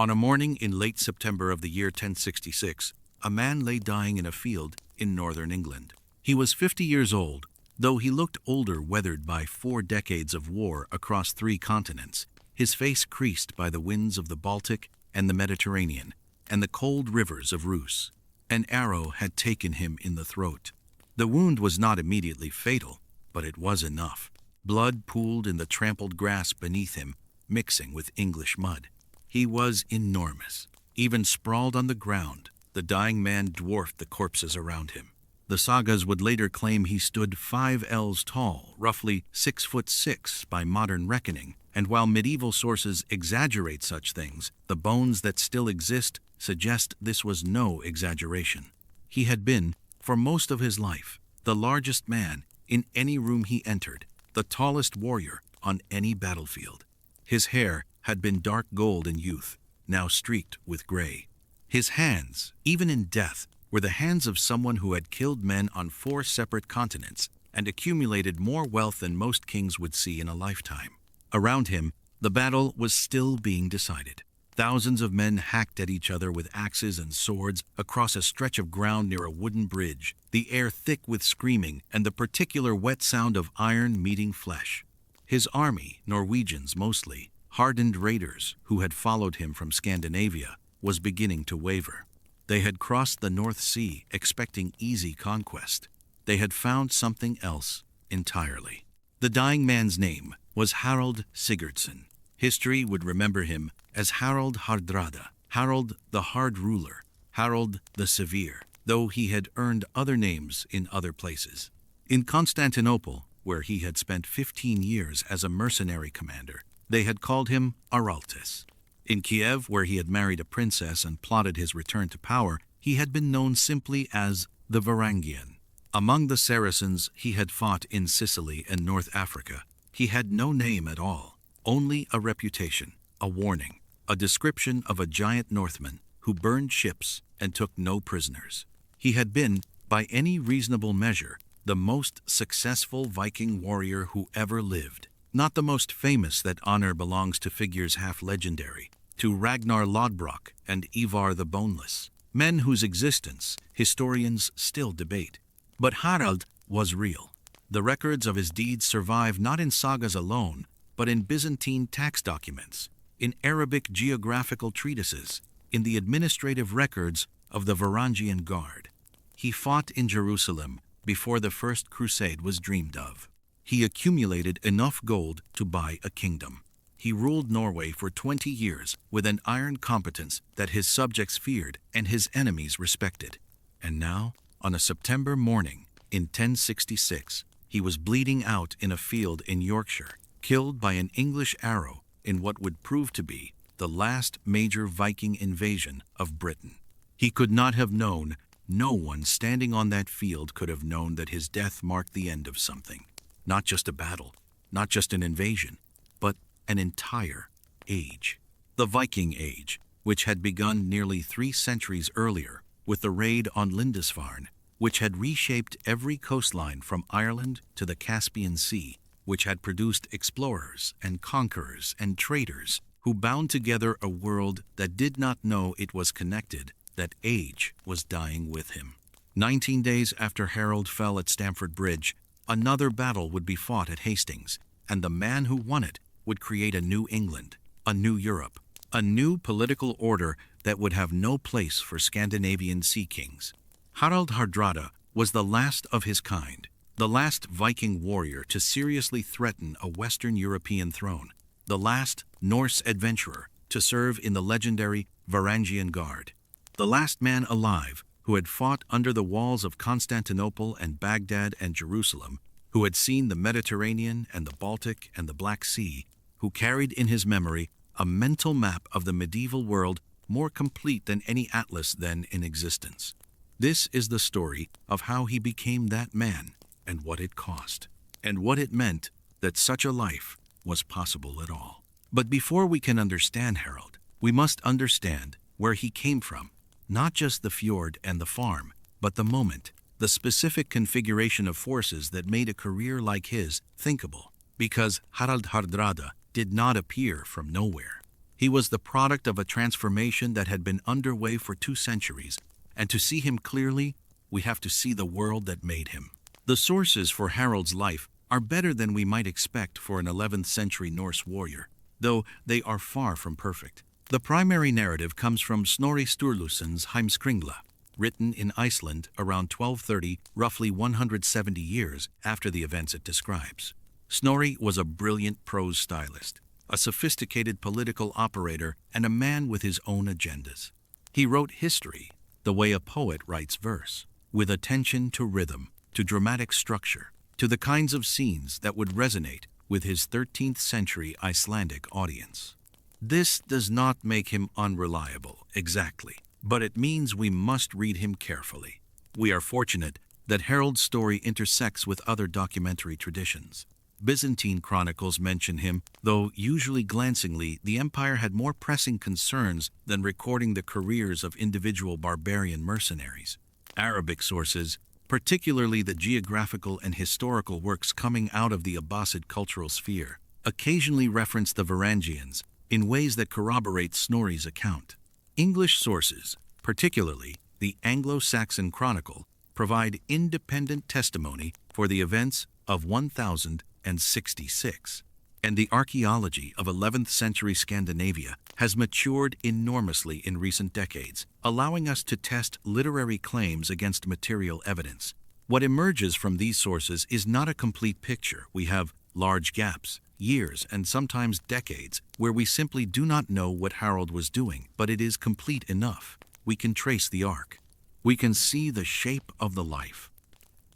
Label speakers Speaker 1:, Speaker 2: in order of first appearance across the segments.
Speaker 1: On a morning in late September of the year 1066, a man lay dying in a field in northern England. He was 50 years old, though he looked older, weathered by 4 decades of war across 3 continents, his face creased by the winds of the Baltic and the Mediterranean, and the cold rivers of Rus. An arrow had taken him in the throat. The wound was not immediately fatal, but it was enough. Blood pooled in the trampled grass beneath him, mixing with English mud. He was enormous. Even sprawled on the ground, the dying man dwarfed the corpses around him. The sagas would later claim he stood 5 ells tall, roughly 6'6" by modern reckoning, and while medieval sources exaggerate such things, the bones that still exist suggest this was no exaggeration. He had been, for most of his life, the largest man in any room he entered, the tallest warrior on any battlefield. His hair had been dark gold in youth, now streaked with gray. His hands, even in death, were the hands of someone who had killed men on 4 separate continents and accumulated more wealth than most kings would see in a lifetime. Around him, the battle was still being decided. Thousands of men hacked at each other with axes and swords across a stretch of ground near a wooden bridge, the air thick with screaming and the particular wet sound of iron meeting flesh. His army, Norwegians mostly, hardened raiders who had followed him from Scandinavia, was beginning to waver. They had crossed the North Sea expecting easy conquest. They had found something else entirely. The dying man's name was Harald Sigurdsson. History would remember him as Harald Hardrada, Harald the Hard Ruler, Harald the Severe, though he had earned other names in other places. In Constantinople, where he had spent 15 years as a mercenary commander, they had called him Araltes. In Kiev, where he had married a princess and plotted his return to power, he had been known simply as the Varangian. Among the Saracens he had fought in Sicily and North Africa, he had no name at all, only a reputation, a warning, a description of a giant Northman who burned ships and took no prisoners. He had been, by any reasonable measure, the most successful Viking warrior who ever lived. Not the most famous, that honor belongs to figures half legendary, to Ragnar Lodbrok and Ivar the Boneless, men whose existence historians still debate. But Harald was real. The records of his deeds survive not in sagas alone, but in Byzantine tax documents, in Arabic geographical treatises, in the administrative records of the Varangian Guard. He fought in Jerusalem before the First Crusade was dreamed of. He accumulated enough gold to buy a kingdom. He ruled Norway for 20 years with an iron competence that his subjects feared and his enemies respected. And now, on a September morning in 1066, he was bleeding out in a field in Yorkshire, killed by an English arrow in what would prove to be the last major Viking invasion of Britain. He could not have known, no one standing on that field could have known, that his death marked the end of something. Not just a battle, not just an invasion, but an entire age. The Viking Age, which had begun nearly 3 centuries earlier with the raid on Lindisfarne, which had reshaped every coastline from Ireland to the Caspian Sea, which had produced explorers and conquerors and traders who bound together a world that did not know it was connected. That age was dying with him. 19 days after Harald fell at Stamford Bridge, another battle would be fought at Hastings, and the man who won it would create a new England, a new Europe, a new political order that would have no place for Scandinavian sea kings. Harald Hardrada was the last of his kind, the last Viking warrior to seriously threaten a Western European throne, the last Norse adventurer to serve in the legendary Varangian Guard, the last man alive who had fought under the walls of Constantinople and Baghdad and Jerusalem, who had seen the Mediterranean and the Baltic and the Black Sea, who carried in his memory a mental map of the medieval world more complete than any atlas then in existence. This is the story of how he became that man, and what it cost, and what it meant that such a life was possible at all. But before we can understand Harald, we must understand where he came from, not just the fjord and the farm, but the moment, the specific configuration of forces that made a career like his thinkable, because Harald Hardrada did not appear from nowhere. He was the product of a transformation that had been underway for 2 centuries, and to see him clearly, we have to see the world that made him. The sources for Harald's life are better than we might expect for an 11th century Norse warrior, though they are far from perfect. The primary narrative comes from Snorri Sturluson's Heimskringla, written in Iceland around 1230, roughly 170 years after the events it describes. Snorri was a brilliant prose stylist, a sophisticated political operator, and a man with his own agendas. He wrote history the way a poet writes verse, with attention to rhythm, to dramatic structure, to the kinds of scenes that would resonate with his 13th century Icelandic audience. This does not make him unreliable, exactly, but it means we must read him carefully. We are fortunate that Harald's story intersects with other documentary traditions. Byzantine chronicles mention him, though usually glancingly. The empire had more pressing concerns than recording the careers of individual barbarian mercenaries. Arabic sources, particularly the geographical and historical works coming out of the Abbasid cultural sphere, occasionally reference the Varangians in ways that corroborate Snorri's account. English sources, particularly the Anglo-Saxon Chronicle, provide independent testimony for the events of 1066, and the archaeology of 11th century Scandinavia has matured enormously in recent decades, allowing us to test literary claims against material evidence. What emerges from these sources is not a complete picture. We have large gaps, years, and sometimes decades, where we simply do not know what Harald was doing, but it is complete enough. We can trace the arc. We can see the shape of the life,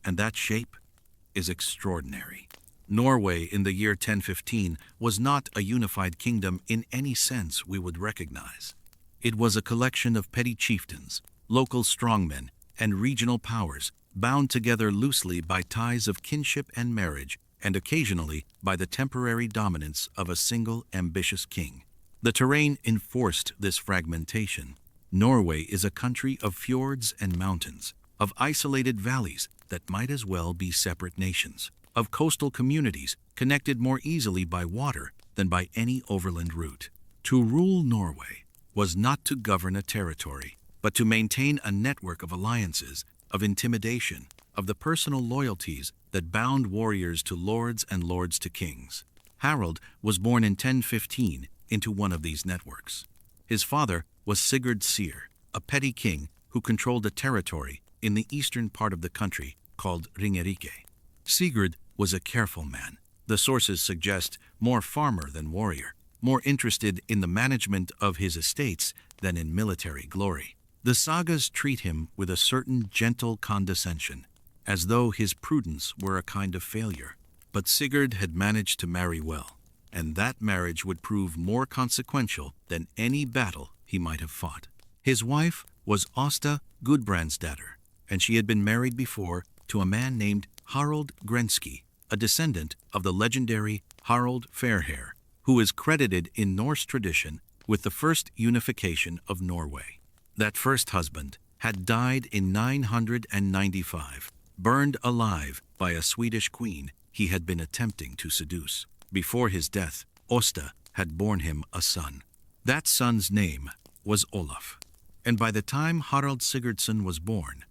Speaker 1: and that shape is extraordinary. Norway in the year 1015 was not a unified kingdom in any sense we would recognize. It was a collection of petty chieftains, local strongmen, and regional powers bound together loosely by ties of kinship and marriage, and occasionally by the temporary dominance of a single ambitious king. The terrain enforced this fragmentation. Norway is a country of fjords and mountains, of isolated valleys that might as well be separate nations, of coastal communities connected more easily by water than by any overland route. To rule Norway was not to govern a territory, but to maintain a network of alliances, of intimidation, of the personal loyalties that bound warriors to lords and lords to kings. Harald was born in 1015 into one of these networks. His father was Sigurd Syr, a petty king who controlled a territory in the eastern part of the country called Ringerike. Sigurd was a careful man. The sources suggest more farmer than warrior, more interested in the management of his estates than in military glory. The sagas treat him with a certain gentle condescension, as though his prudence were a kind of failure. But Sigurd had managed to marry well, and that marriage would prove more consequential than any battle he might have fought. His wife was Åsta Gudbrandsdatter, and she had been married before to a man named Harald Grensky, a descendant of the legendary Harald Fairhair, who is credited in Norse tradition with the first unification of Norway. That first husband had died in 995, burned alive by a Swedish queen he had been attempting to seduce. Before his death, Åsta had borne him a son. That son's name was Olaf, and by the time Harald Sigurdsson was born,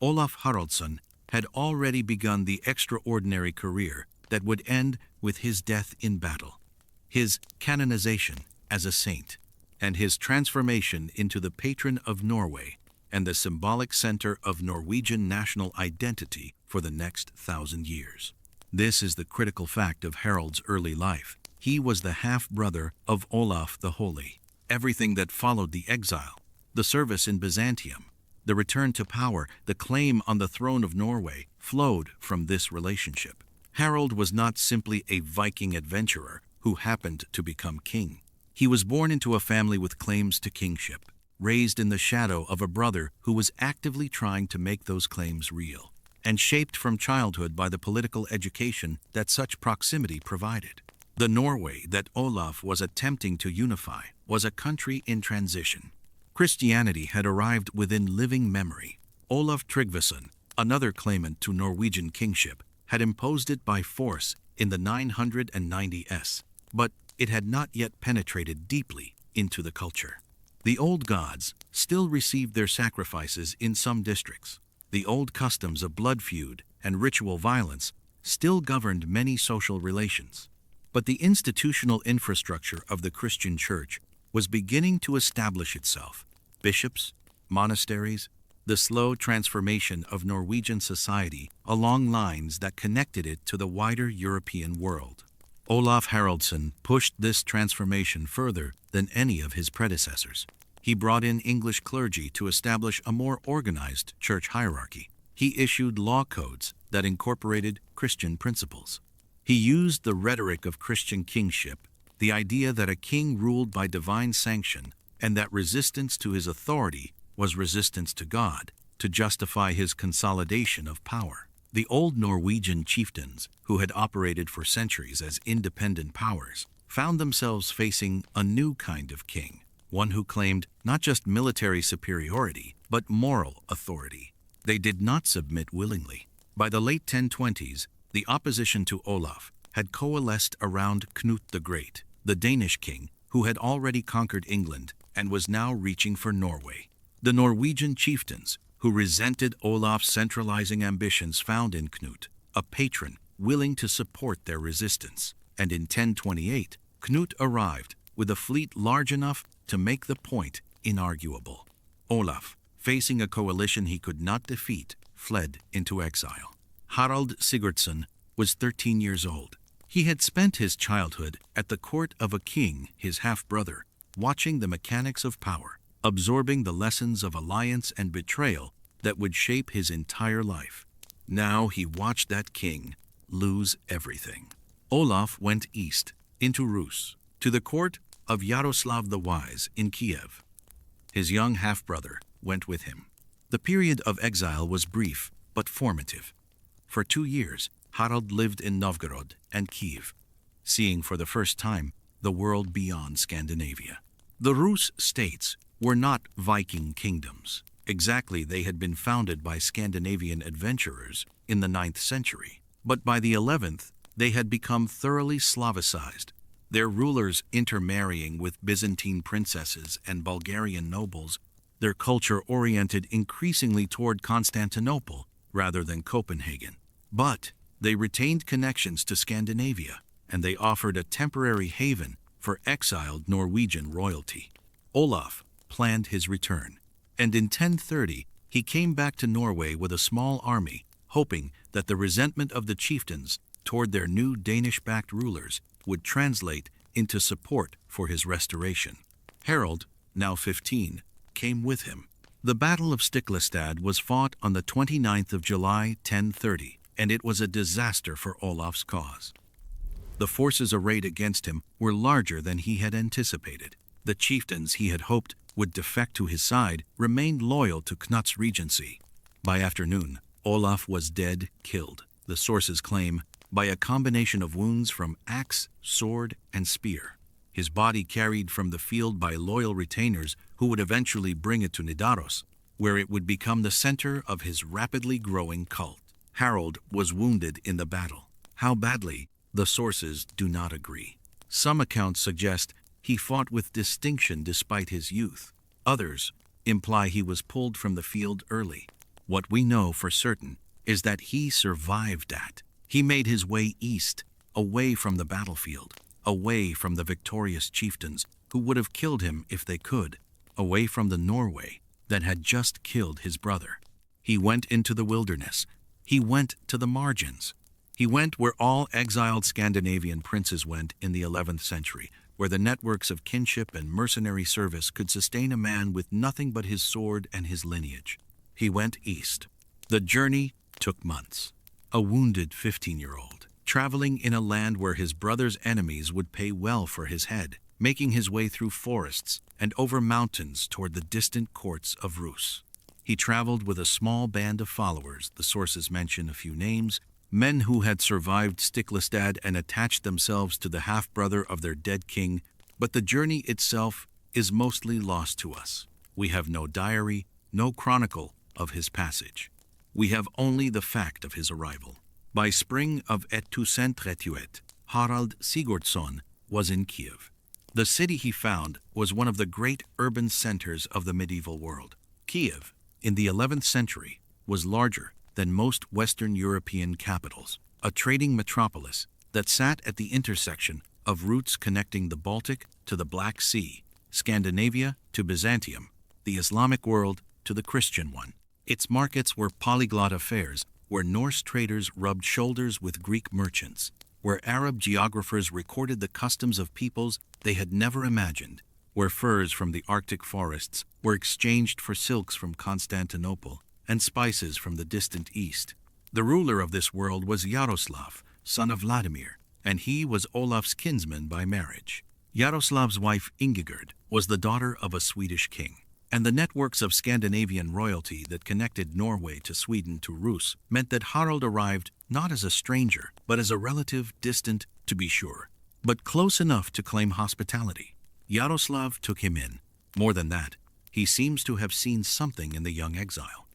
Speaker 1: Olaf Haraldsson had already begun the extraordinary career that would end with his death in battle, his canonization as a saint, and his transformation into the patron of Norway and the symbolic center of Norwegian national identity for the next 1,000 years. This is the critical fact of Harald's early life. He was the half-brother of Olaf the Holy. Everything that followed the exile, the service in Byzantium, the return to power, the claim on the throne of Norway, flowed from this relationship. Harald was not simply a Viking adventurer who happened to become king. He was born into a family with claims to kingship, raised in the shadow of a brother who was actively trying to make those claims real, and shaped from childhood by the political education that such proximity provided. The Norway that Olaf was attempting to unify was a country in transition. Christianity had arrived within living memory. Olaf Tryggvason, another claimant to Norwegian kingship, had imposed it by force in the 990s, but it had not yet penetrated deeply into the culture. The old gods still received their sacrifices in some districts. The old customs of blood feud and ritual violence still governed many social relations. But the institutional infrastructure of the Christian Church was beginning to establish itself. Bishops, monasteries, the slow transformation of Norwegian society along lines that connected it to the wider European world. Olaf Haraldsson pushed this transformation further than any of his predecessors. He brought in English clergy to establish a more organized church hierarchy. He issued law codes that incorporated Christian principles. He used the rhetoric of Christian kingship, the idea that a king ruled by divine sanction and that resistance to his authority was resistance to God, to justify his consolidation of power. The old Norwegian chieftains, who had operated for centuries as independent powers, found themselves facing a new kind of king, one who claimed not just military superiority, but moral authority. They did not submit willingly. By the late 1020s, the opposition to Olaf had coalesced around Knut the Great, the Danish king who had already conquered England and was now reaching for Norway. The Norwegian chieftains, who resented Olaf's centralizing ambitions, found in Knut a patron willing to support their resistance. And in 1028, Knut arrived with a fleet large enough to make the point inarguable. Olaf, facing a coalition he could not defeat, fled into exile. Harald Sigurdsson was 13 years old. He had spent his childhood at the court of a king, his half-brother, watching the mechanics of power, absorbing the lessons of alliance and betrayal that would shape his entire life. Now he watched that king lose everything. Olaf went east, into Rus, to the court of Yaroslav the Wise in Kiev. His young half-brother went with him. The period of exile was brief but formative. For 2 years, Harald lived in Novgorod and Kiev, seeing for the first time the world beyond Scandinavia. The Rus states were not Viking kingdoms. Exactly, they had been founded by Scandinavian adventurers in the 9th century. But by the 11th, they had become thoroughly Slavicized, their rulers intermarrying with Byzantine princesses and Bulgarian nobles, their culture oriented increasingly toward Constantinople rather than Copenhagen. But they retained connections to Scandinavia, and they offered a temporary haven for exiled Norwegian royalty. Olaf planned his return, and in 1030 he came back to Norway with a small army, hoping that the resentment of the chieftains toward their new Danish-backed rulers would translate into support for his restoration. Harald, now 15, came with him. The Battle of Stiklestad was fought on the 29th of July, 1030, and it was a disaster for Olaf's cause. The forces arrayed against him were larger than he had anticipated. The chieftains he had hoped would defect to his side remained loyal to Knut's regency. By afternoon, Olaf was dead, killed, the sources claim, by a combination of wounds from axe, sword, and spear. His body carried from the field by loyal retainers who would eventually bring it to Nidaros, where it would become the center of his rapidly growing cult. Harald was wounded in the battle. How badly? The sources do not agree. Some accounts suggest he fought with distinction despite his youth. Others imply he was pulled from the field early. What we know for certain is that he survived that. He made his way east, away from the battlefield, away from the victorious chieftains who would have killed him if they could, away from the Norway that had just killed his brother. He went into the wilderness. He went to the margins. He went where all exiled Scandinavian princes went in the 11th century, where the networks of kinship and mercenary service could sustain a man with nothing but his sword and his lineage. He went east. The journey took months. A wounded 15-year-old, traveling in a land where his brother's enemies would pay well for his head, making his way through forests and over mountains toward the distant courts of Rus. He traveled with a small band of followers, the sources mention a few names, men who had survived Stiklestad and attached themselves to the half-brother of their dead king, but the journey itself is mostly lost to us. We have no diary, no chronicle of his passage. We have only the fact of his arrival. By spring of 1038, Harald Sigurdsson was in Kiev. The city he found was one of the great urban centers of the medieval world. Kiev, in the 11th century, was larger than most Western European capitals, a trading metropolis that sat at the intersection of routes connecting the Baltic to the Black Sea, Scandinavia to Byzantium, the Islamic world to the Christian one. Its markets were polyglot affairs where Norse traders rubbed shoulders with Greek merchants, where Arab geographers recorded the customs of peoples they had never imagined, where furs from the Arctic forests were exchanged for silks from Constantinople and spices from the distant east. The ruler of this world was Yaroslav, son of Vladimir, and he was Olaf's kinsman by marriage. Yaroslav's wife Ingigerd was the daughter of a Swedish king, and the networks of Scandinavian royalty that connected Norway to Sweden to Rus meant that Harald arrived not as a stranger, but as a relative distant, to be sure, but close enough to claim hospitality. Yaroslav took him in. More than that, he seems to have seen something in the young exile.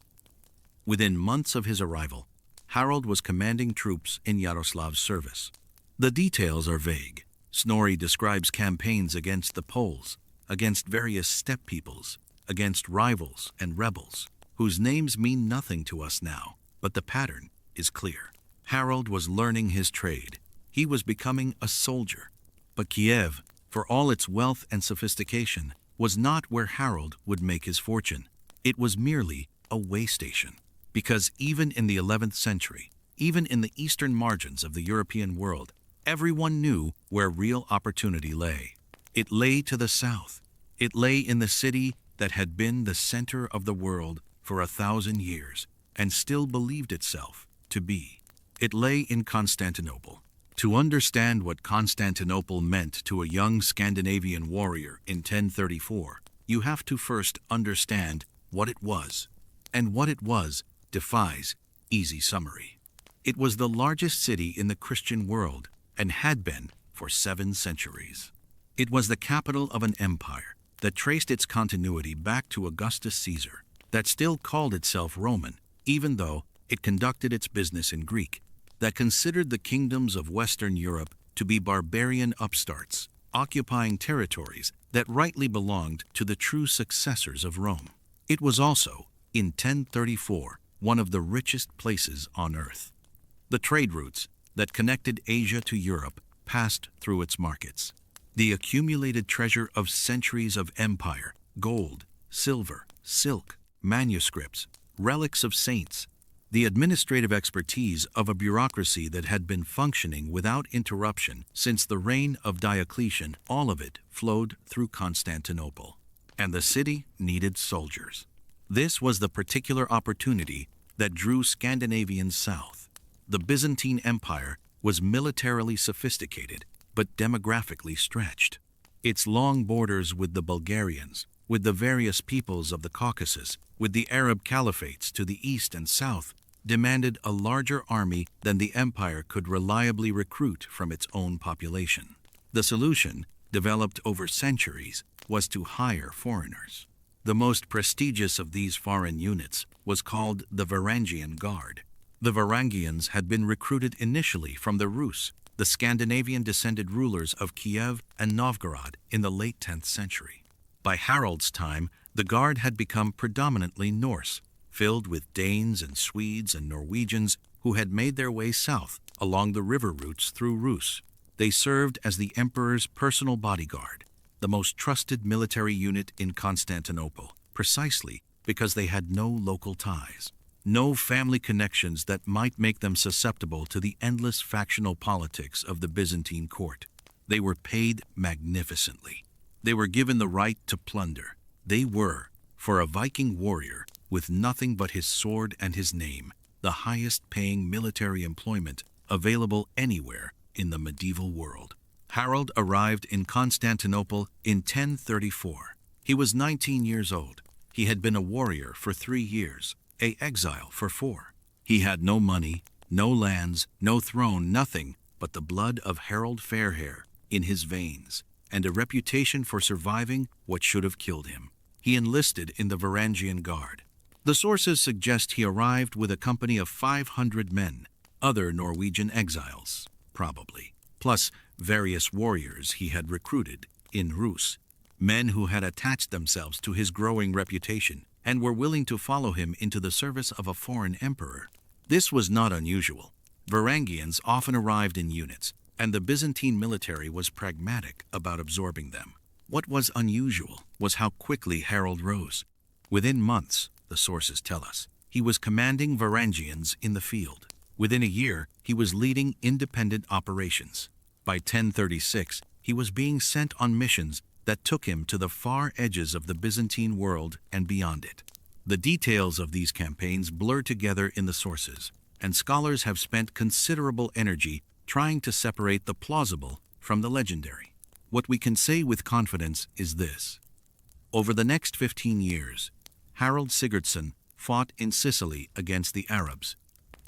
Speaker 1: Within months of his arrival, Harald was commanding troops in Yaroslav's service. The details are vague. Snorri describes campaigns against the Poles, against various steppe peoples, against rivals and rebels, whose names mean nothing to us now, but the pattern is clear. Harald was learning his trade. He was becoming a soldier. But Kiev, for all its wealth and sophistication, was not where Harald would make his fortune. It was merely a way station. Because even in the 11th century, even in the eastern margins of the European world, everyone knew where real opportunity lay. It lay to the south. It lay in the city that had been the center of the world for 1,000 years and still believed itself to be. It lay in Constantinople. To understand what Constantinople meant to a young Scandinavian warrior in 1034, you have to first understand what it was. And what it was defies easy summary. It was the largest city in the Christian world and had been for 7 centuries. It was the capital of an empire that traced its continuity back to Augustus Caesar, that still called itself Roman, even though it conducted its business in Greek, that considered the kingdoms of Western Europe to be barbarian upstarts, occupying territories that rightly belonged to the true successors of Rome. It was also, in 1034, one of the richest places on earth. The trade routes that connected Asia to Europe passed through its markets. The accumulated treasure of centuries of empire, gold, silver, silk, manuscripts, relics of saints, the administrative expertise of a bureaucracy that had been functioning without interruption since the reign of Diocletian, all of it flowed through Constantinople. And the city needed soldiers. This was the particular opportunity that drew Scandinavians south. The Byzantine Empire was militarily sophisticated, but demographically stretched. Its long borders with the Bulgarians, with the various peoples of the Caucasus, with the Arab caliphates to the east and south, demanded a larger army than the empire could reliably recruit from its own population. The solution, developed over centuries, was to hire foreigners. The most prestigious of these foreign units was called the Varangian Guard. The Varangians had been recruited initially from the Rus, the Scandinavian-descended rulers of Kiev and Novgorod in the late 10th century. By Harald's time, the Guard had become predominantly Norse, filled with Danes and Swedes and Norwegians who had made their way south along the river routes through Rus. They served as the emperor's personal bodyguard, the most trusted military unit in Constantinople, precisely because they had no local ties, no family connections that might make them susceptible to the endless factional politics of the Byzantine court. They were paid magnificently. They were given the right to plunder. They were, for a Viking warrior, with nothing but his sword and his name, the highest-paying military employment available anywhere in the medieval world. Harald arrived in Constantinople in 1034. He was 19 years old. He had been a warrior for 3 years, an exile for 4. He had no money, no lands, no throne, nothing but the blood of Harald Fairhair in his veins, and a reputation for surviving what should have killed him. He enlisted in the Varangian Guard. The sources suggest he arrived with a company of 500 men, other Norwegian exiles, probably, plus various warriors he had recruited, in Rus, men who had attached themselves to his growing reputation and were willing to follow him into the service of a foreign emperor. This was not unusual. Varangians often arrived in units, and the Byzantine military was pragmatic about absorbing them. What was unusual was how quickly Harald rose. Within months, the sources tell us, he was commanding Varangians in the field. Within a year, he was leading independent operations. By 1036, he was being sent on missions that took him to the far edges of the Byzantine world and beyond it. The details of these campaigns blur together in the sources, and scholars have spent considerable energy trying to separate the plausible from the legendary. What we can say with confidence is this. Over the next 15 years, Harald Sigurdsson fought in Sicily against the Arabs,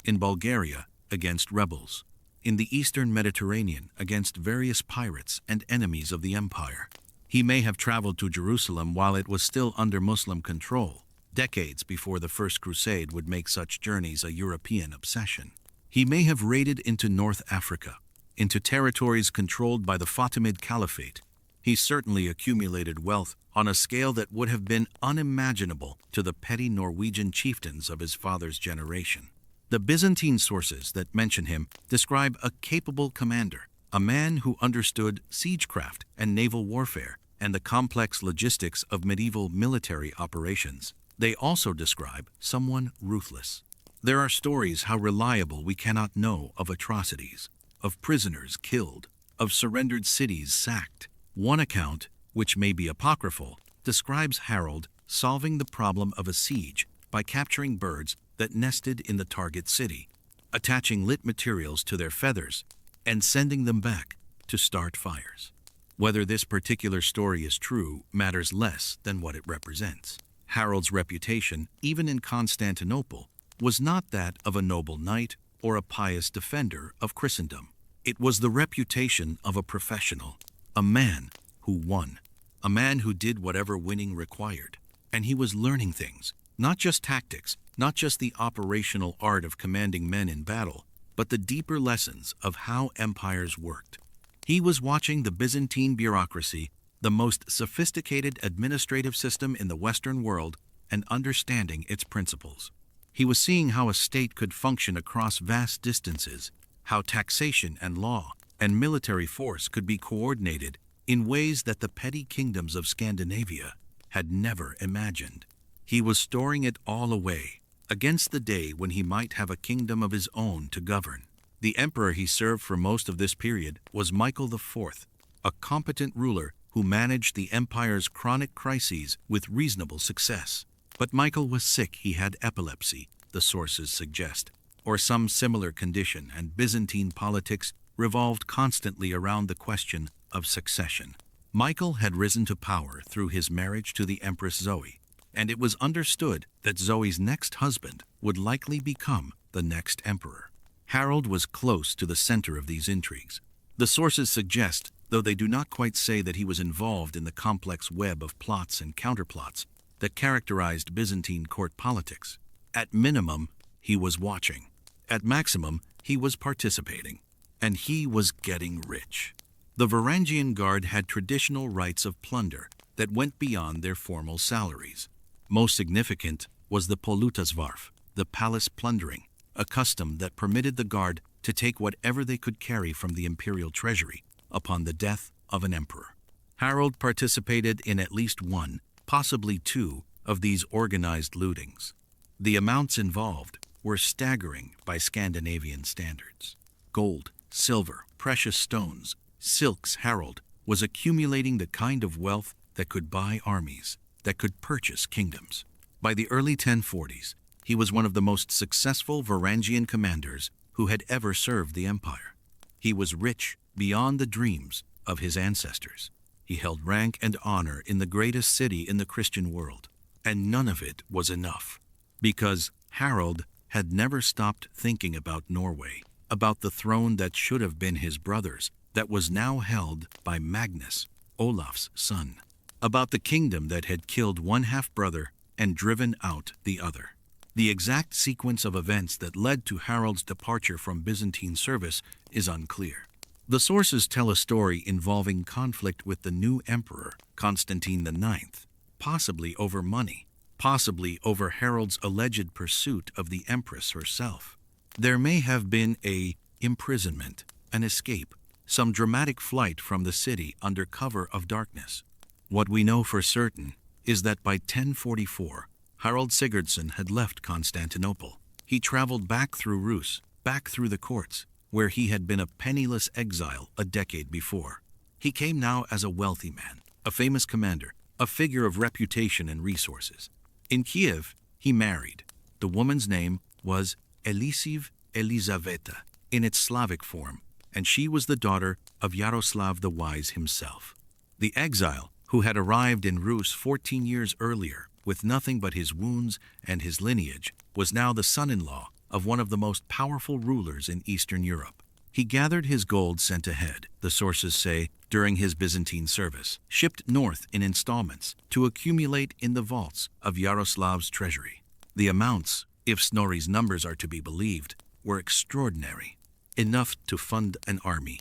Speaker 1: in Bulgaria against rebels, in the eastern Mediterranean against various pirates and enemies of the empire. He may have traveled to Jerusalem while it was still under Muslim control, decades before the First Crusade would make such journeys a European obsession. He may have raided into North Africa, into territories controlled by the Fatimid Caliphate. He certainly accumulated wealth on a scale that would have been unimaginable to the petty Norwegian chieftains of his father's generation. The Byzantine sources that mention him describe a capable commander, a man who understood siegecraft and naval warfare and the complex logistics of medieval military operations. They also describe someone ruthless. There are stories how reliable we cannot know of atrocities, of prisoners killed, of surrendered cities sacked. One account, which may be apocryphal, describes Harald solving the problem of a siege by capturing birds that nested in the target city, attaching lit materials to their feathers, and sending them back to start fires. Whether this particular story is true matters less than what it represents. Harald's reputation, even in Constantinople, was not that of a noble knight or a pious defender of Christendom. It was the reputation of a professional, a man who won, a man who did whatever winning required. And he was learning things, not just tactics, not just the operational art of commanding men in battle, but the deeper lessons of how empires worked. He was watching the Byzantine bureaucracy, the most sophisticated administrative system in the Western world, and understanding its principles. He was seeing how a state could function across vast distances, how taxation and law and military force could be coordinated in ways that the petty kingdoms of Scandinavia had never imagined. He was storing it all away, against the day when he might have a kingdom of his own to govern. The emperor he served for most of this period was Michael IV, a competent ruler who managed the empire's chronic crises with reasonable success. But Michael was sick. He had epilepsy, the sources suggest, or some similar condition, and Byzantine politics revolved constantly around the question of succession. Michael had risen to power through his marriage to the Empress Zoe, and it was understood that Zoe's next husband would likely become the next emperor. Harald was close to the center of these intrigues. The sources suggest, though they do not quite say, that he was involved in the complex web of plots and counterplots that characterized Byzantine court politics. At minimum, he was watching. At maximum, he was participating. And he was getting rich. The Varangian Guard had traditional rights of plunder that went beyond their formal salaries. Most significant was the polutasvarf, the palace plundering, a custom that permitted the guard to take whatever they could carry from the imperial treasury upon the death of an emperor. Harald participated in at least one, possibly two, of these organized lootings. The amounts involved were staggering by Scandinavian standards. Gold, silver, precious stones, silks. Harald was accumulating the kind of wealth that could buy armies, that could purchase kingdoms. By the early 1040s, he was one of the most successful Varangian commanders who had ever served the empire. He was rich beyond the dreams of his ancestors. He held rank and honor in the greatest city in the Christian world, and none of it was enough, because Harald had never stopped thinking about Norway, about the throne that should have been his brother's, that was now held by Magnus, Olaf's son, about the kingdom that had killed one half-brother and driven out the other. The exact sequence of events that led to Harald's departure from Byzantine service is unclear. The sources tell a story involving conflict with the new emperor, Constantine IX, possibly over money, possibly over Harald's alleged pursuit of the empress herself. There may have been a imprisonment, an escape, some dramatic flight from the city under cover of darkness. What we know for certain is that by 1044, Harald Sigurdsson had left Constantinople. He traveled back through Rus, back through the courts, where he had been a penniless exile a decade before. He came now as a wealthy man, a famous commander, a figure of reputation and resources. In Kiev, he married. The woman's name was Elisiv Elizaveta in its Slavic form, and she was the daughter of Yaroslav the Wise himself. The exile, who had arrived in Rus 14 years earlier with nothing but his wounds and his lineage, was now the son-in-law of one of the most powerful rulers in Eastern Europe. He gathered his gold sent ahead, the sources say, during his Byzantine service, shipped north in installments to accumulate in the vaults of Yaroslav's treasury. The amounts, if Snorri's numbers are to be believed, were extraordinary. Enough to fund an army.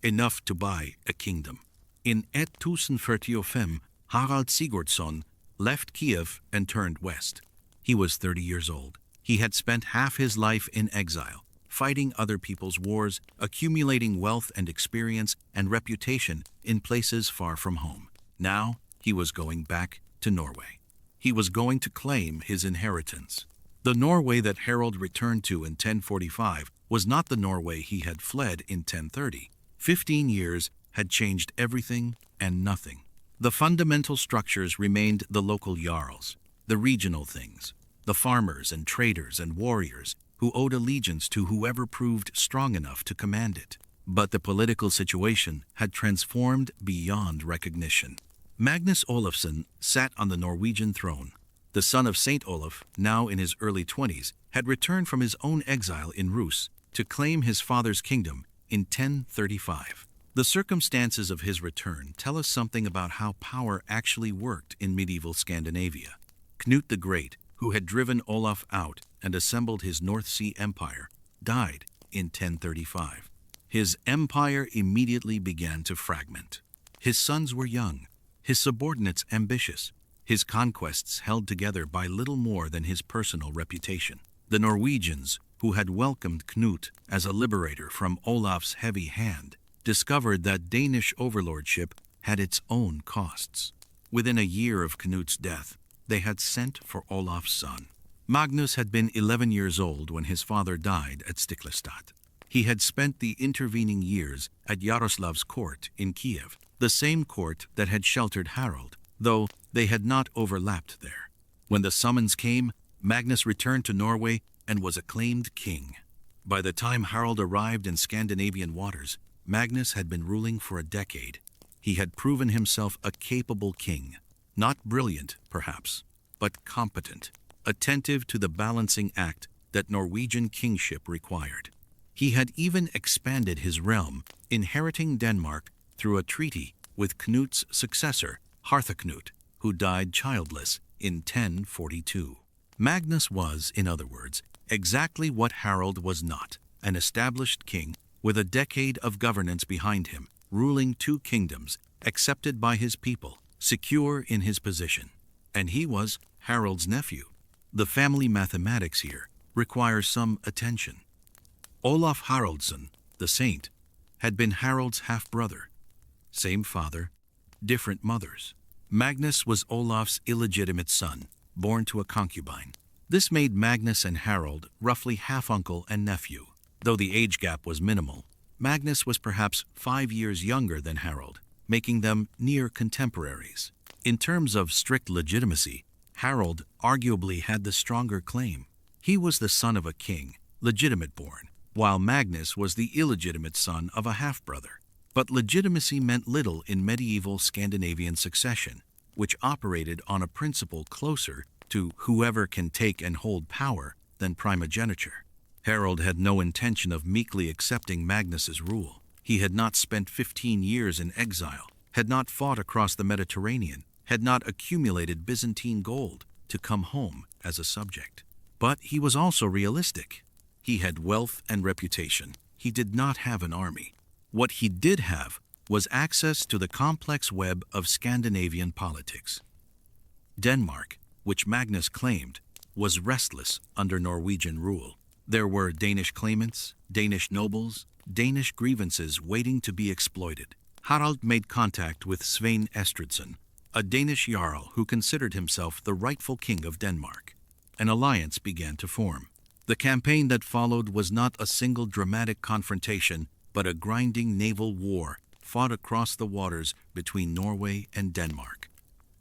Speaker 1: Enough to buy a kingdom. In 1045, Harald Sigurdsson left Kiev and turned west. He was 30 years old. He had spent half his life in exile, fighting other people's wars, accumulating wealth and experience and reputation in places far from home. Now he was going back to Norway. He was going to claim his inheritance. The Norway that Harald returned to in 1045 was not the Norway he had fled in 1030. 15 years had changed everything and nothing. The fundamental structures remained the local jarls, the regional things, the farmers and traders and warriors who owed allegiance to whoever proved strong enough to command it. But the political situation had transformed beyond recognition. Magnus Olafsson sat on the Norwegian throne. The son of Saint Olaf, now in his early 20s, had returned from his own exile in Rus to claim his father's kingdom in 1035. The circumstances of his return tell us something about how power actually worked in medieval Scandinavia. Knut the Great, who had driven Olaf out and assembled his North Sea Empire, died in 1035. His empire immediately began to fragment. His sons were young, his subordinates ambitious, his conquests held together by little more than his personal reputation. The Norwegians, who had welcomed Knut as a liberator from Olaf's heavy hand, discovered that Danish overlordship had its own costs. Within a year of Knut's death, they had sent for Olaf's son. Magnus had been 11 years old when his father died at Stiklestad. He had spent the intervening years at Yaroslav's court in Kiev, the same court that had sheltered Harald, though they had not overlapped there. When the summons came, Magnus returned to Norway and was acclaimed king. By the time Harald arrived in Scandinavian waters, Magnus had been ruling for a decade. He had proven himself a capable king, not brilliant, perhaps, but competent, attentive to the balancing act that Norwegian kingship required. He had even expanded his realm, inheriting Denmark through a treaty with Knut's successor, Harthacnut, who died childless in 1042. Magnus was, in other words, exactly what Harald was not, an established king with a decade of governance behind him, ruling 2 kingdoms, accepted by his people, secure in his position. And he was Harald's nephew. The family mathematics here requires some attention. Olaf Haraldsson, the saint, had been Harald's half-brother. Same father, different mothers. Magnus was Olaf's illegitimate son, born to a concubine. This made Magnus and Harald roughly half-uncle and nephew. Though the age gap was minimal, Magnus was perhaps 5 years younger than Harald, making them near contemporaries. In terms of strict legitimacy, Harald arguably had the stronger claim. He was the son of a king, legitimate born, while Magnus was the illegitimate son of a half-brother. But legitimacy meant little in medieval Scandinavian succession, which operated on a principle closer to whoever can take and hold power than primogeniture. Harald had no intention of meekly accepting Magnus's rule. He had not spent 15 years in exile, had not fought across the Mediterranean, had not accumulated Byzantine gold to come home as a subject. But he was also realistic. He had wealth and reputation. He did not have an army. What he did have was access to the complex web of Scandinavian politics. Denmark, which Magnus claimed, was restless under Norwegian rule. There were Danish claimants, Danish nobles, Danish grievances waiting to be exploited. Harald made contact with Svein Estridsson, a Danish jarl who considered himself the rightful king of Denmark. An alliance began to form. The campaign that followed was not a single dramatic confrontation, but a grinding naval war fought across the waters between Norway and Denmark.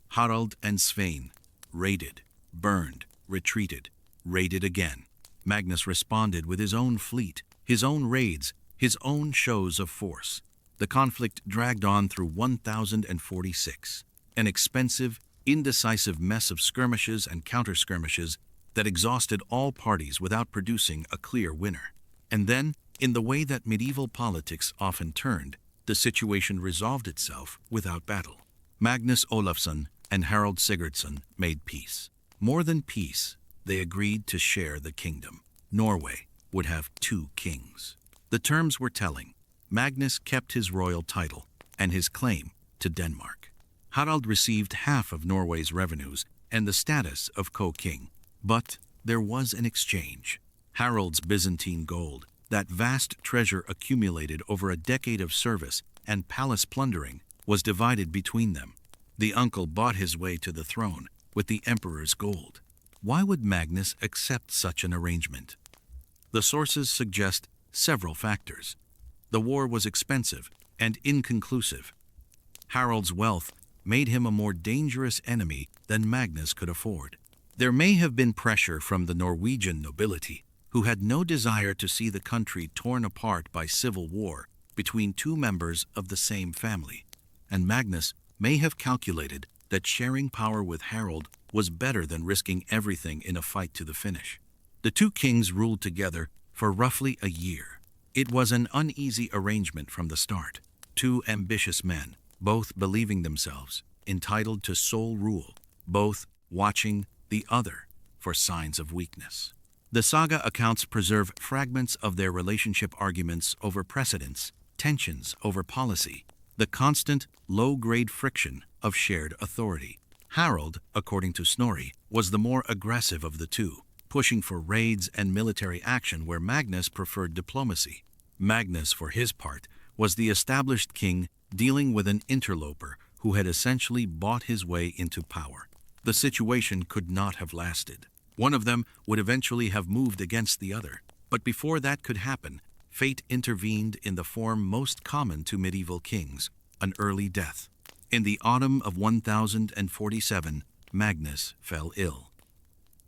Speaker 1: Harald and Svein raided, burned, retreated, raided again. Magnus responded with his own fleet, his own raids, his own shows of force. The conflict dragged on through 1046, an expensive, indecisive mess of skirmishes and counter-skirmishes that exhausted all parties without producing a clear winner. And then, in the way that medieval politics often turned, the situation resolved itself without battle. Magnus Olafsson and Harald Sigurdsson made peace. More than peace, they agreed to share the kingdom. Norway would have 2 kings. The terms were telling. Magnus kept his royal title and his claim to Denmark. Harald received half of Norway's revenues and the status of co-king. But there was an exchange. Harald's Byzantine gold, that vast treasure accumulated over a decade of service and palace plundering, was divided between them. The uncle bought his way to the throne with the emperor's gold. Why would Magnus accept such an arrangement? The sources suggest several factors. The war was expensive and inconclusive. Harald's wealth made him a more dangerous enemy than Magnus could afford. There may have been pressure from the Norwegian nobility, who had no desire to see the country torn apart by civil war between 2 members of the same family, and Magnus may have calculated that sharing power with Harald was better than risking everything in a fight to the finish. The 2 kings ruled together for roughly a year. It was an uneasy arrangement from the start. 2 ambitious men, both believing themselves entitled to sole rule, both watching the other for signs of weakness. The saga accounts preserve fragments of their relationship, arguments over precedence, tensions over policy, the constant, low-grade friction of shared authority. Harald, according to Snorri, was the more aggressive of the 2, pushing for raids and military action where Magnus preferred diplomacy. Magnus, for his part, was the established king dealing with an interloper who had essentially bought his way into power. The situation could not have lasted. One of them would eventually have moved against the other. But before that could happen, fate intervened in the form most common to medieval kings, an early death. In the autumn of 1047, Magnus fell ill.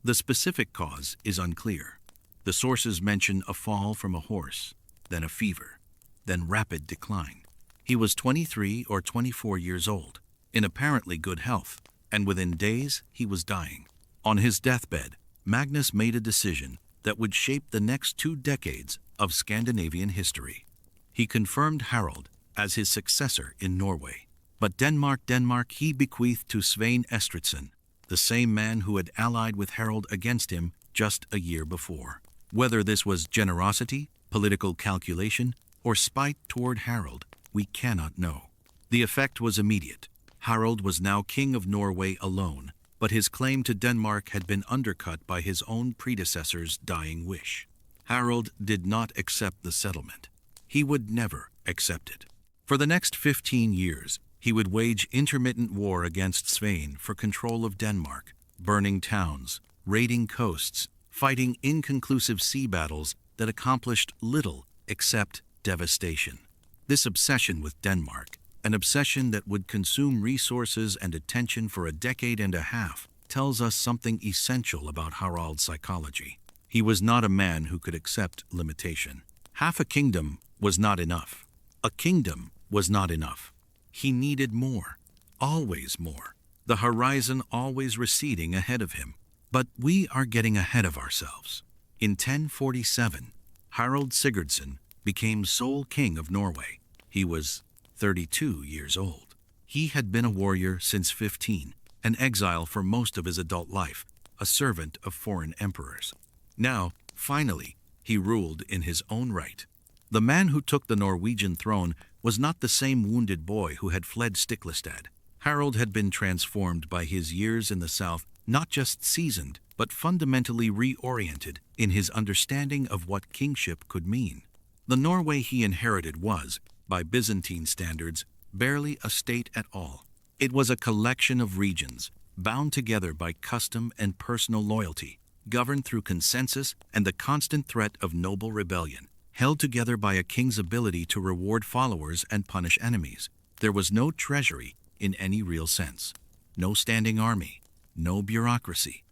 Speaker 1: The specific cause is unclear. The sources mention a fall from a horse, then a fever, then rapid decline. He was 23 or 24 years old, in apparently good health, and within days he was dying. On his deathbed, Magnus made a decision that would shape the next 2 decades of Scandinavian history. He confirmed Harald as his successor in Norway. But Denmark he bequeathed to Svein Estridsson, the same man who had allied with Harald against him just a year before. Whether this was generosity, political calculation, or spite toward Harald, we cannot know. The effect was immediate. Harald was now king of Norway alone, but his claim to Denmark had been undercut by his own predecessor's dying wish. Harald did not accept the settlement. He would never accept it. For the next 15 years, he would wage intermittent war against Svein for control of Denmark, burning towns, raiding coasts, fighting inconclusive sea battles that accomplished little except devastation. This obsession with Denmark, an obsession that would consume resources and attention for a decade and a half, tells us something essential about Harald's psychology. He was not a man who could accept limitation. Half a kingdom was not enough. A kingdom was not enough. He needed more, always more. The horizon always receding ahead of him. But we are getting ahead of ourselves. In 1047, Harald Sigurdsson became sole king of Norway. He was 32 years old. He had been a warrior since 15, an exile for most of his adult life, a servant of foreign emperors. Now, finally, he ruled in his own right. The man who took the Norwegian throne was not the same wounded boy who had fled Stiklestad. Harald had been transformed by his years in the south, not just seasoned, but fundamentally reoriented in his understanding of what kingship could mean. The Norway he inherited was, by Byzantine standards, barely a state at all. It was a collection of regions, bound together by custom and personal loyalty, governed through consensus and the constant threat of noble rebellion, held together by a king's ability to reward followers and punish enemies. There was no treasury in any real sense, no standing army, no bureaucracy.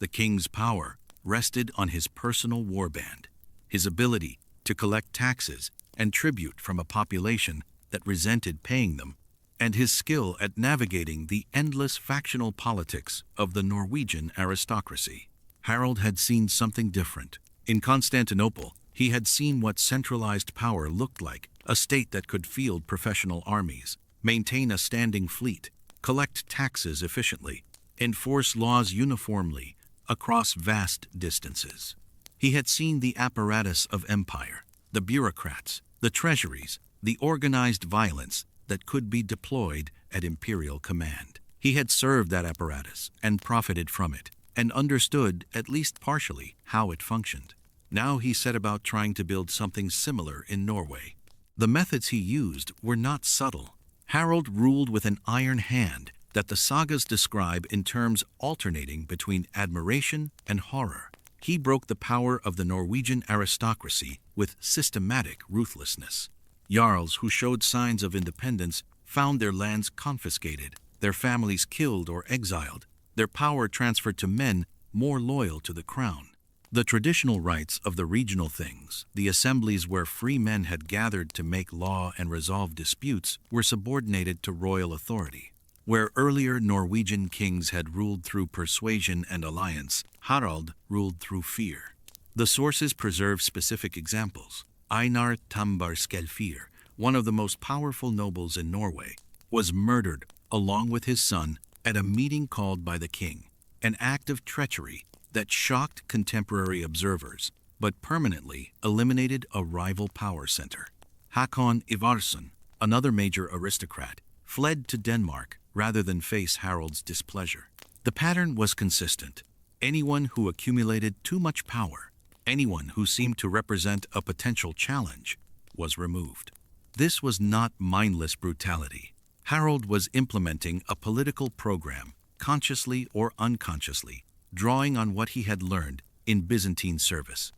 Speaker 1: The king's power rested on his personal warband, his ability to collect taxes and tribute from a population that resented paying them, and his skill at navigating the endless factional politics of the Norwegian aristocracy. Harald had seen something different. In Constantinople, he had seen what centralized power looked like, a state that could field professional armies, maintain a standing fleet, collect taxes efficiently, enforce laws uniformly across vast distances. He had seen the apparatus of empire, the bureaucrats, the treasuries, the organized violence that could be deployed at imperial command. He had served that apparatus and profited from it, and understood, at least partially, how it functioned. Now he set about trying to build something similar in Norway. The methods he used were not subtle. Harald ruled with an iron hand that the sagas describe in terms alternating between admiration and horror. He broke the power of the Norwegian aristocracy with systematic ruthlessness. Jarls who showed signs of independence found their lands confiscated, their families killed or exiled, their power transferred to men more loyal to the crown. The traditional rights of the regional things, the assemblies where free men had gathered to make law and resolve disputes, were subordinated to royal authority. Where earlier Norwegian kings had ruled through persuasion and alliance, Harald ruled through fear. The sources preserve specific examples. Einar Tambarskjellfir, one of the most powerful nobles in Norway, was murdered along with his son at a meeting called by the king, an act of treachery that shocked contemporary observers, but permanently eliminated a rival power center. Hakon Ivarsson, another major aristocrat, fled to Denmark rather than face Harald's displeasure. The pattern was consistent. Anyone who accumulated too much power, anyone who seemed to represent a potential challenge, was removed. This was not mindless brutality. Harald was implementing a political program, consciously or unconsciously, drawing on what he had learned in Byzantine service.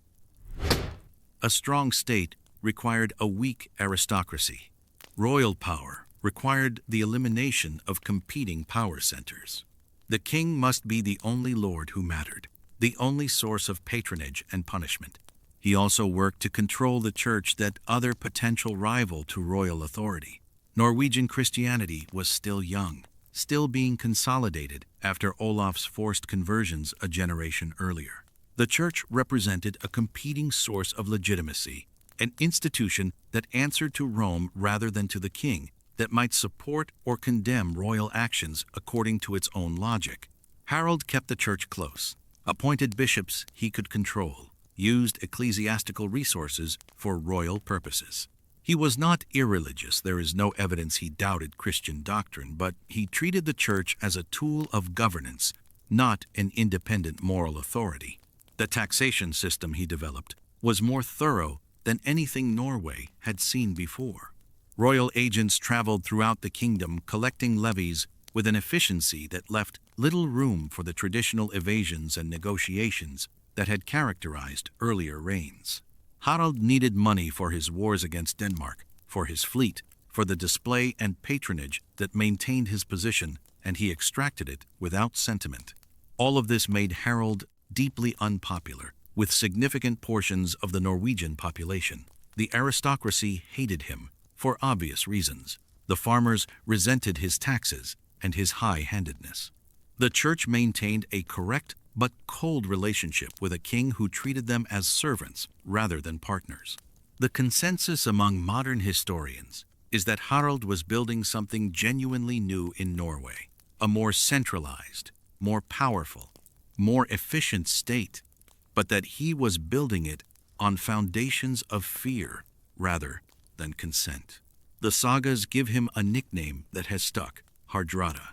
Speaker 1: A strong state required a weak aristocracy. Royal power required the elimination of competing power centers. The king must be the only lord who mattered, the only source of patronage and punishment. He also worked to control the church, that other potential rival to royal authority. Norwegian Christianity was still young, still being consolidated after Olaf's forced conversions a generation earlier. The church represented a competing source of legitimacy, an institution that answered to Rome rather than to the king, that might support or condemn royal actions according to its own logic. Harald kept the church close, appointed bishops he could control, used ecclesiastical resources for royal purposes. He was not irreligious. There is no evidence he doubted Christian doctrine, but he treated the church as a tool of governance, not an independent moral authority. The taxation system he developed was more thorough than anything Norway had seen before. Royal agents traveled throughout the kingdom collecting levies with an efficiency that left little room for the traditional evasions and negotiations that had characterized earlier reigns. Harald needed money for his wars against Denmark, for his fleet, for the display and patronage that maintained his position, and he extracted it without sentiment. All of this made Harald deeply unpopular with significant portions of the Norwegian population. The aristocracy hated him for obvious reasons. The farmers resented his taxes and his high-handedness. The church maintained a correct but cold relationship with a king who treated them as servants rather than partners. The consensus among modern historians is that Harald was building something genuinely new in Norway, a more centralized, more powerful, more efficient state, but that he was building it on foundations of fear, rather than consent. The sagas give him a nickname that has stuck, Hardrada.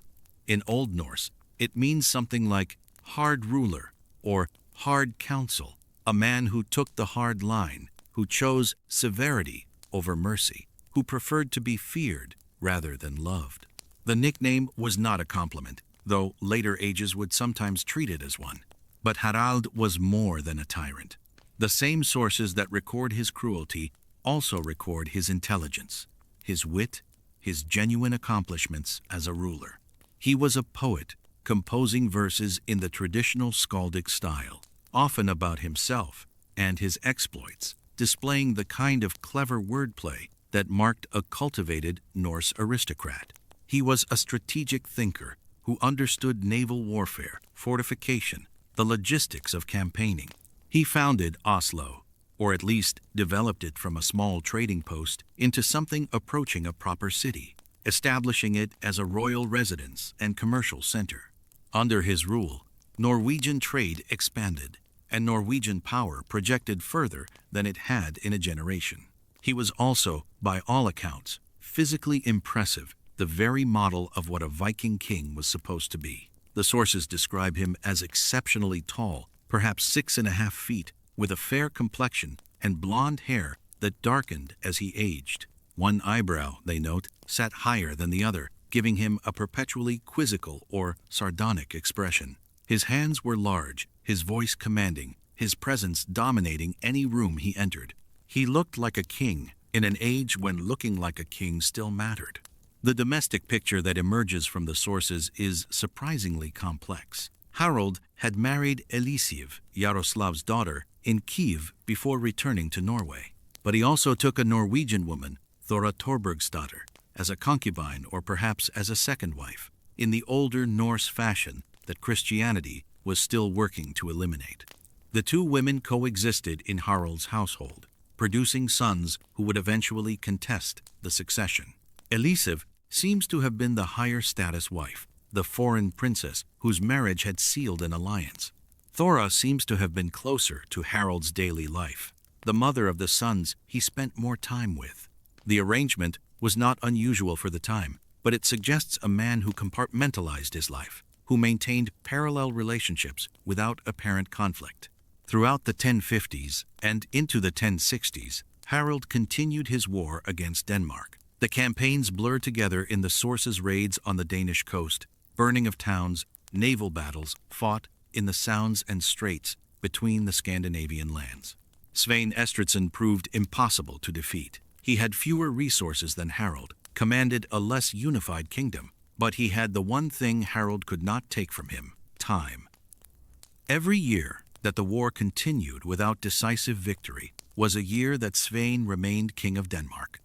Speaker 1: In Old Norse, it means something like hard ruler or hard counsel, a man who took the hard line, who chose severity over mercy, who preferred to be feared rather than loved. The nickname was not a compliment, though later ages would sometimes treat it as one. But Harald was more than a tyrant. The same sources that record his cruelty also record his intelligence, his wit, his genuine accomplishments as a ruler. He was a poet, composing verses in the traditional skaldic style, often about himself and his exploits, displaying the kind of clever wordplay that marked a cultivated Norse aristocrat. He was a strategic thinker who understood naval warfare, fortification, the logistics of campaigning. He founded Oslo, or at least developed it from a small trading post into something approaching a proper city, establishing it as a royal residence and commercial center. Under his rule, Norwegian trade expanded, and Norwegian power projected further than it had in a generation. He was also, by all accounts, physically impressive, the very model of what a Viking king was supposed to be. The sources describe him as exceptionally tall, perhaps 6.5 feet, with a fair complexion and blonde hair that darkened as he aged. One eyebrow, they note, sat higher than the other, giving him a perpetually quizzical or sardonic expression. His hands were large, his voice commanding, his presence dominating any room he entered. He looked like a king in an age when looking like a king still mattered. The domestic picture that emerges from the sources is surprisingly complex. Harald had married Elisiv, Yaroslav's daughter, in Kiev before returning to Norway. But he also took a Norwegian woman, Thora Torbergsdatter, as a concubine or perhaps as a second wife, in the older Norse fashion that Christianity was still working to eliminate. The two women coexisted in Harald's household, producing sons who would eventually contest the succession. Elisiv seems to have been the higher status wife, the foreign princess whose marriage had sealed an alliance. Thora seems to have been closer to Harald's daily life, the mother of the sons he spent more time with. The arrangement was not unusual for the time, but it suggests a man who compartmentalized his life, who maintained parallel relationships without apparent conflict. Throughout the 1050s and into the 1060s, Harald continued his war against Denmark. The campaigns blur together in the sources' raids on the Danish coast, burning of towns, naval battles fought in the sounds and straits between the Scandinavian lands. Svein Estridsson proved impossible to defeat. He had fewer resources than Harald, commanded a less unified kingdom, but he had the one thing Harald could not take from him: time. Every year that the war continued without decisive victory was a year that Svein remained king of Denmark.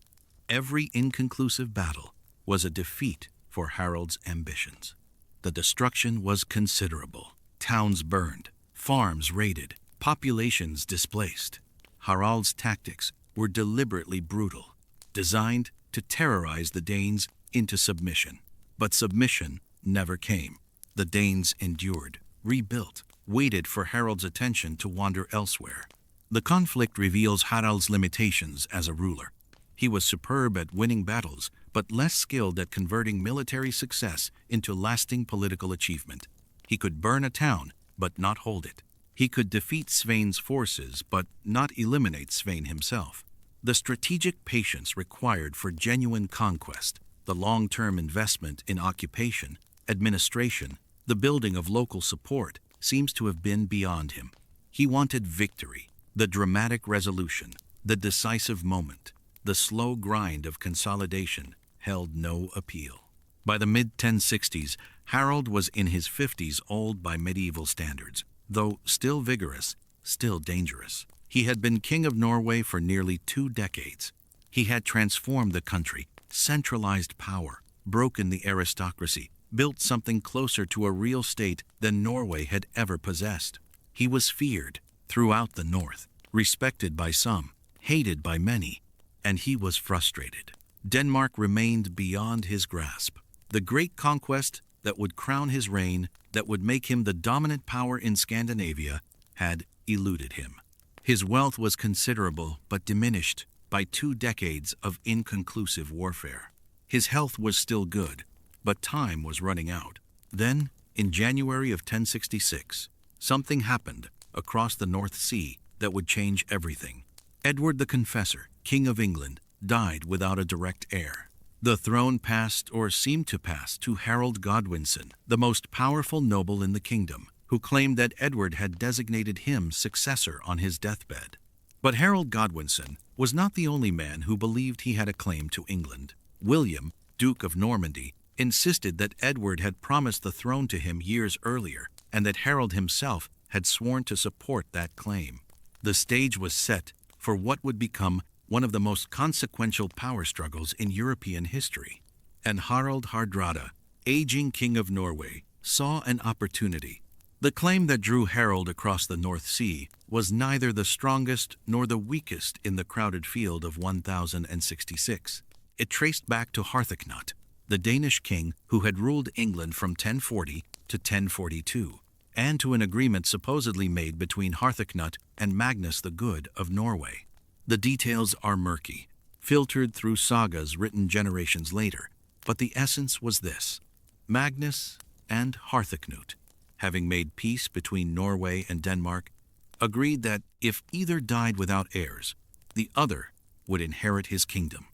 Speaker 1: Every inconclusive battle was a defeat for Harald's ambitions. The destruction was considerable. Towns burned, farms raided, populations displaced. Harald's tactics were deliberately brutal, designed to terrorize the Danes into submission. But submission never came. The Danes endured, rebuilt, waited for Harald's attention to wander elsewhere. The conflict reveals Harald's limitations as a ruler. He was superb at winning battles, but less skilled at converting military success into lasting political achievement. He could burn a town, but not hold it. He could defeat Svein's forces, but not eliminate Svein himself. The strategic patience required for genuine conquest, the long-term investment in occupation, administration, the building of local support, seems to have been beyond him. He wanted victory, the dramatic resolution, the decisive moment. The slow grind of consolidation held no appeal. By the mid-1060s, Harald was in his 50s old by medieval standards, though still vigorous, still dangerous. He had been king of Norway for nearly 2 decades. He had transformed the country, centralized power, broken the aristocracy, built something closer to a real state than Norway had ever possessed. He was feared throughout the north, respected by some, hated by many, and he was frustrated. Denmark remained beyond his grasp. The great conquest that would crown his reign, that would make him the dominant power in Scandinavia, had eluded him. His wealth was considerable but diminished by by 2 decades of inconclusive warfare. His health was still good, but time was running out. Then, in January of 1066, something happened across the North Sea that would change everything. Edward the Confessor, King of England, died without a direct heir. The throne passed, or seemed to pass, to Harald Godwinson, the most powerful noble in the kingdom, who claimed that Edward had designated him successor on his deathbed. But Harald Godwinson was not the only man who believed he had a claim to England. William, Duke of Normandy, insisted that Edward had promised the throne to him years earlier, and that Harald himself had sworn to support that claim. The stage was set for what would become one of the most consequential power struggles in European history. And Harald Hardrada, aging King of Norway, saw an opportunity. The claim that drew Harald across the North Sea was neither the strongest nor the weakest in the crowded field of 1066. It traced back to Harthacnut, the Danish king who had ruled England from 1040 to 1042, and to an agreement supposedly made between Harthacnut and Magnus the Good of Norway. The details are murky, filtered through sagas written generations later, but the essence was this: Magnus and Harthacnut, having made peace between Norway and Denmark, agreed that if either died without heirs, the other would inherit his kingdom.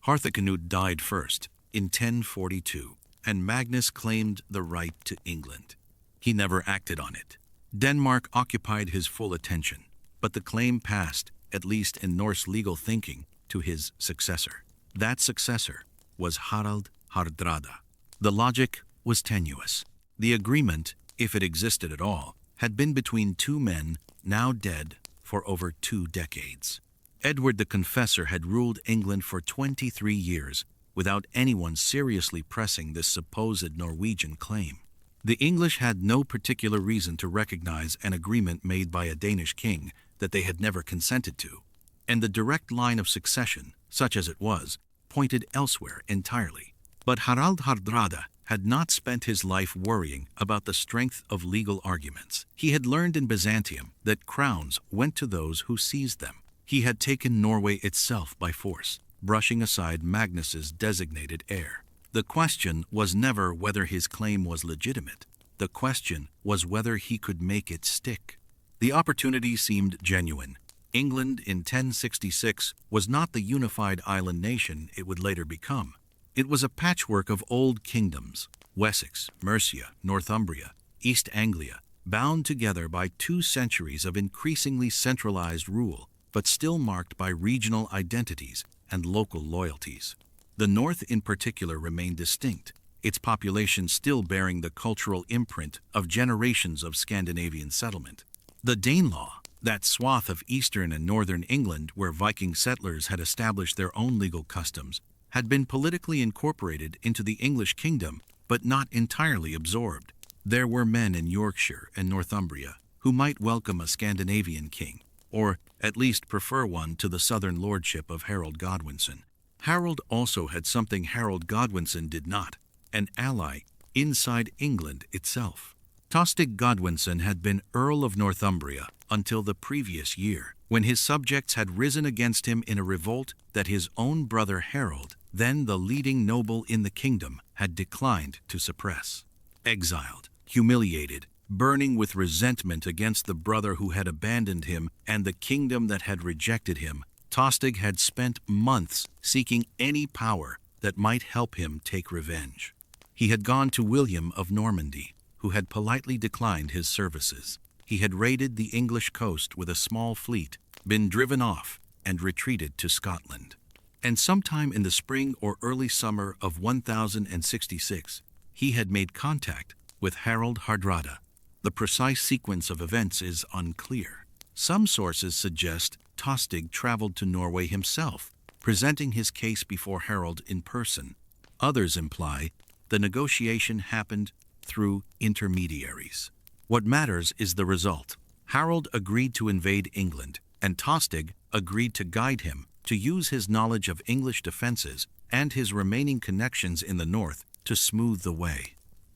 Speaker 1: Harthacnut died first, in 1042, and Magnus claimed the right to England. He never acted on it. Denmark occupied his full attention, but the claim passed, at least in Norse legal thinking, to his successor. That successor was Harald Hardrada. The logic was tenuous. The agreement, if it existed at all, had been between two men now dead for over 2 decades. Edward the Confessor had ruled England for 23 years without anyone seriously pressing this supposed Norwegian claim. The English had no particular reason to recognize an agreement made by a Danish king that they had never consented to, and the direct line of succession, such as it was, pointed elsewhere entirely. But Harald Hardrada had not spent his life worrying about the strength of legal arguments. He had learned in Byzantium that crowns went to those who seized them. He had taken Norway itself by force, brushing aside Magnus's designated heir. The question was never whether his claim was legitimate. The question was whether he could make it stick. The opportunity seemed genuine. England in 1066 was not the unified island nation it would later become. It was a patchwork of old kingdoms: Wessex, Mercia, Northumbria, East Anglia, bound together by 2 centuries of increasingly centralized rule, but still marked by regional identities and local loyalties. The North in particular remained distinct, its population still bearing the cultural imprint of generations of Scandinavian settlement. The Danelaw, that swath of eastern and northern England where Viking settlers had established their own legal customs, had been politically incorporated into the English kingdom, but not entirely absorbed. There were men in Yorkshire and Northumbria who might welcome a Scandinavian king, or at least prefer one to the southern lordship of Harald Godwinson. Harald also had something Harald Godwinson did not: an ally inside England itself. Tostig Godwinson had been Earl of Northumbria until the previous year, when his subjects had risen against him in a revolt that his own brother Harald, then the leading noble in the kingdom, had declined to suppress. Exiled, humiliated, burning with resentment against the brother who had abandoned him and the kingdom that had rejected him, Tostig had spent months seeking any power that might help him take revenge. He had gone to William of Normandy, who had politely declined his services. He had raided the English coast with a small fleet, been driven off, and retreated to Scotland. And sometime in the spring or early summer of 1066, he had made contact with Harald Hardrada. The precise sequence of events is unclear. Some sources suggest Tostig traveled to Norway himself, presenting his case before Harald in person. Others imply the negotiation happened through intermediaries. What matters is the result. Harald agreed to invade England, and Tostig agreed to guide him, to use his knowledge of English defenses and his remaining connections in the north to smooth the way.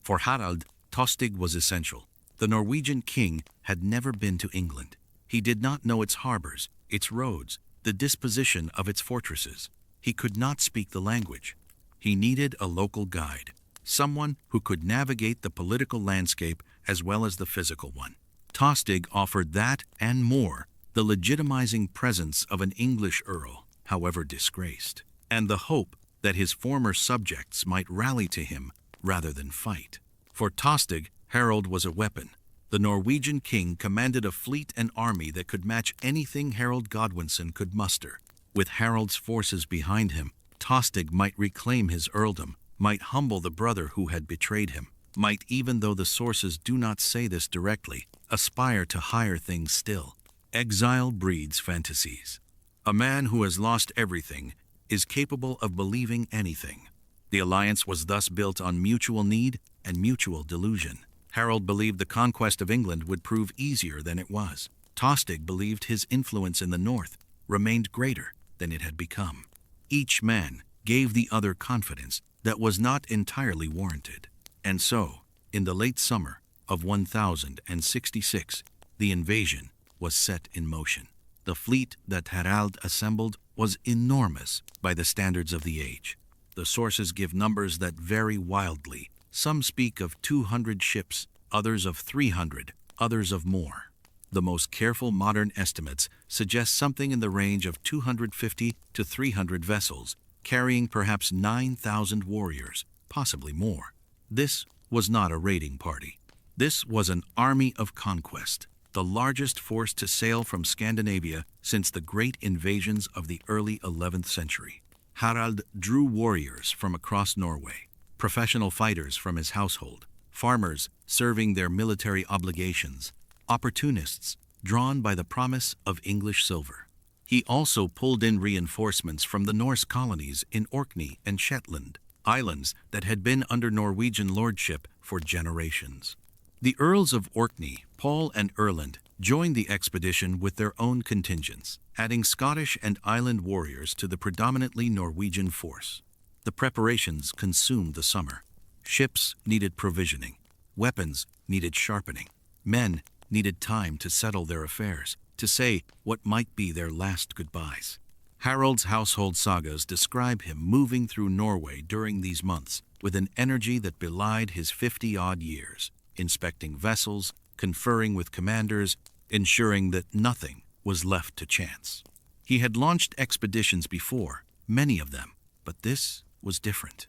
Speaker 1: For Harald, Tostig was essential. The Norwegian king had never been to England. He did not know its harbors, its roads, the disposition of its fortresses. He could not speak the language. He needed a local guide, someone who could navigate the political landscape as well as the physical one. Tostig offered that and more, the legitimizing presence of an English earl, however disgraced, and the hope that his former subjects might rally to him rather than fight. For Tostig, Harald was a weapon. The Norwegian king commanded a fleet and army that could match anything Harald Godwinson could muster. With Harald's forces behind him, Tostig might reclaim his earldom, might humble the brother who had betrayed him, might, even though the sources do not say this directly, aspire to higher things still. Exile breeds fantasies. A man who has lost everything is capable of believing anything. The alliance was thus built on mutual need and mutual delusion. Harald believed the conquest of England would prove easier than it was. Tostig believed his influence in the north remained greater than it had become. Each man gave the other confidence that was not entirely warranted. And so, in the late summer of 1066, the invasion was set in motion. The fleet that Harald assembled was enormous by the standards of the age. The sources give numbers that vary wildly. Some speak of 200 ships, others of 300, others of more. The most careful modern estimates suggest something in the range of 250 to 300 vessels, carrying perhaps 9,000 warriors, possibly more. This was not a raiding party. This was an army of conquest, the largest force to sail from Scandinavia since the great invasions of the early 11th century. Harald drew warriors from across Norway, professional fighters from his household, farmers serving their military obligations, opportunists drawn by the promise of English silver. He also pulled in reinforcements from the Norse colonies in Orkney and Shetland, islands that had been under Norwegian lordship for generations. The Earls of Orkney, Paul and Erland, joined the expedition with their own contingents, adding Scottish and island warriors to the predominantly Norwegian force. The preparations consumed the summer. Ships needed provisioning. Weapons needed sharpening. Men needed time to settle their affairs, to say what might be their last goodbyes. Harald's household sagas describe him moving through Norway during these months with an energy that belied his 50-odd years, inspecting vessels, conferring with commanders, ensuring that nothing was left to chance. He had launched expeditions before, many of them, but this was different.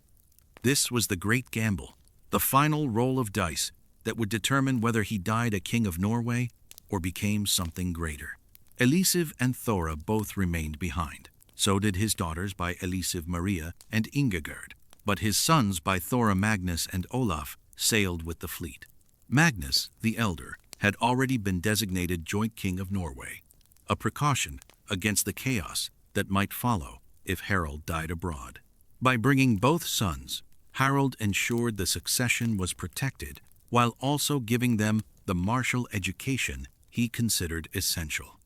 Speaker 1: This was the great gamble, the final roll of dice that would determine whether he died a king of Norway or became something greater. Elisiv and Thora both remained behind. So did his daughters by Elisiv Maria and Ingigerd, but his sons by Thora Magnus and Olaf sailed with the fleet. Magnus, the elder, had already been designated joint king of Norway, a precaution against the chaos that might follow if Harald died abroad. By bringing both sons, Harald ensured the succession was protected while also giving them the martial education he considered essential.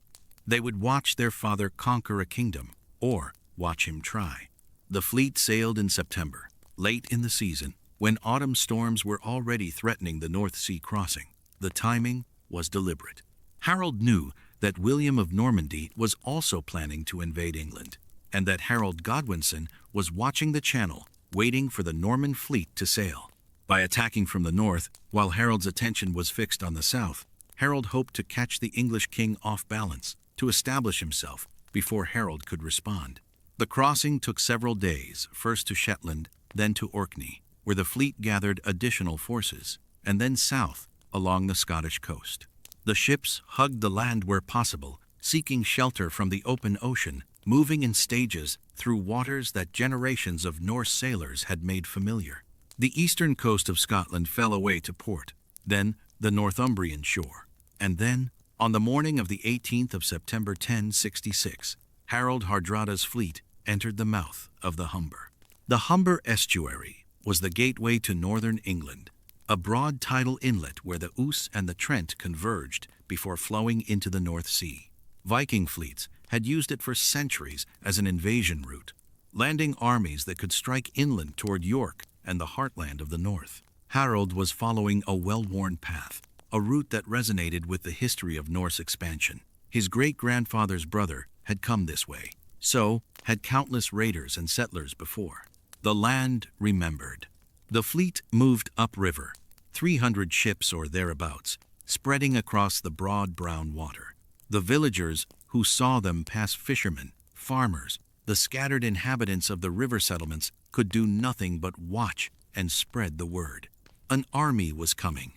Speaker 1: They would watch their father conquer a kingdom, or watch him try. The fleet sailed in September, late in the season, when autumn storms were already threatening the North Sea crossing. The timing was deliberate. Harald knew that William of Normandy was also planning to invade England, and that Harald Godwinson was watching the Channel, waiting for the Norman fleet to sail. By attacking from the north, while Harald's attention was fixed on the south, Harald hoped to catch the English king off balance, to establish himself before Harald could respond. The crossing took several days, first to Shetland, then to Orkney, where the fleet gathered additional forces, and then south along the Scottish coast. The ships hugged the land where possible, seeking shelter from the open ocean, moving in stages through waters that generations of Norse sailors had made familiar. The eastern coast of Scotland fell away to port, then the Northumbrian shore, and then, on the morning of the 18th of September 1066, Harald Hardrada's fleet entered the mouth of the Humber. The Humber estuary was the gateway to northern England, a broad tidal inlet where the Ouse and the Trent converged before flowing into the North Sea. Viking fleets had used it for centuries as an invasion route, landing armies that could strike inland toward York and the heartland of the north. Harald was following a well-worn path, a route that resonated with the history of Norse expansion. His great-grandfather's brother had come this way. So had countless raiders and settlers before. The land remembered. The fleet moved upriver, 300 ships or thereabouts, spreading across the broad brown water. The villagers who saw them pass, fishermen, farmers, the scattered inhabitants of the river settlements, could do nothing but watch and spread the word. An army was coming.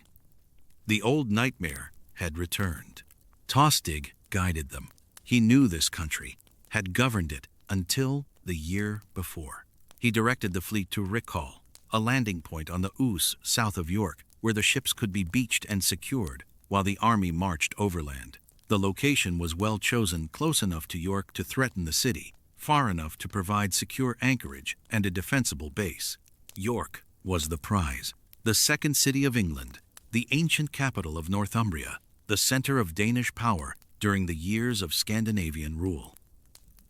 Speaker 1: The old nightmare had returned. Tostig guided them. He knew this country, had governed it until the year before. He directed the fleet to Rickhall, a landing point on the Ouse south of York, where the ships could be beached and secured while the army marched overland. The location was well chosen, close enough to York to threaten the city, far enough to provide secure anchorage and a defensible base. York was the prize, the second city of England, the ancient capital of Northumbria, the center of Danish power during the years of Scandinavian rule.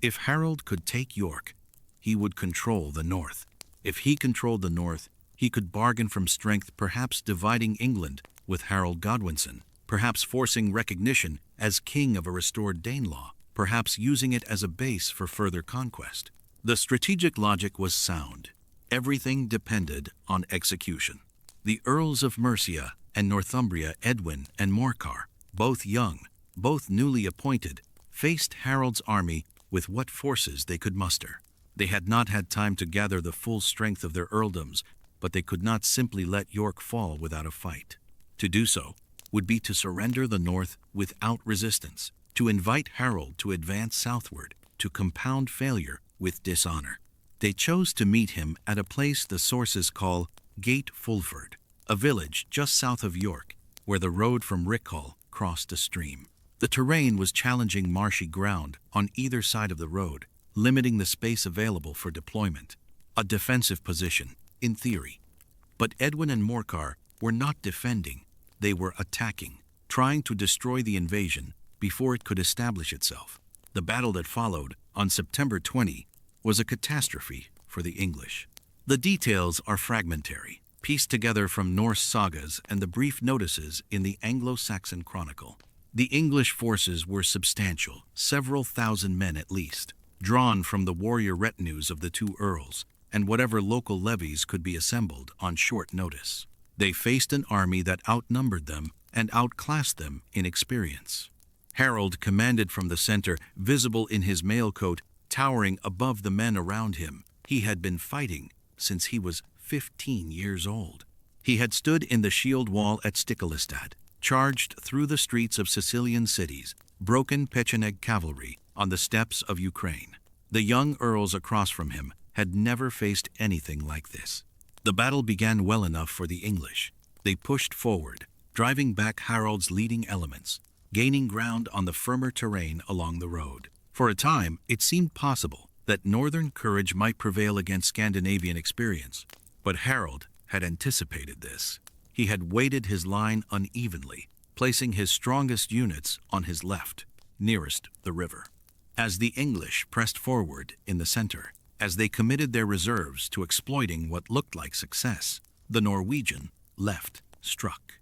Speaker 1: If Harald could take York, he would control the north. If he controlled the north, he could bargain from strength, perhaps dividing England with Harald Godwinson, perhaps forcing recognition as king of a restored Danelaw, perhaps using it as a base for further conquest. The strategic logic was sound. Everything depended on execution. The Earls of Mercia and Northumbria, Edwin and Morcar, both young, both newly appointed, faced Harold's army with what forces they could muster. They had not had time to gather the full strength of their earldoms, but they could not simply let York fall without a fight. To do so would be to surrender the north without resistance, to invite Harald to advance southward, to compound failure with dishonor. They chose to meet him at a place the sources call Gate Fulford, a village just south of York, where the road from Rickhall crossed a stream. The terrain was challenging, marshy ground on either side of the road, limiting the space available for deployment. A defensive position, in theory. But Edwin and Morcar were not defending, they were attacking, trying to destroy the invasion before it could establish itself. The battle that followed, on September 20, was a catastrophe for the English. The details are fragmentary, pieced together from Norse sagas and the brief notices in the Anglo-Saxon Chronicle. The English forces were substantial, several thousand men at least, drawn from the warrior retinues of the two earls, and whatever local levies could be assembled on short notice. They faced an army that outnumbered them and outclassed them in experience. Harald commanded from the center, visible in his mail coat, towering above the men around him. He had been fighting since he was 15 years old. He had stood in the shield wall at Stiklestad, charged through the streets of Sicilian cities, broken Pecheneg cavalry on the steppes of Ukraine. The young earls across from him had never faced anything like this. The battle began well enough for the English. They pushed forward, driving back Harold's leading elements, gaining ground on the firmer terrain along the road. For a time, it seemed possible that northern courage might prevail against Scandinavian experience, but Harald had anticipated this. He had weighted his line unevenly, placing his strongest units on his left, nearest the river. As the English pressed forward in the center, as they committed their reserves to exploiting what looked like success, the Norwegian left struck.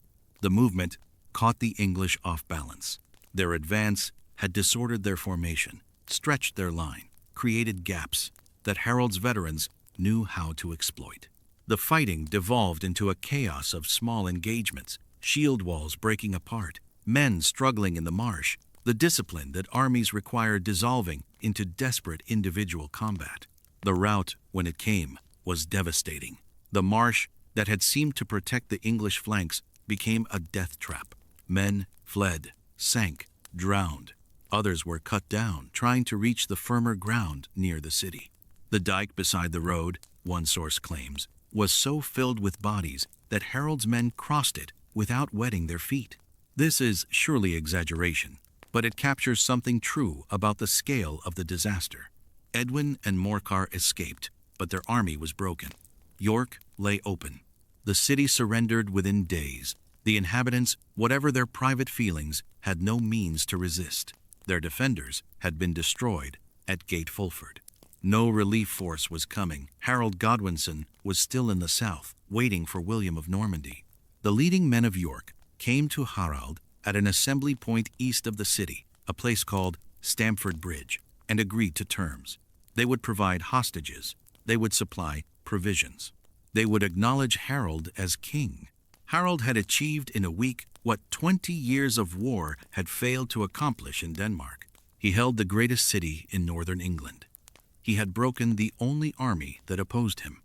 Speaker 1: The movement caught the English off balance. Their advance had disordered their formation, stretched their line, created gaps that Harold's veterans knew how to exploit. The fighting devolved into a chaos of small engagements, shield walls breaking apart, men struggling in the marsh, the discipline that armies required dissolving into desperate individual combat. The rout, when it came, was devastating. The marsh that had seemed to protect the English flanks became a death trap. Men fled, sank, drowned. Others were cut down, trying to reach the firmer ground near the city. The dike beside the road, one source claims, was so filled with bodies that Harold's men crossed it without wetting their feet. This is surely exaggeration, but it captures something true about the scale of the disaster. Edwin and Morcar escaped, but their army was broken. York lay open. The city surrendered within days. The inhabitants, whatever their private feelings, had no means to resist. Their defenders had been destroyed at Gate Fulford. No relief force was coming. Harald Godwinson was still in the south, waiting for William of Normandy. The leading men of York came to Harald at an assembly point east of the city, a place called Stamford Bridge. and agreed to terms. They would provide hostages. They would supply provisions. They would acknowledge Harald as king. Harald had achieved in a week what 20 years of war had failed to accomplish in Denmark. He held the greatest city in northern England. He had broken the only army that opposed him.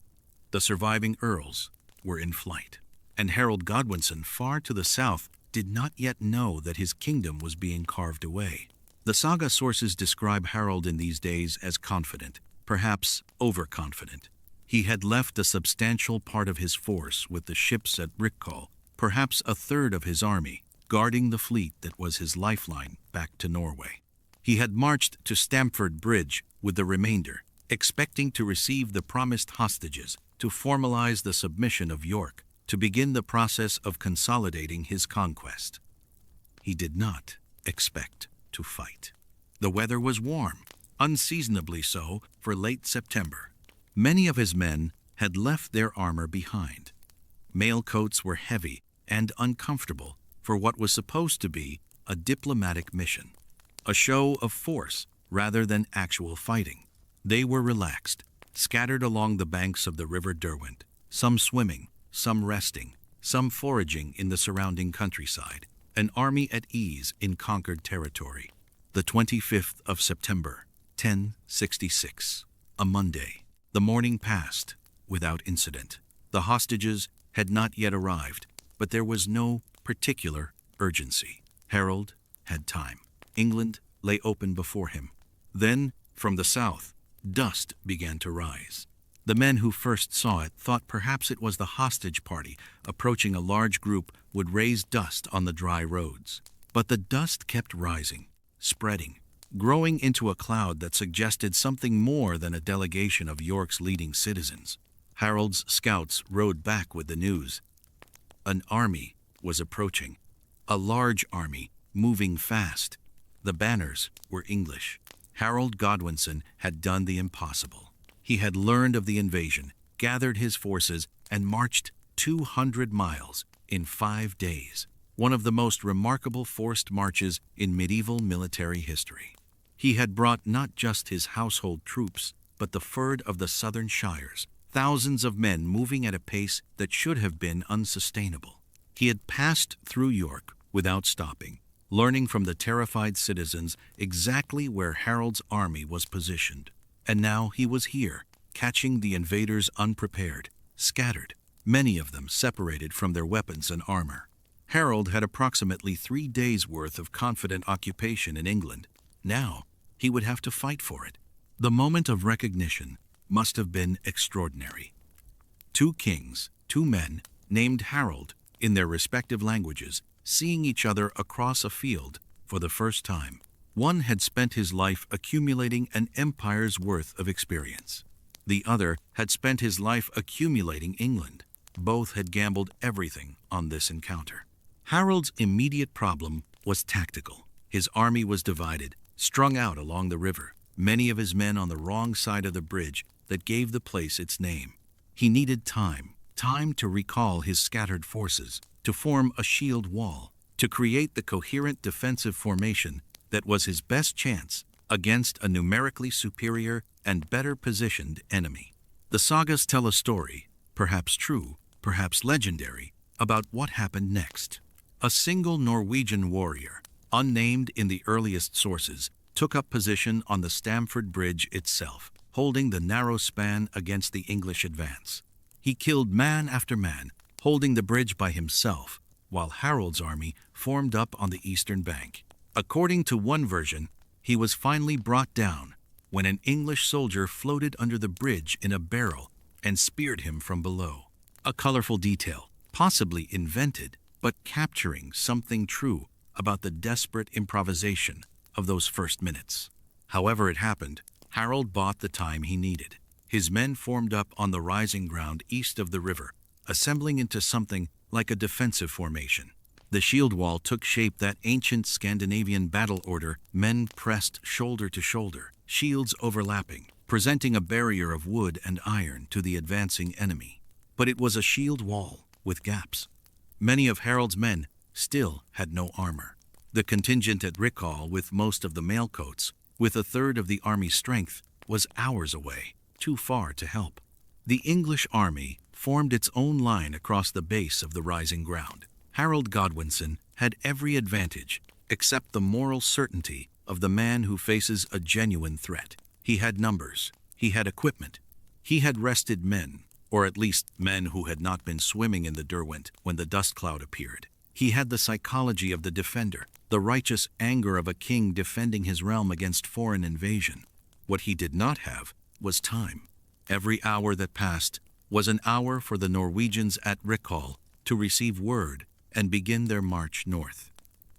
Speaker 1: The surviving earls were in flight, and Harald Godwinson, far to the south, did not yet know that his kingdom was being carved away. The saga sources describe Harald in these days as confident, perhaps overconfident. He had left a substantial part of his force with the ships at Rickall, perhaps a third of his army, guarding the fleet that was his lifeline back to Norway. He had marched to Stamford Bridge with the remainder, expecting to receive the promised hostages, to formalize the submission of York, to begin the process of consolidating his conquest. He did not expect to fight. The weather was warm, unseasonably so for late September. Many of his men had left their armor behind. Mail coats were heavy and uncomfortable for what was supposed to be a diplomatic mission, a show of force rather than actual fighting. They were relaxed, scattered along the banks of the river Derwent, some swimming, some resting, some foraging in the surrounding countryside, an army at ease in conquered territory. The 25th of September, 1066, a Monday. The morning passed without incident. The hostages had not yet arrived, but there was no particular urgency. Harald had time. England lay open before him. Then, from the south, dust began to rise. The men who first saw it thought perhaps it was the hostage party approaching a large group would raise dust on the dry roads. But the dust kept rising, spreading, growing into a cloud that suggested something more than a delegation of York's leading citizens. Harald's scouts rode back with the news. An army was approaching, a large army, moving fast. The banners were English. Harald Godwinson had done the impossible. He had learned of the invasion, gathered his forces, and marched 200 miles in 5 days, one of the most remarkable forced marches in medieval military history. He had brought not just his household troops, but the Fyrd of the southern shires, thousands of men moving at a pace that should have been unsustainable. He had passed through York without stopping, learning from the terrified citizens exactly where Harald's army was positioned. And now he was here, catching the invaders unprepared, scattered, many of them separated from their weapons and armor. Harald had approximately 3 days' worth of confident occupation in England. Now he would have to fight for it. The moment of recognition must have been extraordinary. 2 kings, 2 men, named Harald, in their respective languages, seeing each other across a field for the first time. One had spent his life accumulating an empire's worth of experience. The other had spent his life accumulating England. Both had gambled everything on this encounter. Harald's immediate problem was tactical. His army was divided, strung out along the river, many of his men on the wrong side of the bridge that gave the place its name. He needed time to recall his scattered forces, to form a shield wall, to create the coherent defensive formation that was his best chance against a numerically superior and better positioned enemy. The sagas tell a story, perhaps true, perhaps legendary, about what happened next. A single Norwegian warrior, unnamed in the earliest sources, took up position on the Stamford Bridge itself, holding the narrow span against the English advance. He killed man after man, holding the bridge by himself, while Harald's army formed up on the eastern bank. According to one version, he was finally brought down when an English soldier floated under the bridge in a barrel and speared him from below. A colorful detail, possibly invented, but capturing something true about the desperate improvisation of those first minutes. However it happened, Harald bought the time he needed. His men formed up on the rising ground east of the river, assembling into something like a defensive formation. The shield wall took shape that ancient Scandinavian battle order, men pressed shoulder to shoulder, shields overlapping, presenting a barrier of wood and iron to the advancing enemy. But it was a shield wall with gaps. Many of Harald's men still had no armor. The contingent at Rickall, with most of the mailcoats, with a third of the army's strength, was hours away, too far to help. The English army formed its own line across the base of the rising ground. Harald Godwinson had every advantage, except the moral certainty of the man who faces a genuine threat. He had numbers, he had equipment, he had rested men, or at least men who had not been swimming in the Derwent when the dust cloud appeared. He had the psychology of the defender, the righteous anger of a king defending his realm against foreign invasion. What he did not have was time. Every hour that passed was an hour for the Norwegians at Rickhall to receive word and begin their march north.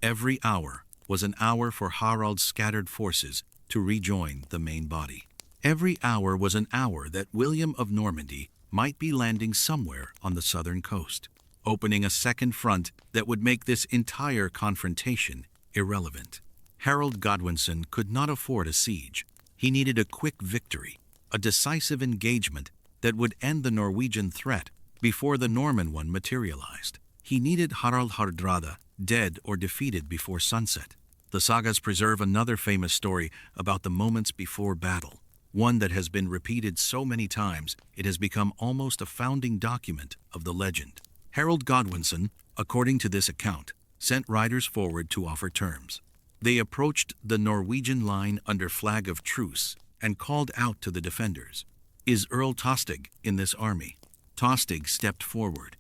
Speaker 1: Every hour was an hour for Harald's scattered forces to rejoin the main body. Every hour was an hour that William of Normandy might be landing somewhere on the southern coast, opening a second front that would make this entire confrontation irrelevant. Harald Godwinson could not afford a siege. He needed a quick victory, a decisive engagement that would end the Norwegian threat before the Norman one materialized. He needed Harald Hardrada dead or defeated before sunset. The sagas preserve another famous story about the moments before battle, one that has been repeated so many times it has become almost a founding document of the legend. Harald Godwinson, according to this account, sent riders forward to offer terms. They approached the Norwegian line under flag of truce and called out to the defenders, "Is Earl Tostig in this army?" Tostig stepped forward,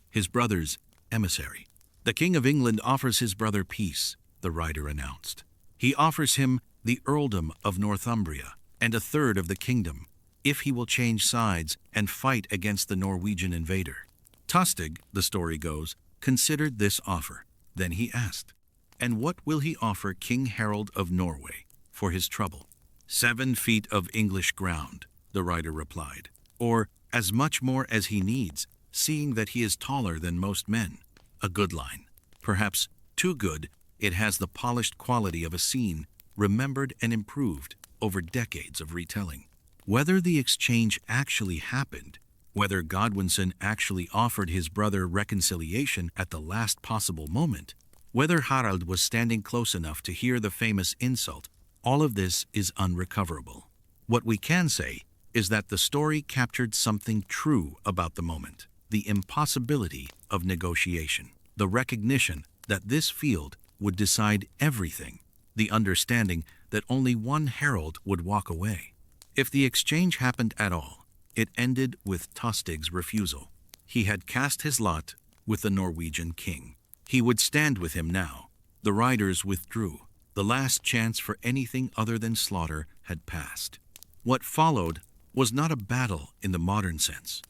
Speaker 1: his brother's emissary. "The King of England offers his brother peace," the rider announced. "He offers him the earldom of Northumbria and a third of the kingdom, if he will change sides and fight against the Norwegian invader." Tostig, the story goes, considered this offer. Then he asked, "And what will he offer King Harald of Norway for his trouble?" 7 feet of English ground, the rider replied, "or as much more as he needs, seeing that he is taller than most men." A good line. Perhaps too good, it has the polished quality of a scene, remembered and improved over decades of retelling. Whether the exchange actually happened, whether Godwinson actually offered his brother reconciliation at the last possible moment, whether Harald was standing close enough to hear the famous insult, all of this is unrecoverable. What we can say is that the story captured something true about the moment: the impossibility of negotiation, the recognition that this field would decide everything, the understanding that only one herald would walk away. If the exchange happened at all, it ended with Tostig's refusal. He had cast his lot with the Norwegian king. He would stand with him now. The riders withdrew. The last chance for anything other than slaughter had passed. What followed was not a battle in the modern sense,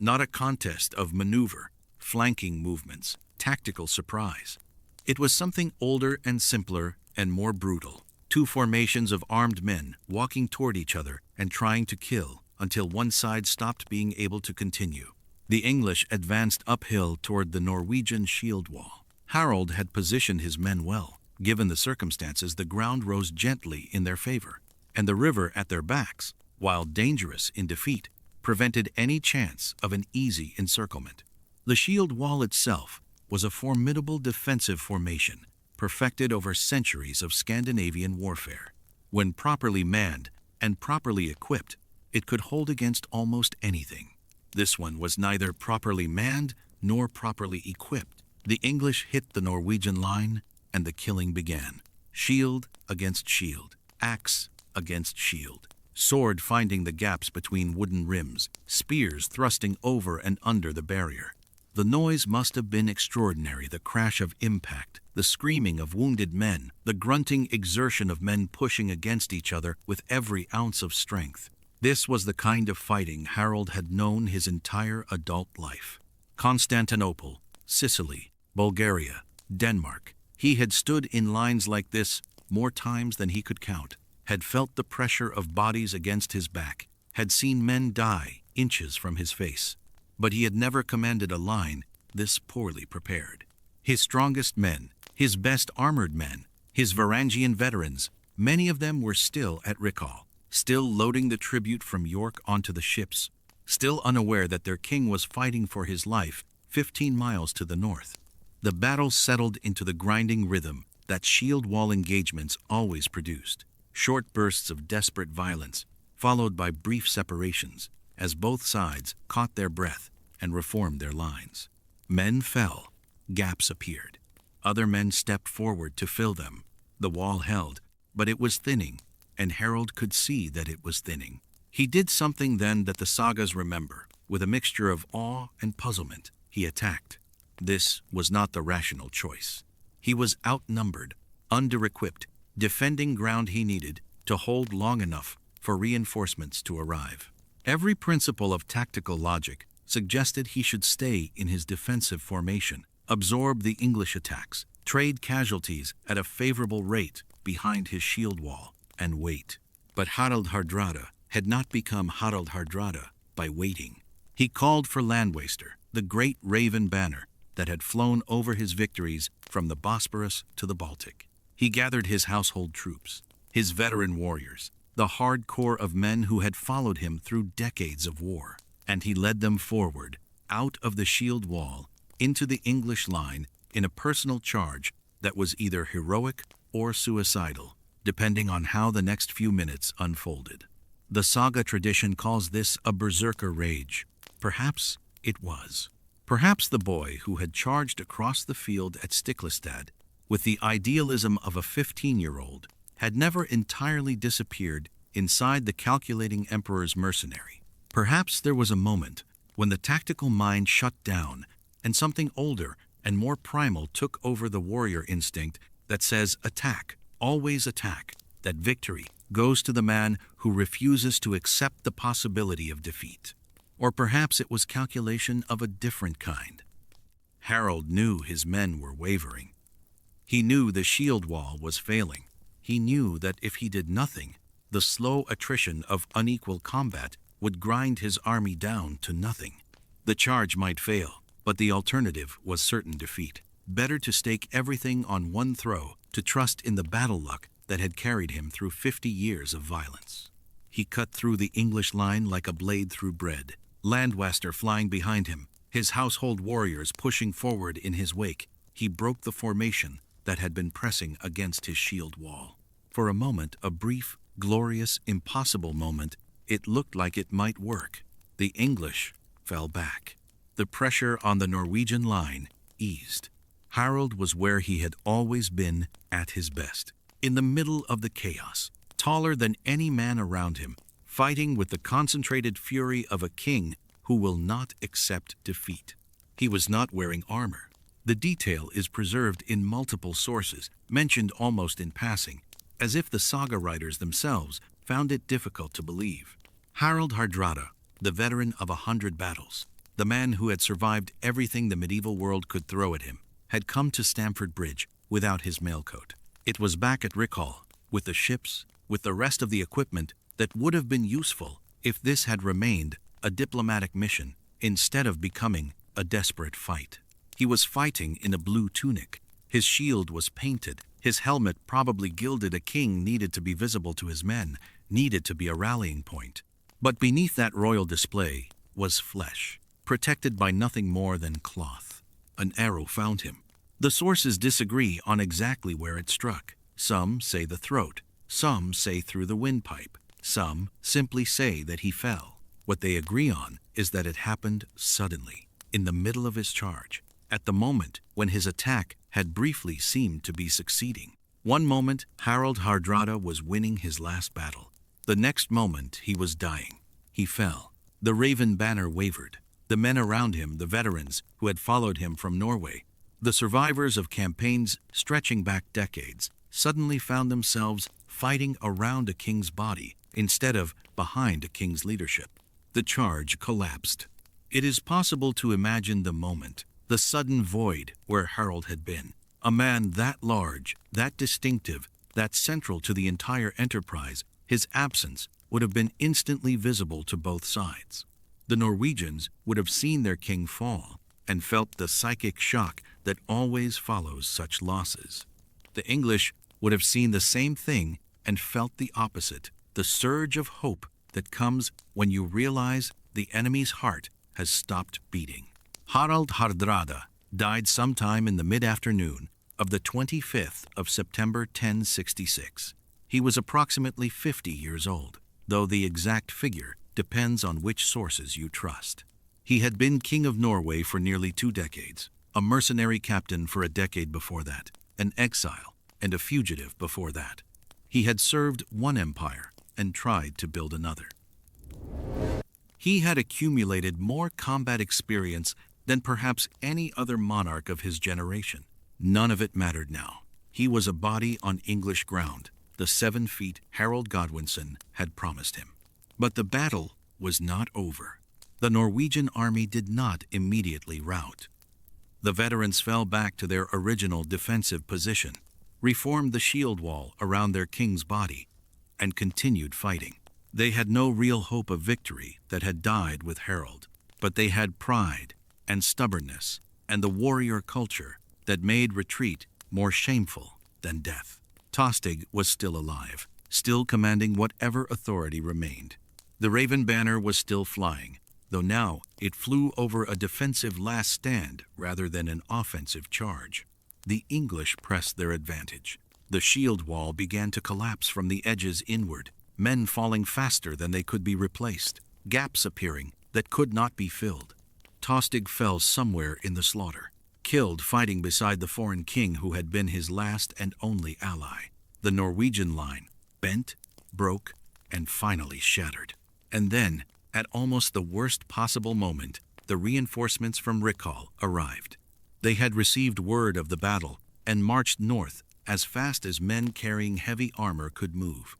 Speaker 1: not a contest of maneuver, flanking movements, tactical surprise. It was something older and simpler and more brutal. 2 formations of armed men walking toward each other and trying to kill until one side stopped being able to continue. The English advanced uphill toward the Norwegian shield wall. Harald had positioned his men well. Given the circumstances, the ground rose gently in their favor, and the river at their backs, while dangerous in defeat, prevented any chance of an easy encirclement. The shield wall itself was a formidable defensive formation, perfected over centuries of Scandinavian warfare. When properly manned and properly equipped, it could hold against almost anything. This one was neither properly manned nor properly equipped. The English hit the Norwegian line, and the killing began. Shield against shield, axe against shield, sword finding the gaps between wooden rims, spears thrusting over and under the barrier. The noise must have been extraordinary, the crash of impact, the screaming of wounded men, the grunting exertion of men pushing against each other with every ounce of strength. This was the kind of fighting Harald had known his entire adult life. Constantinople, Sicily, Bulgaria, Denmark. He had stood in lines like this more times than he could count, had felt the pressure of bodies against his back, had seen men die inches from his face. But he had never commanded a line this poorly prepared. His strongest men, his best armored men, his Varangian veterans, many of them were still at Rickhall, still loading the tribute from York onto the ships, still unaware that their king was fighting for his life 15 miles to the north. The battle settled into the grinding rhythm that shield wall engagements always produced: short bursts of desperate violence, followed by brief separations, as both sides caught their breath and reformed their lines. Men fell, gaps appeared. Other men stepped forward to fill them. The wall held, but it was thinning, and Harald could see that it was thinning. He did something then that the sagas remember. With a mixture of awe and puzzlement, he attacked. This was not the rational choice. He was outnumbered, under-equipped, defending ground he needed to hold long enough for reinforcements to arrive. Every principle of tactical logic suggested he should stay in his defensive formation, absorb the English attacks, trade casualties at a favorable rate behind his shield wall, and wait. But Harald Hardrada had not become Harald Hardrada by waiting. He called for Landwaster, the great raven banner that had flown over his victories from the Bosporus to the Baltic. He gathered his household troops, his veteran warriors, the hard core of men who had followed him through decades of war, and he led them forward, out of the shield wall, into the English line in a personal charge that was either heroic or suicidal, depending on how the next few minutes unfolded. The saga tradition calls this a berserker rage. Perhaps it was. Perhaps the boy who had charged across the field at Stiklestad with the idealism of a 15-year-old had never entirely disappeared inside the calculating emperor's mercenary. Perhaps there was a moment when the tactical mind shut down and something older and more primal took over the warrior instinct that says attack, always attack, that victory goes to the man who refuses to accept the possibility of defeat. Or perhaps it was calculation of a different kind. Harald knew his men were wavering. He knew the shield wall was failing. He knew that if he did nothing, the slow attrition of unequal combat would grind his army down to nothing. The charge might fail, but the alternative was certain defeat. Better to stake everything on one throw, to trust in the battle luck that had carried him through 50 years of violence. He cut through the English line like a blade through bread, Landwaster flying behind him, his household warriors pushing forward in his wake. He broke the formation that had been pressing against his shield wall. For a moment, a brief, glorious, impossible moment, it looked like it might work. The English fell back. The pressure on the Norwegian line eased. Harald was where he had always been at his best, in the middle of the chaos, taller than any man around him, fighting with the concentrated fury of a king who will not accept defeat. He was not wearing armor. The detail is preserved in multiple sources, mentioned almost in passing, as if the saga writers themselves found it difficult to believe. Harald Hardrada, the veteran of 100 battles, the man who had survived everything the medieval world could throw at him, had come to Stamford Bridge without his mailcoat. It was back at Rickhall, with the ships, with the rest of the equipment that would have been useful if this had remained a diplomatic mission instead of becoming a desperate fight. He was fighting in a blue tunic. His shield was painted. His helmet, probably gilded. A king needed to be visible to his men, needed to be a rallying point. But beneath that royal display was flesh, protected by nothing more than cloth. An arrow found him. The sources disagree on exactly where it struck. Some say the throat. Some say through the windpipe. Some simply say that he fell. What they agree on is that it happened suddenly, in the middle of his charge, at the moment when his attack had briefly seemed to be succeeding. One moment, Harald Hardrada was winning his last battle. The next moment, he was dying. He fell. The raven banner wavered. The men around him, the veterans who had followed him from Norway, the survivors of campaigns stretching back decades, suddenly found themselves fighting around a king's body instead of behind a king's leadership. The charge collapsed. It is possible to imagine the moment, the sudden void where Harald had been. A man that large, that distinctive, that central to the entire enterprise, his absence would have been instantly visible to both sides. The Norwegians would have seen their king fall and felt the psychic shock that always follows such losses. The English would have seen the same thing and felt the opposite, the surge of hope that comes when you realize the enemy's heart has stopped beating. Harald Hardrada died sometime in the mid-afternoon of the 25th of September 1066. He was approximately 50 years old, though the exact figure depends on which sources you trust. He had been king of Norway for nearly 2 decades, a mercenary captain for a decade before that, an exile, and a fugitive before that. He had served one empire and tried to build another. He had accumulated more combat experience than perhaps any other monarch of his generation. None of it mattered now. He was a body on English ground, the 7 feet Harald Godwinson had promised him. But the battle was not over. The Norwegian army did not immediately rout. The veterans fell back to their original defensive position, reformed the shield wall around their king's body, and continued fighting. They had no real hope of victory that had died with Harald, but they had pride and stubbornness and the warrior culture that made retreat more shameful than death. Tostig was still alive, still commanding whatever authority remained. The Raven banner was still flying, though now it flew over a defensive last stand rather than an offensive charge. The English pressed their advantage. The shield wall began to collapse from the edges inward, men falling faster than they could be replaced, gaps appearing that could not be filled. Tostig fell somewhere in the slaughter, killed fighting beside the foreign king who had been his last and only ally. The Norwegian line bent, broke, and finally shattered. And then, at almost the worst possible moment, the reinforcements from Rickhall arrived. They had received word of the battle and marched north as fast as men carrying heavy armor could move.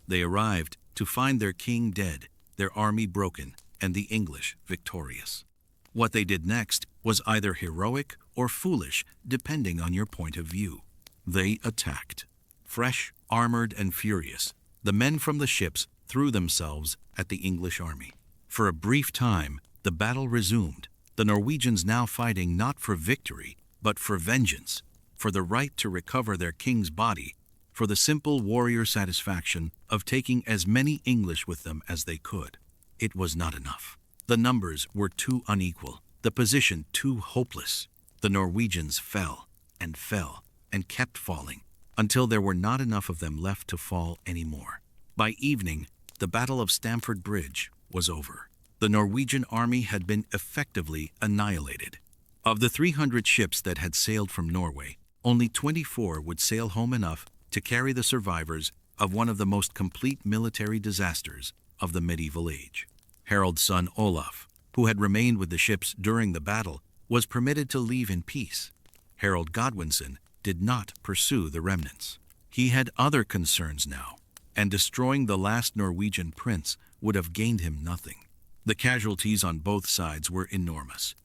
Speaker 1: They arrived to find their king dead, their army broken, and the English victorious. What they did next was either heroic or foolish, depending on your point of view. They attacked. Fresh, armored, and furious, the men from the ships threw themselves at the English army. For a brief time, the battle resumed, the Norwegians now fighting not for victory, but for vengeance, for the right to recover their king's body, for the simple warrior satisfaction of taking as many English with them as they could. It was not enough. The numbers were too unequal, the position too hopeless. The Norwegians fell and kept falling, until there were not enough of them left to fall anymore. By evening, the Battle of Stamford Bridge was over. The Norwegian army had been effectively annihilated. Of the 300 ships that had sailed from Norway, only 24 would sail home enough to carry the survivors of one of the most complete military disasters of the medieval age. Harald's son Olaf, who had remained with the ships during the battle, was permitted to leave in peace. Harald Godwinson did not pursue the remnants. He had other concerns now, and destroying the last Norwegian prince would have gained him nothing. The casualties on both sides were enormous.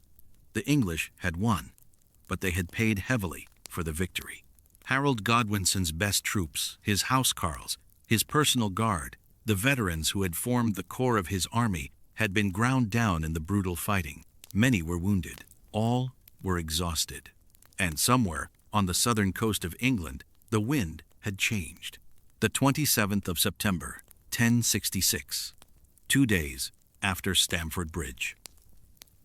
Speaker 1: The English had won, but they had paid heavily for the victory. Harald Godwinson's best troops, his housecarls, his personal guard, the veterans who had formed the core of his army, had been ground down in the brutal fighting. Many were wounded. All were exhausted. And somewhere on the southern coast of England, the wind had changed. The 27th of September, 1066, 2 days after Stamford Bridge.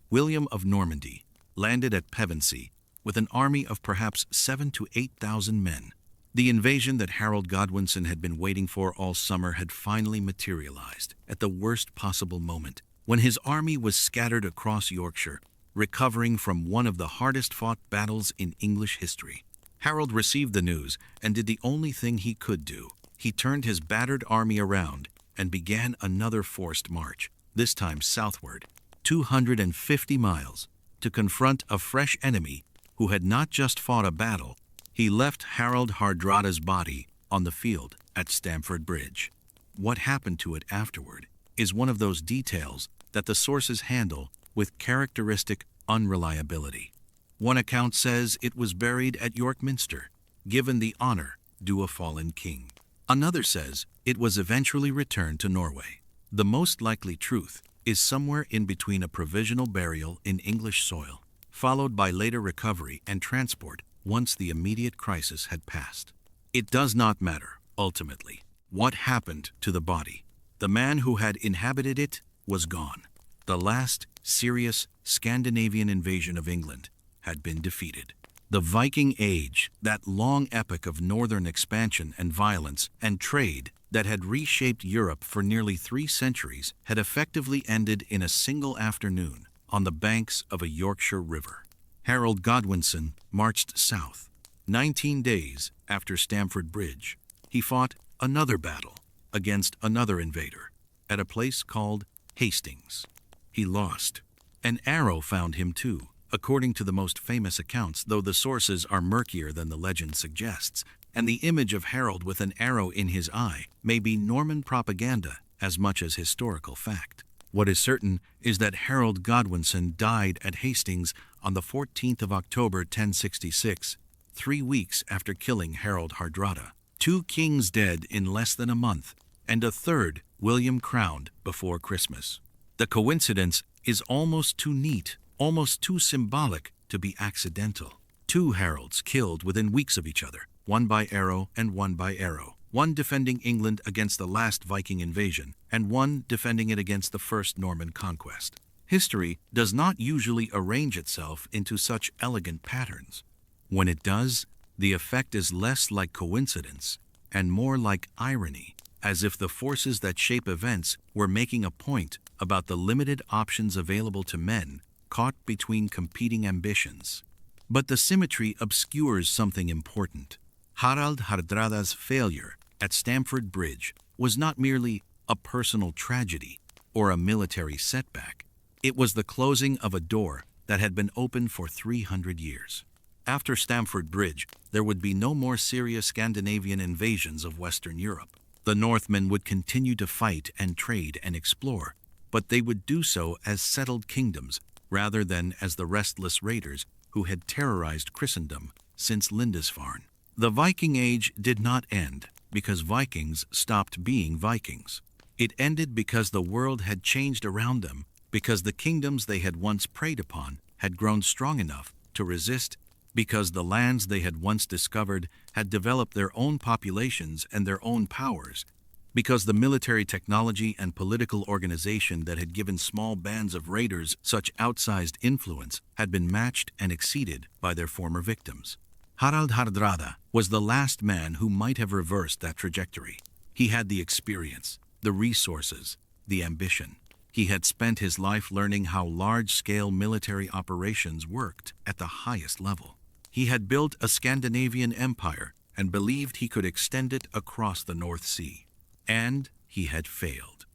Speaker 1: William of Normandy landed at Pevensey with an army of perhaps 7,000 to 8,000 men. The invasion that Harald Godwinson had been waiting for all summer had finally materialized at the worst possible moment, when his army was scattered across Yorkshire, recovering from one of the hardest-fought battles in English history. Harald received the news and did the only thing he could do. He turned his battered army around and began another forced march, this time southward, 250 miles, to confront a fresh enemy who had not just fought a battle. He left Harald Hardrada's body on the field at Stamford Bridge. What happened to it afterward is one of those details that the sources handle with characteristic unreliability. One account says it was buried at York Minster, given the honor due a fallen king. Another says it was eventually returned to Norway. The most likely truth is somewhere in between a provisional burial in English soil, followed by later recovery and transport once the immediate crisis had passed. It does not matter, ultimately, what happened to the body. The man who had inhabited it was gone. The last serious Scandinavian invasion of England had been defeated. The Viking Age, that long epic of northern expansion and violence and trade that had reshaped Europe for nearly 3 centuries, had effectively ended in a single afternoon on the banks of a Yorkshire river. Harald Godwinson marched south. 19 days after Stamford Bridge, he fought another battle against another invader at a place called Hastings. He lost. An arrow found him too, according to the most famous accounts, though the sources are murkier than the legend suggests, and the image of Harald with an arrow in his eye may be Norman propaganda as much as historical fact. What is certain is that Harald Godwinson died at Hastings on the 14th of October 1066, 3 weeks after killing Harald Hardrada. 2 kings dead in less than a month, and a third, William, crowned before Christmas. The coincidence is almost too neat, almost too symbolic to be accidental. 2 Haralds killed within weeks of each other, one by arrow and one by arrow. One defending England against the last Viking invasion, and one defending it against the first Norman conquest. History does not usually arrange itself into such elegant patterns. When it does, the effect is less like coincidence and more like irony, as if the forces that shape events were making a point about the limited options available to men caught between competing ambitions. But the symmetry obscures something important. Harald Hardrada's failure at Stamford Bridge was not merely a personal tragedy or a military setback. It was the closing of a door that had been open for 300 years. After Stamford Bridge, there would be no more serious Scandinavian invasions of Western Europe. The Northmen would continue to fight and trade and explore, but they would do so as settled kingdoms rather than as the restless raiders who had terrorized Christendom since Lindisfarne. The Viking Age did not end because Vikings stopped being Vikings. It ended because the world had changed around them, because the kingdoms they had once preyed upon had grown strong enough to resist, because the lands they had once discovered had developed their own populations and their own powers, because the military technology and political organization that had given small bands of raiders such outsized influence had been matched and exceeded by their former victims. Harald Hardrada was the last man who might have reversed that trajectory. He had the experience, the resources, the ambition. He had spent his life learning how large-scale military operations worked at the highest level. He had built a Scandinavian empire and believed he could extend it across the North Sea. And he had failed.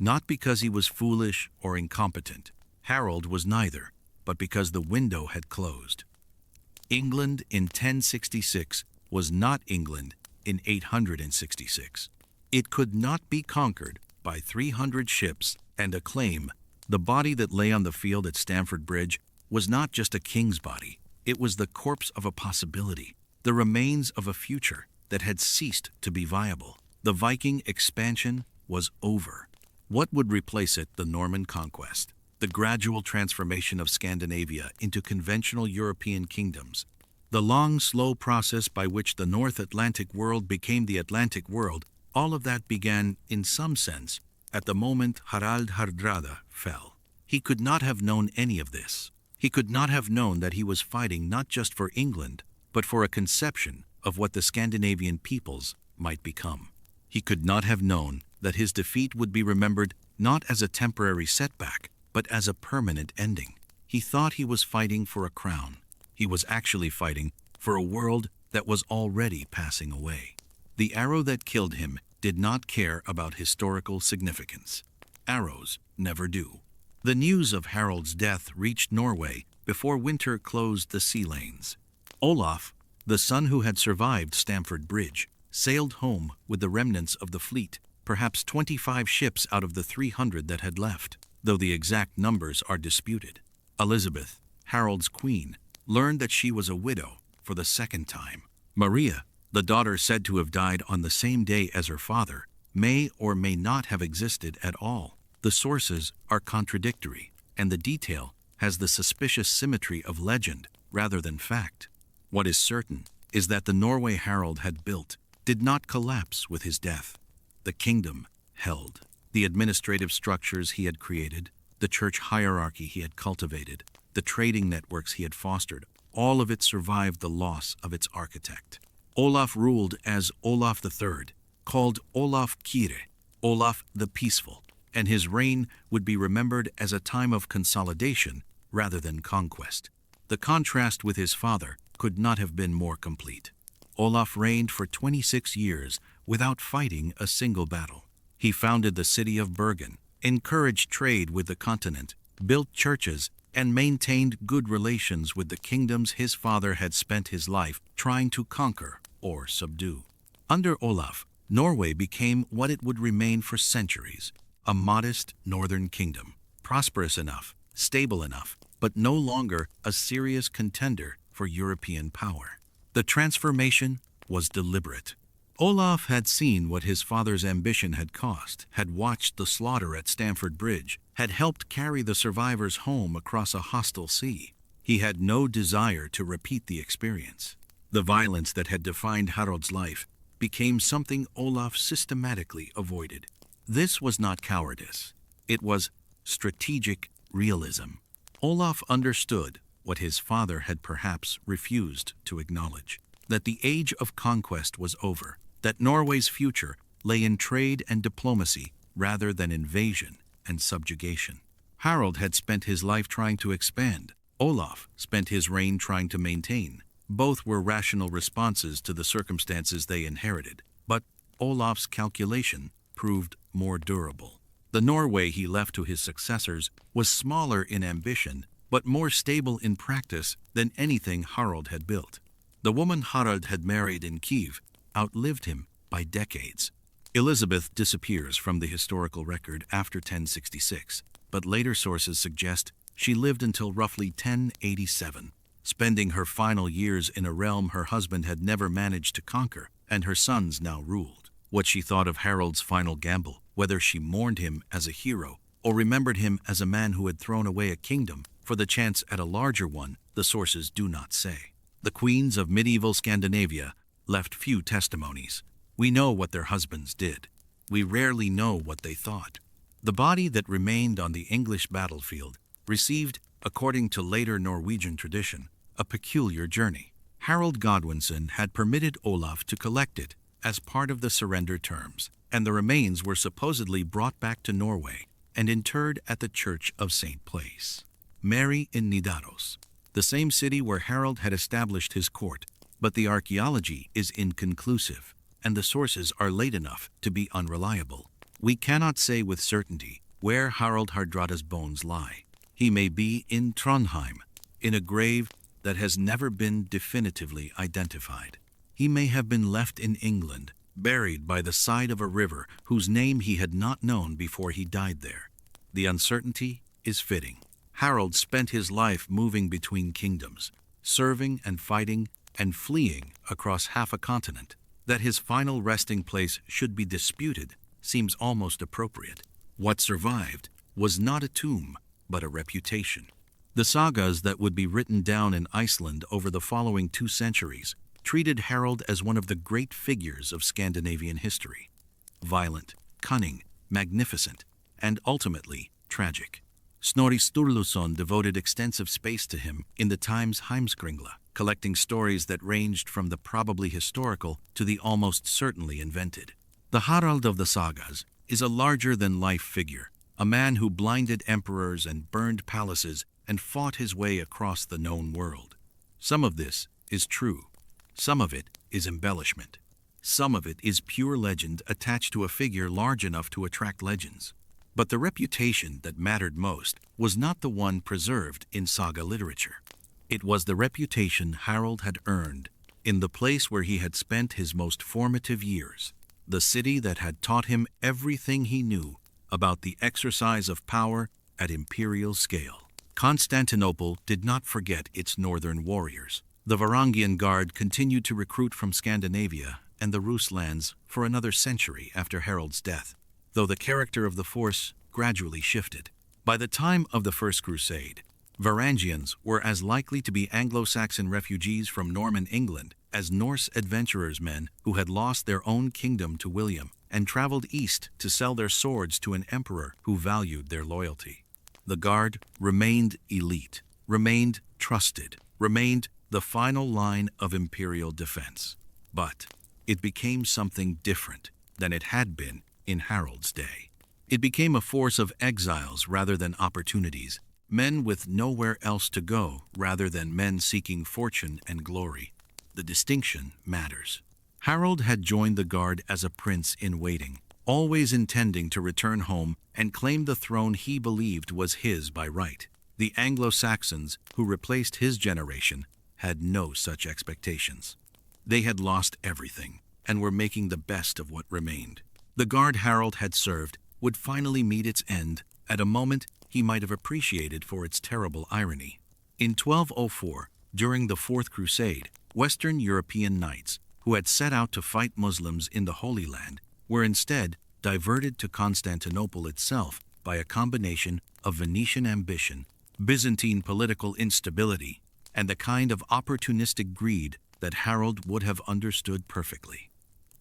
Speaker 1: Not because he was foolish or incompetent. Harald was neither, but because the window had closed. England in 1066 was not England in 866. It could not be conquered by 300 ships and a claim. The body that lay on the field at Stamford Bridge was not just a king's body. It was the corpse of a possibility, the remains of a future that had ceased to be viable. The Viking expansion was over. What would replace it? The Norman conquest, the gradual transformation of Scandinavia into conventional European kingdoms, the long, slow process by which the North Atlantic world became the Atlantic world. All of that began, in some sense, at the moment Harald Hardrada fell. He could not have known any of this. He could not have known that he was fighting not just for England, but for a conception of what the Scandinavian peoples might become. He could not have known that his defeat would be remembered not as a temporary setback, but as a permanent ending. He thought he was fighting for a crown. He was actually fighting for a world that was already passing away. The arrow that killed him did not care about historical significance. Arrows never do. The news of Harald's death reached Norway before winter closed the sea lanes. Olaf, the son who had survived Stamford Bridge, sailed home with the remnants of the fleet, perhaps 25 ships out of the 300 that had left, though the exact numbers are disputed. Elizabeth, Harald's queen, learned that she was a widow for the second time. Maria, the daughter said to have died on the same day as her father, may or may not have existed at all. The sources are contradictory, and the detail has the suspicious symmetry of legend rather than fact. What is certain is that the Norway Harald had built did not collapse with his death. The kingdom held. The administrative structures he had created, the church hierarchy he had cultivated, the trading networks he had fostered, all of it survived the loss of its architect. Olaf ruled as Olaf III, called Olaf Kyrre, Olaf the Peaceful, and his reign would be remembered as a time of consolidation rather than conquest. The contrast with his father could not have been more complete. Olaf reigned for 26 years without fighting a single battle. He founded the city of Bergen, encouraged trade with the continent, built churches, and maintained good relations with the kingdoms his father had spent his life trying to conquer or subdue. Under Olaf, Norway became what it would remain for centuries, a modest northern kingdom, prosperous enough, stable enough, but no longer a serious contender for European power. The transformation was deliberate. Olaf had seen what his father's ambition had cost, had watched the slaughter at Stamford Bridge, had helped carry the survivors home across a hostile sea. He had no desire to repeat the experience. The violence that had defined Harald's life became something Olaf systematically avoided. This was not cowardice. It was strategic realism. Olaf understood what his father had perhaps refused to acknowledge, that the age of conquest was over, that Norway's future lay in trade and diplomacy rather than invasion and subjugation. Harald had spent his life trying to expand. Olaf spent his reign trying to maintain. Both were rational responses to the circumstances they inherited, but Olaf's calculation proved more durable. The Norway he left to his successors was smaller in ambition, but more stable in practice than anything Harald had built. The woman Harald had married in Kiev outlived him by decades. Elizabeth disappears from the historical record after 1066, but later sources suggest she lived until roughly 1087, spending her final years in a realm her husband had never managed to conquer, and her sons now ruled. What she thought of Harald's final gamble, whether she mourned him as a hero or remembered him as a man who had thrown away a kingdom for the chance at a larger one, the sources do not say. The queens of medieval Scandinavia left few testimonies. We know what their husbands did. We rarely know what they thought. The body that remained on the English battlefield received, according to later Norwegian tradition, a peculiar journey. Harald Godwinson had permitted Olaf to collect it as part of the surrender terms, and the remains were supposedly brought back to Norway and interred at the Church of St. Place, Mary in Nidaros, the same city where Harald had established his court, but the archaeology is inconclusive, and the sources are late enough to be unreliable. We cannot say with certainty where Harald Hardrada's bones lie. He may be in Trondheim, in a grave that has never been definitively identified. He may have been left in England, buried by the side of a river whose name he had not known before he died there. The uncertainty is fitting. Harald spent his life moving between kingdoms, serving and fighting and fleeing across half a continent. That his final resting place should be disputed seems almost appropriate. What survived was not a tomb, but a reputation. The sagas that would be written down in Iceland over the following 2 centuries treated Harald as one of the great figures of Scandinavian history. Violent, cunning, magnificent, and ultimately tragic. Snorri Sturluson devoted extensive space to him in the Times Heimskringla, collecting stories that ranged from the probably historical to the almost certainly invented. The Harald of the sagas is a larger-than-life figure, a man who blinded emperors and burned palaces and fought his way across the known world. Some of this is true. Some of it is embellishment. Some of it is pure legend attached to a figure large enough to attract legends. But the reputation that mattered most was not the one preserved in saga literature. It was the reputation Harald had earned in the place where he had spent his most formative years, the city that had taught him everything he knew about the exercise of power at imperial scale. Constantinople did not forget its northern warriors. The Varangian Guard continued to recruit from Scandinavia and the Rus lands for another century after Harald's death, though the character of the force gradually shifted. By the time of the First Crusade, Varangians were as likely to be Anglo-Saxon refugees from Norman England as Norse adventurers, men who had lost their own kingdom to William and traveled east to sell their swords to an emperor who valued their loyalty. The Guard remained elite, remained trusted, remained the final line of imperial defense. But it became something different than it had been in Harald's day. It became a force of exiles rather than opportunities, men with nowhere else to go rather than men seeking fortune and glory. The distinction matters. Harald had joined the Guard as a prince in waiting, always intending to return home and claim the throne he believed was his by right. The Anglo-Saxons, who replaced his generation, had no such expectations. They had lost everything and were making the best of what remained. The Guard Harald had served would finally meet its end at a moment he might have appreciated for its terrible irony. In 1204, during the Fourth Crusade, Western European knights, who had set out to fight Muslims in the Holy Land, were instead diverted to Constantinople itself by a combination of Venetian ambition, Byzantine political instability, and the kind of opportunistic greed that Harald would have understood perfectly.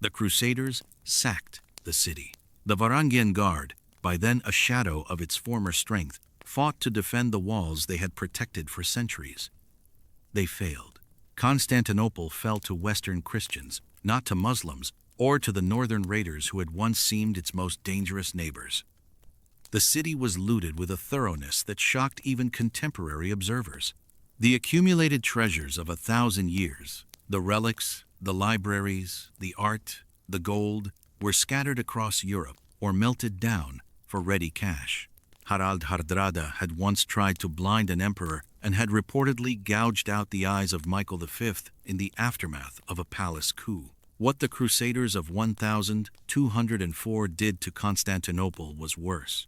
Speaker 1: The Crusaders sacked the city. The Varangian Guard, by then a shadow of its former strength, fought to defend the walls they had protected for centuries. They failed. Constantinople fell to Western Christians, not to Muslims, or to the northern raiders who had once seemed its most dangerous neighbors. The city was looted with a thoroughness that shocked even contemporary observers. The accumulated treasures of 1,000 years, the relics, the libraries, the art, the gold, were scattered across Europe or melted down for ready cash. Harald Hardrada had once tried to blind an emperor and had reportedly gouged out the eyes of Michael V in the aftermath of a palace coup. What the Crusaders of 1204 did to Constantinople was worse.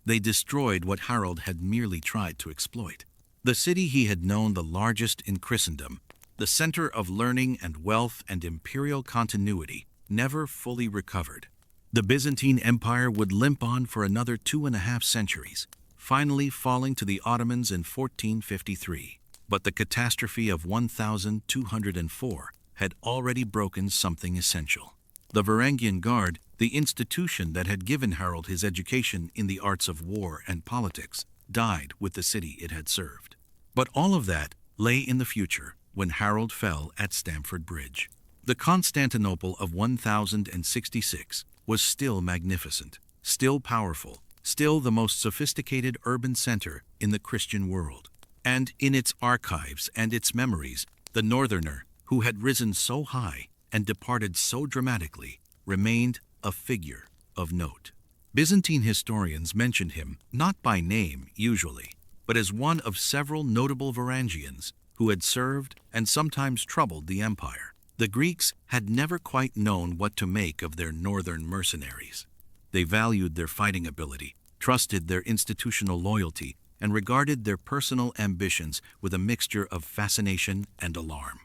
Speaker 1: They destroyed what Harald had merely tried to exploit. The city he had known the largest in Christendom, the center of learning and wealth and imperial continuity, never fully recovered. The Byzantine Empire would limp on for another 2.5 centuries, finally falling to the Ottomans in 1453. But the catastrophe of 1204 had already broken something essential. The Varangian Guard, the institution that had given Harald his education in the arts of war and politics, died with the city it had served. But all of that lay in the future when Harald fell at Stamford Bridge. The Constantinople of 1066 was still magnificent, still powerful, still the most sophisticated urban center in the Christian world. And in its archives and its memories, the northerner, who had risen so high and departed so dramatically, remained a figure of note. Byzantine historians mention him not by name usually, but as one of several notable Varangians who had served and sometimes troubled the empire. The Greeks had never quite known what to make of their northern mercenaries. They valued their fighting ability, trusted their institutional loyalty, and regarded their personal ambitions with a mixture of fascination and alarm.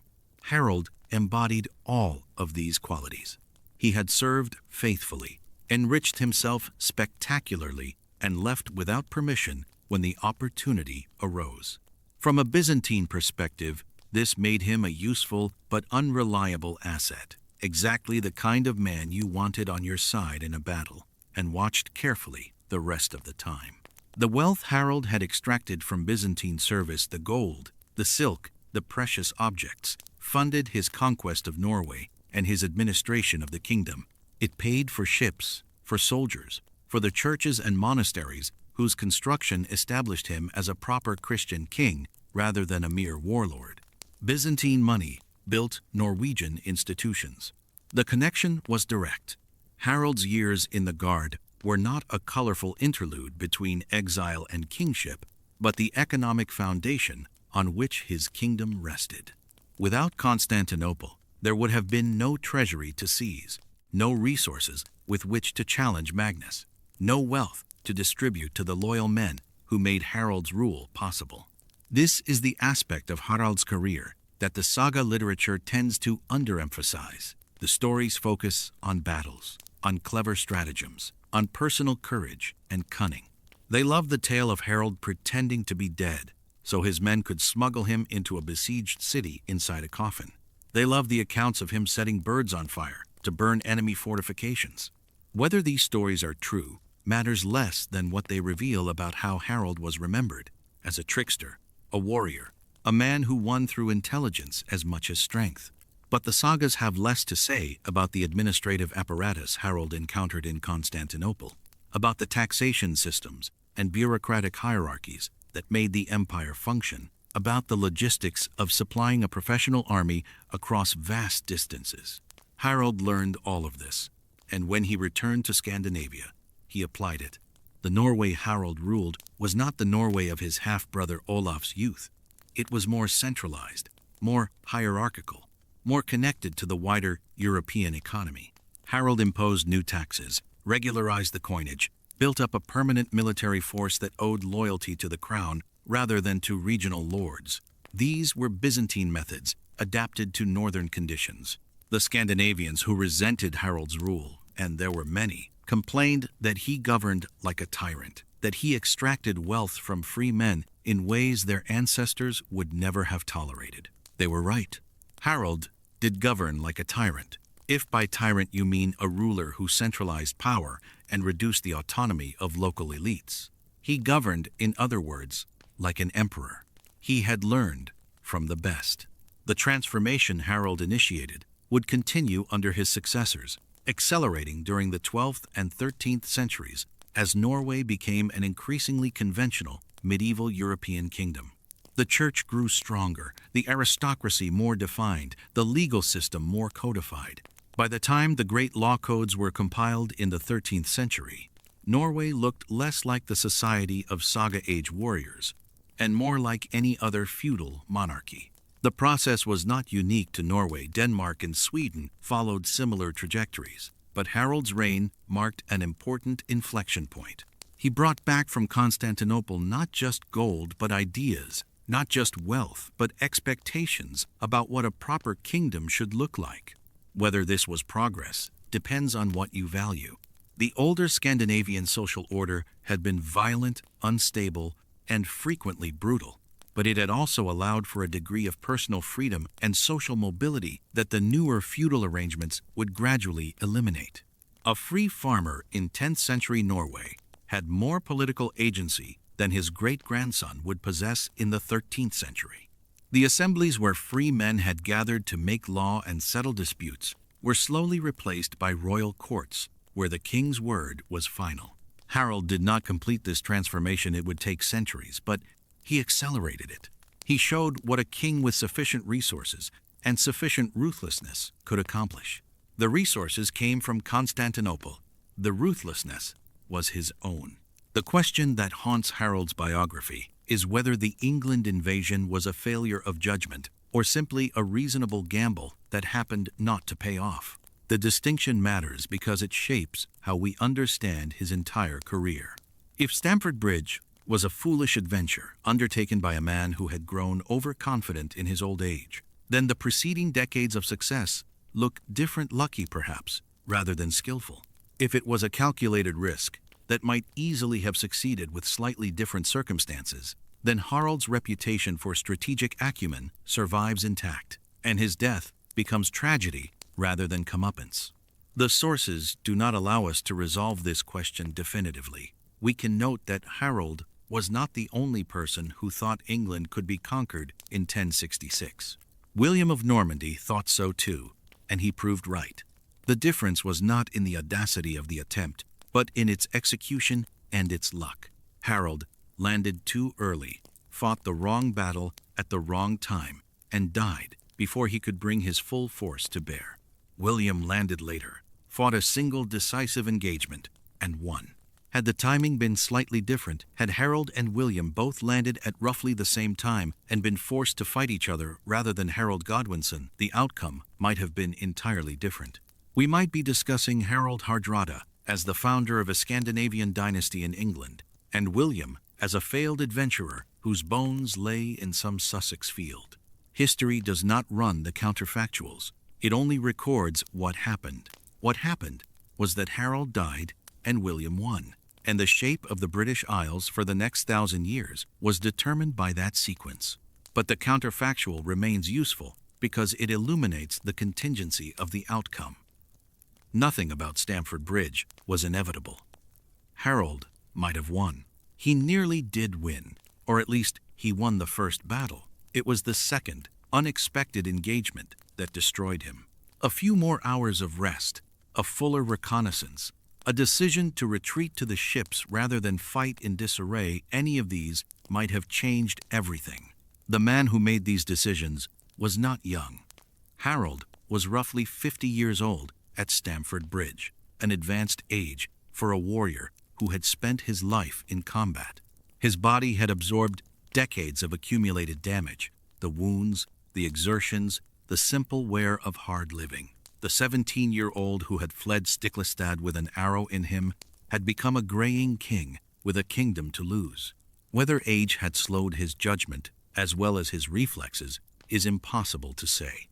Speaker 1: Harald embodied all of these qualities. He had served faithfully, enriched himself spectacularly, and left without permission when the opportunity arose. From a Byzantine perspective, this made him a useful but unreliable asset, exactly the kind of man you wanted on your side in a battle, and watched carefully the rest of the time. The wealth Harald had extracted from Byzantine service, the gold, the silk, the precious objects, funded his conquest of Norway and his administration of the kingdom. It paid for ships, for soldiers, for the churches and monasteries whose construction established him as a proper Christian king rather than a mere warlord. Byzantine money built Norwegian institutions. The connection was direct. Harald's years in the Guard were not a colorful interlude between exile and kingship, but the economic foundation on which his kingdom rested. Without Constantinople, there would have been no treasury to seize, no resources with which to challenge Magnus, no wealth to distribute to the loyal men who made Harald's rule possible. This is the aspect of Harald's career that the saga literature tends to underemphasize. The stories focus on battles, on clever stratagems, on personal courage and cunning. They love the tale of Harald pretending to be dead, so his men could smuggle him into a besieged city inside a coffin. They love the accounts of him setting birds on fire to burn enemy fortifications. Whether these stories are true matters less than what they reveal about how Harald was remembered as a trickster, a warrior, a man who won through intelligence as much as strength. But the sagas have less to say about the administrative apparatus Harald encountered in Constantinople, about the taxation systems and bureaucratic hierarchies that made the empire function, about the logistics of supplying a professional army across vast distances. Harald learned all of this, and when he returned to Scandinavia, he applied it. The Norway Harald ruled was not the Norway of his half-brother Olaf's youth. It was more centralized, more hierarchical, more connected to the wider European economy. Harald imposed new taxes, regularized the coinage, built up a permanent military force that owed loyalty to the crown rather than to regional lords. These were Byzantine methods, adapted to northern conditions. The Scandinavians who resented Harald's rule, and there were many, complained that he governed like a tyrant, that he extracted wealth from free men in ways their ancestors would never have tolerated. They were right. Harald did govern like a tyrant, if by tyrant you mean a ruler who centralized power and reduced the autonomy of local elites. He governed, in other words, like an emperor. He had learned from the best. The transformation Harald initiated would continue under his successors, accelerating during the 12th and 13th centuries as Norway became an increasingly conventional medieval European kingdom. The church grew stronger, the aristocracy more defined, the legal system more codified. By the time the great law codes were compiled in the 13th century, Norway looked less like the society of Saga Age warriors and more like any other feudal monarchy. The process was not unique to Norway. Denmark and Sweden followed similar trajectories, but Harald's reign marked an important inflection point. He brought back from Constantinople not just gold but ideas, not just wealth but expectations about what a proper kingdom should look like. Whether this was progress depends on what you value. The older Scandinavian social order had been violent, unstable, and frequently brutal, but it had also allowed for a degree of personal freedom and social mobility that the newer feudal arrangements would gradually eliminate. A free farmer in 10th century Norway had more political agency than his great-grandson would possess in the 13th century. The assemblies where free men had gathered to make law and settle disputes were slowly replaced by royal courts, where the king's word was final. Harald did not complete this transformation. It would take centuries, but he accelerated it. He showed what a king with sufficient resources and sufficient ruthlessness could accomplish. The resources came from Constantinople. The ruthlessness was his own. The question that haunts Harald's biography is whether the England invasion was a failure of judgment or simply a reasonable gamble that happened not to pay off. The distinction matters because it shapes how we understand his entire career. If Stamford Bridge was a foolish adventure undertaken by a man who had grown overconfident in his old age, then the preceding decades of success look different, lucky perhaps, rather than skillful. If it was a calculated risk that might easily have succeeded with slightly different circumstances, then Harald's reputation for strategic acumen survives intact, and his death becomes tragedy rather than comeuppance. The sources do not allow us to resolve this question definitively. We can note that Harald was not the only person who thought England could be conquered in 1066. William of Normandy thought so too, and he proved right. The difference was not in the audacity of the attempt, but in its execution and its luck. Harald landed too early, fought the wrong battle at the wrong time, and died before he could bring his full force to bear. William landed later, fought a single decisive engagement, and won. Had the timing been slightly different, had Harald and William both landed at roughly the same time and been forced to fight each other rather than Harald Godwinson, the outcome might have been entirely different. We might be discussing Harald Hardrada as the founder of a Scandinavian dynasty in England, and William as a failed adventurer whose bones lay in some Sussex field. History does not run the counterfactuals. It only records what happened. What happened was that Harald died and William won, and the shape of the British Isles for the next 1,000 years was determined by that sequence. But the counterfactual remains useful because it illuminates the contingency of the outcome. Nothing about Stamford Bridge was inevitable. Harald might have won. He nearly did win, or at least he won the first battle. It was the second, unexpected engagement that destroyed him. A few more hours of rest, a fuller reconnaissance, a decision to retreat to the ships rather than fight in disarray, any of these might have changed everything. The man who made these decisions was not young. Harald was roughly 50 years old at Stamford Bridge, an advanced age for a warrior who had spent his life in combat. His body had absorbed decades of accumulated damage, the wounds, the exertions, the simple wear of hard living. The 17-year-old who had fled Stiklestad with an arrow in him had become a graying king with a kingdom to lose. Whether age had slowed his judgment as well as his reflexes is impossible to say.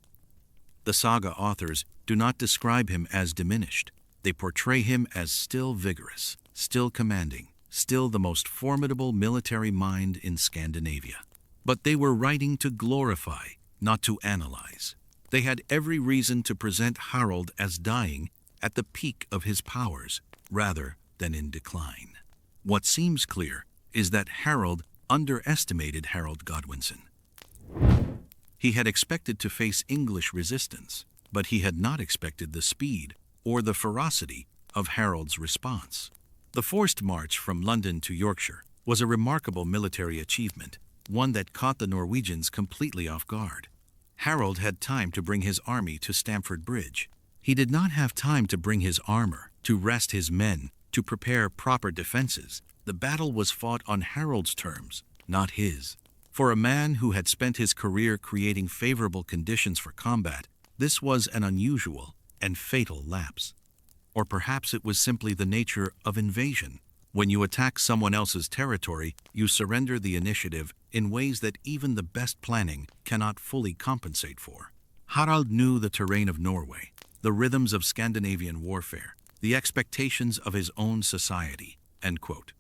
Speaker 1: The saga authors do not describe him as diminished. They portray him as still vigorous, still commanding, still the most formidable military mind in Scandinavia. But they were writing to glorify, not to analyze. They had every reason to present Harald as dying at the peak of his powers, rather than in decline. What seems clear is that Harald underestimated Harald Godwinson. He had expected to face English resistance, but he had not expected the speed or the ferocity of Harald's response. The forced march from London to Yorkshire was a remarkable military achievement, one that caught the Norwegians completely off guard. Harald had time to bring his army to Stamford Bridge. He did not have time to bring his armor, to rest his men, to prepare proper defenses. The battle was fought on Harald's terms, not his. For a man who had spent his career creating favorable conditions for combat, this was an unusual and fatal lapse. Or perhaps it was simply the nature of invasion. When you attack someone else's territory, you surrender the initiative in ways that even the best planning cannot fully compensate for. Harald knew the terrain of Norway, the rhythms of Scandinavian warfare, the expectations of his own society." End quote.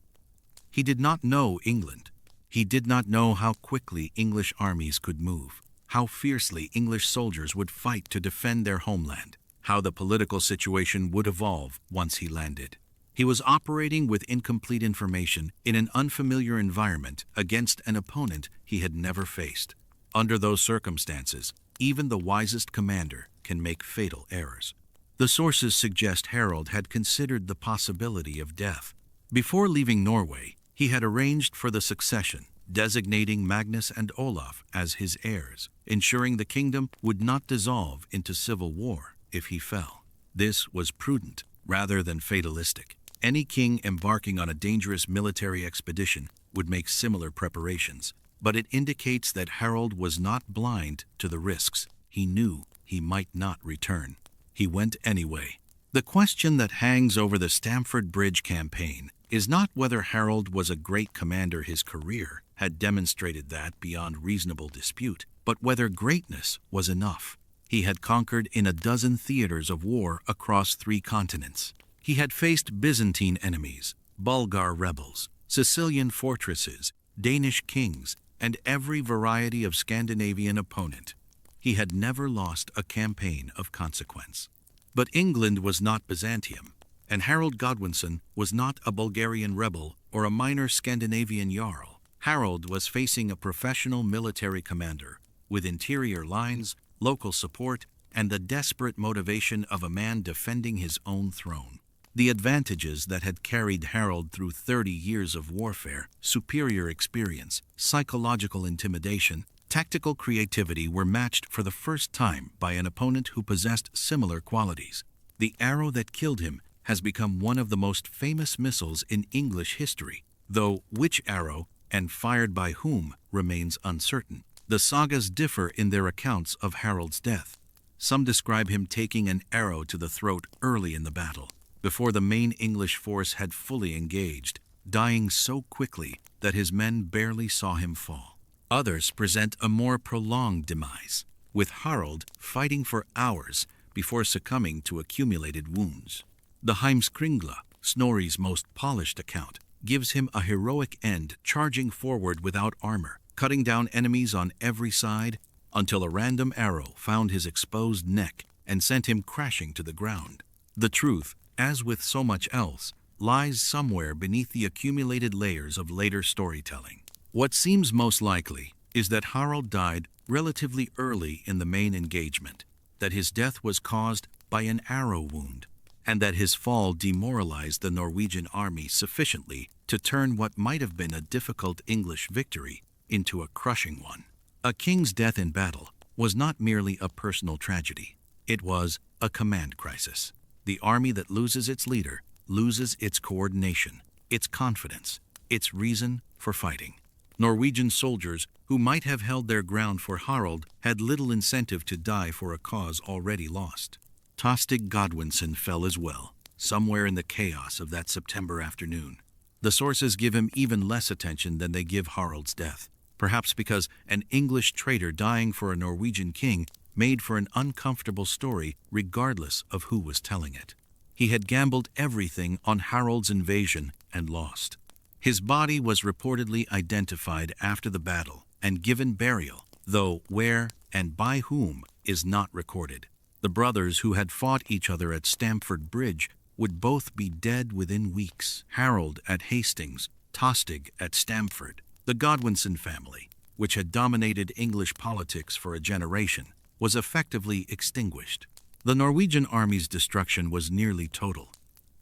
Speaker 1: He did not know England. He did not know how quickly English armies could move, how fiercely English soldiers would fight to defend their homeland, how the political situation would evolve once he landed. He was operating with incomplete information in an unfamiliar environment against an opponent he had never faced. Under those circumstances, even the wisest commander can make fatal errors. The sources suggest Harald had considered the possibility of death. Before leaving Norway, he had arranged for the succession, designating Magnus and Olaf as his heirs, ensuring the kingdom would not dissolve into civil war if he fell. This was prudent rather than fatalistic. Any king embarking on a dangerous military expedition would make similar preparations, but it indicates that Harald was not blind to the risks. He knew he might not return. He went anyway. The question that hangs over the Stamford Bridge campaign is not whether Harald was a great commander. His career had demonstrated that beyond reasonable dispute, but whether greatness was enough. He had conquered in a dozen theaters of war across 3 continents. He had faced Byzantine enemies, Bulgar rebels, Sicilian fortresses, Danish kings, and every variety of Scandinavian opponent. He had never lost a campaign of consequence. But England was not Byzantium, and Harald Godwinson was not a Bulgarian rebel or a minor Scandinavian jarl. Harald was facing a professional military commander with interior lines, local support, and the desperate motivation of a man defending his own throne. The advantages that had carried Harald through 30 years of warfare, superior experience, psychological intimidation, tactical creativity were matched for the first time by an opponent who possessed similar qualities. The arrow that killed him has become one of the most famous missiles in English history, though which arrow and fired by whom remains uncertain. The sagas differ in their accounts of Harald's death. Some describe him taking an arrow to the throat early in the battle, before the main English force had fully engaged, dying so quickly that his men barely saw him fall. Others present a more prolonged demise, with Harald fighting for hours before succumbing to accumulated wounds. The Heimskringla, Snorri's most polished account, gives him a heroic end, charging forward without armor, cutting down enemies on every side until a random arrow found his exposed neck and sent him crashing to the ground. The truth, as with so much else, lies somewhere beneath the accumulated layers of later storytelling. What seems most likely is that Harald died relatively early in the main engagement, that his death was caused by an arrow wound, and that his fall demoralized the Norwegian army sufficiently to turn what might have been a difficult English victory into a crushing one. A king's death in battle was not merely a personal tragedy. It was a command crisis. The army that loses its leader loses its coordination, its confidence, its reason for fighting. Norwegian soldiers who might have held their ground for Harald had little incentive to die for a cause already lost. Tostig Godwinson fell as well, somewhere in the chaos of that September afternoon. The sources give him even less attention than they give Harald's death, perhaps because an English traitor dying for a Norwegian king made for an uncomfortable story regardless of who was telling it. He had gambled everything on Harald's invasion and lost. His body was reportedly identified after the battle and given burial, though where and by whom is not recorded. The brothers who had fought each other at Stamford Bridge would both be dead within weeks. Harald at Hastings, Tostig at Stamford. The Godwinson family, which had dominated English politics for a generation, was effectively extinguished. The Norwegian army's destruction was nearly total.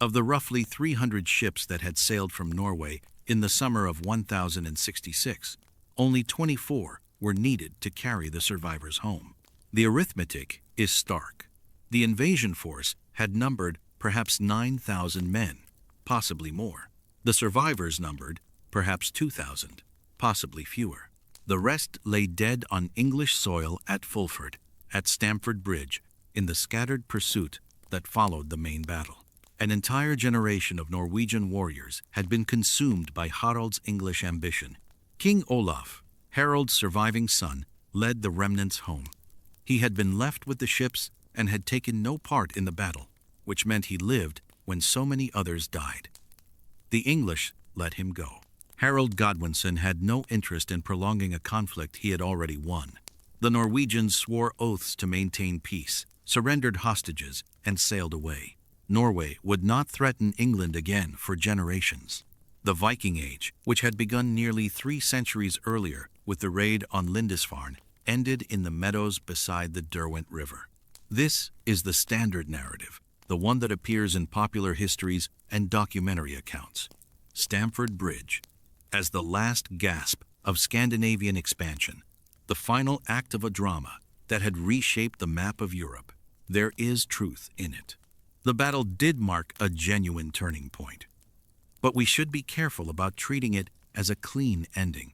Speaker 1: Of the roughly 300 ships that had sailed from Norway in the summer of 1066, only 24 were needed to carry the survivors home. The arithmetic is stark. The invasion force had numbered perhaps 9,000 men, possibly more. The survivors numbered perhaps 2,000, possibly fewer. The rest lay dead on English soil at Fulford, at Stamford Bridge, in the scattered pursuit that followed the main battle. An entire generation of Norwegian warriors had been consumed by Harald's English ambition. King Olaf, Harald's surviving son, led the remnants home. He had been left with the ships and had taken no part in the battle, which meant he lived when so many others died. The English let him go. Harald Godwinson had no interest in prolonging a conflict he had already won. The Norwegians swore oaths to maintain peace, surrendered hostages, and sailed away. Norway would not threaten England again for generations. The Viking Age, which had begun nearly 3 centuries earlier with the raid on Lindisfarne, ended in the meadows beside the Derwent River. This is the standard narrative, the one that appears in popular histories and documentary accounts. Stamford Bridge, as the last gasp of Scandinavian expansion, the final act of a drama that had reshaped the map of Europe. There is truth in it. The battle did mark a genuine turning point. But we should be careful about treating it as a clean ending,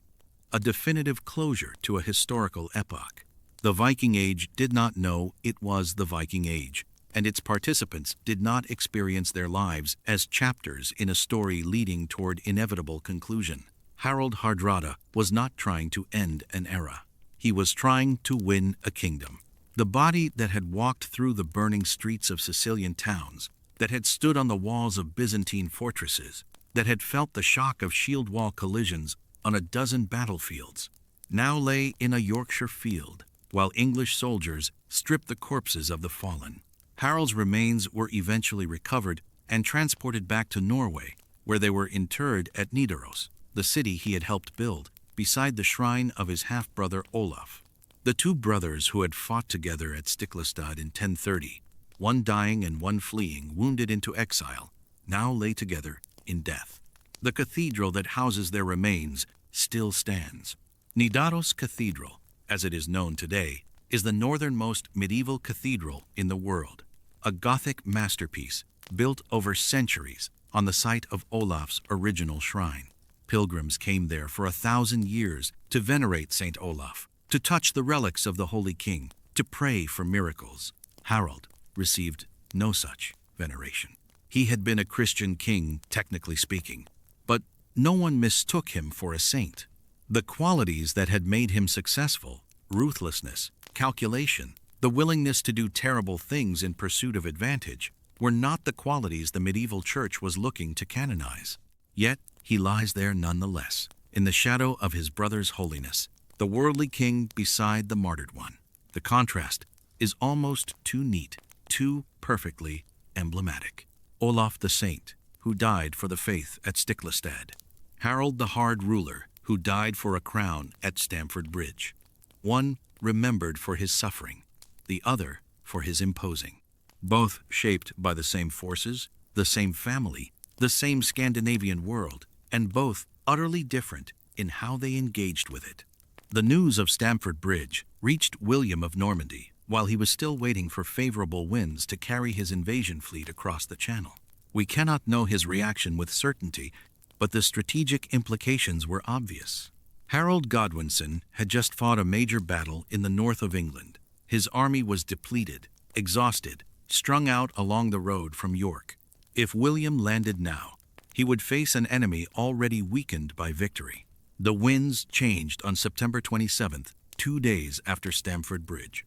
Speaker 1: a definitive closure to a historical epoch. The Viking Age did not know it was the Viking Age, and its participants did not experience their lives as chapters in a story leading toward inevitable conclusion. Harald Hardrada was not trying to end an era. He was trying to win a kingdom. The body that had walked through the burning streets of Sicilian towns, that had stood on the walls of Byzantine fortresses, that had felt the shock of shield wall collisions on a dozen battlefields, now lay in a Yorkshire field, while English soldiers stripped the corpses of the fallen. Harald's remains were eventually recovered and transported back to Norway, where they were interred at Nidaros, the city he had helped build, beside the shrine of his half-brother Olaf. The two brothers who had fought together at Stiklestad in 1030, one dying and one fleeing, wounded into exile, now lay together in death. The cathedral that houses their remains still stands. Nidaros Cathedral, as it is known today, is the northernmost medieval cathedral in the world, a Gothic masterpiece built over centuries on the site of Olaf's original shrine. Pilgrims came there for 1,000 years to venerate Saint Olaf, to touch the relics of the Holy King, to pray for miracles. Harald received no such veneration. He had been a Christian king, technically speaking, but no one mistook him for a saint. The qualities that had made him successful, ruthlessness, calculation, the willingness to do terrible things in pursuit of advantage, were not the qualities the medieval church was looking to canonize. Yet he lies there nonetheless, in the shadow of his brother's holiness, the worldly king beside the martyred one. The contrast is almost too neat, too perfectly emblematic. Olaf the saint, who died for the faith at Stiklestad. Harald the hard ruler, who died for a crown at Stamford Bridge. One remembered for his suffering, the other for his imposing. Both shaped by the same forces, the same family, the same Scandinavian world, and both utterly different in how they engaged with it. The news of Stamford Bridge reached William of Normandy while he was still waiting for favorable winds to carry his invasion fleet across the Channel. We cannot know his reaction with certainty, but the strategic implications were obvious. Harald Godwinson had just fought a major battle in the north of England. His army was depleted, exhausted, strung out along the road from York. If William landed now, he would face an enemy already weakened by victory. The winds changed on September 27th, 2 days after Stamford Bridge.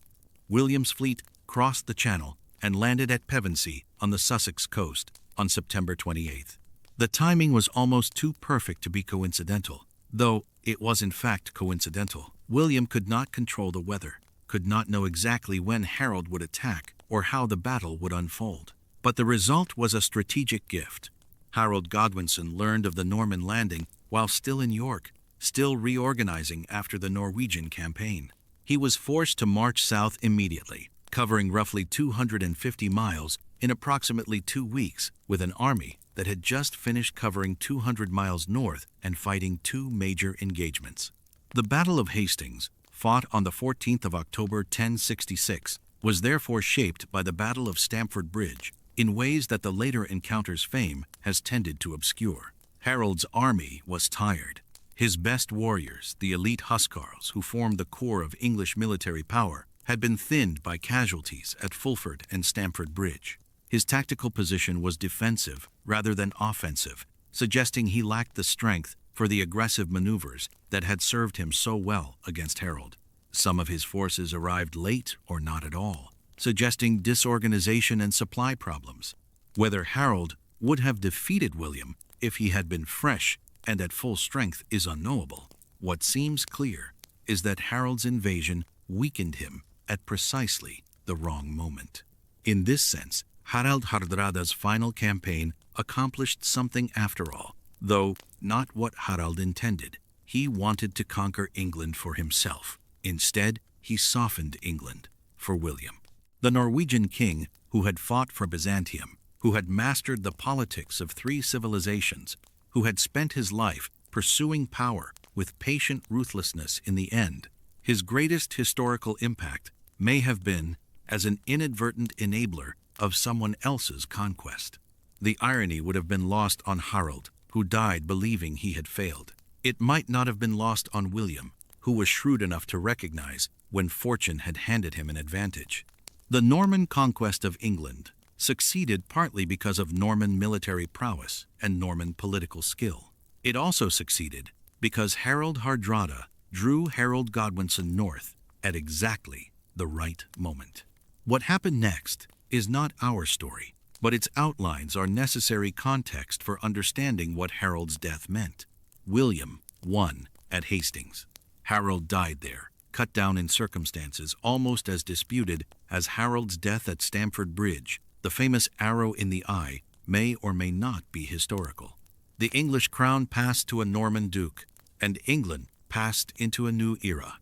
Speaker 1: William's fleet crossed the Channel and landed at Pevensey on the Sussex coast on September 28th. The timing was almost too perfect to be coincidental, though it was in fact coincidental. William could not control the weather, could not know exactly when Harald would attack or how the battle would unfold. But the result was a strategic gift. Harald Godwinson learned of the Norman landing while still in York, still reorganizing after the Norwegian campaign. He was forced to march south immediately, covering roughly 250 miles in approximately 2 weeks with an army that had just finished covering 200 miles north and fighting 2 major engagements. The Battle of Hastings, fought on the 14th of October 1066, was therefore shaped by the Battle of Stamford Bridge in ways that the later encounter's fame has tended to obscure. Harold's army was tired. His best warriors, the elite Huscarls who formed the core of English military power, had been thinned by casualties at Fulford and Stamford Bridge. His tactical position was defensive rather than offensive, suggesting he lacked the strength for the aggressive maneuvers that had served him so well against Harald. Some of his forces arrived late or not at all, suggesting disorganization and supply problems. Whether Harald would have defeated William if he had been fresh and at full strength is unknowable. What seems clear is that Harald's invasion weakened him at precisely the wrong moment. In this sense, Harald Hardrada's final campaign accomplished something after all, though not what Harald intended. He wanted to conquer England for himself. Instead, he softened England for William. The Norwegian king, who had fought for Byzantium, who had mastered the politics of 3 civilizations, who had spent his life pursuing power with patient ruthlessness in the end, his greatest historical impact may have been as an inadvertent enabler of someone else's conquest. The irony would have been lost on Harald, who died believing he had failed. It might not have been lost on William, who was shrewd enough to recognize when fortune had handed him an advantage. The Norman conquest of England succeeded partly because of Norman military prowess and Norman political skill. It also succeeded because Harald Hardrada drew Harald Godwinson north at exactly the right moment. What happened next is not our story, but its outlines are necessary context for understanding what Harald's death meant. William won at Hastings. Harald died there, cut down in circumstances almost as disputed as Harald's death at Stamford Bridge. The famous arrow in the eye may or may not be historical. The English crown passed to a Norman duke, and England passed into a new era.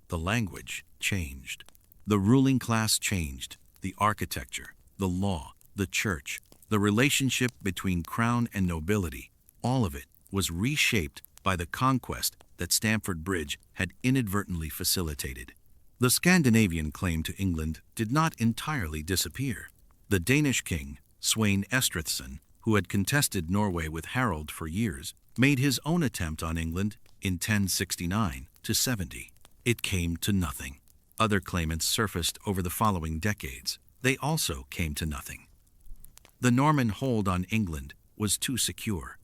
Speaker 1: The language changed. The ruling class changed. The architecture, the law, the church, the relationship between crown and nobility, all of it was reshaped by the conquest that Stamford Bridge had inadvertently facilitated. The Scandinavian claim to England did not entirely disappear. The Danish king, Sweyn Estrithson, who had contested Norway with Harald for years, made his own attempt on England in 1069–70. It came to nothing. Other claimants surfaced over the following decades. They also came to nothing. The Norman hold on England was too secure.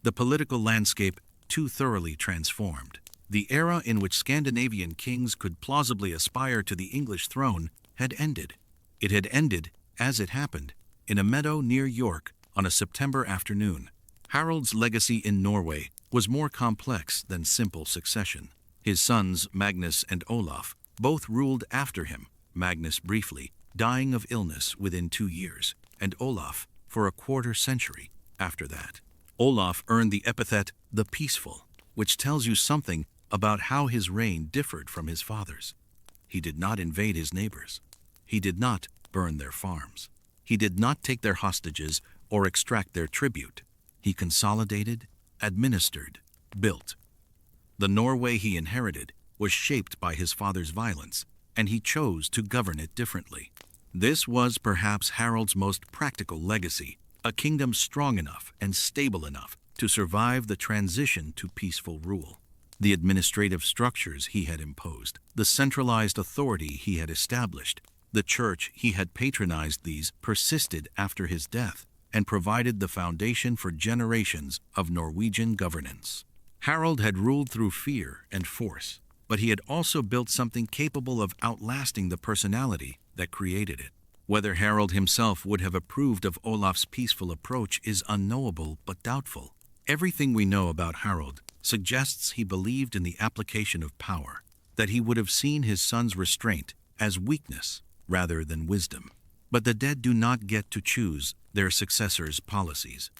Speaker 1: The political landscape too thoroughly transformed. The era in which Scandinavian kings could plausibly aspire to the English throne had ended. It had ended, as it happened, in a meadow near York on a September afternoon. Harald's legacy in Norway was more complex than simple succession. His sons, Magnus and Olaf, both ruled after him, Magnus briefly, dying of illness within 2 years, and Olaf for a quarter century after that. Olaf earned the epithet the Peaceful. which tells you something about how his reign differed from his father's. He did not invade his neighbors. He did not burn their farms. He did not take their hostages or extract their tribute. He consolidated, administered, built. The Norway he inherited was shaped by his father's violence, and he chose to govern it differently. This was perhaps Harald's most practical legacy, a kingdom strong enough and stable enough to survive the transition to peaceful rule. The administrative structures he had imposed, the centralized authority he had established, the church he had patronized, these persisted after his death and provided the foundation for generations of Norwegian governance. Harald had ruled through fear and force, but he had also built something capable of outlasting the personality that created it. Whether Harald himself would have approved of Olaf's peaceful approach is unknowable but doubtful. Everything we know about Harald suggests he believed in the application of power, that he would have seen his son's restraint as weakness rather than wisdom. But the dead do not get to choose their successors' policies.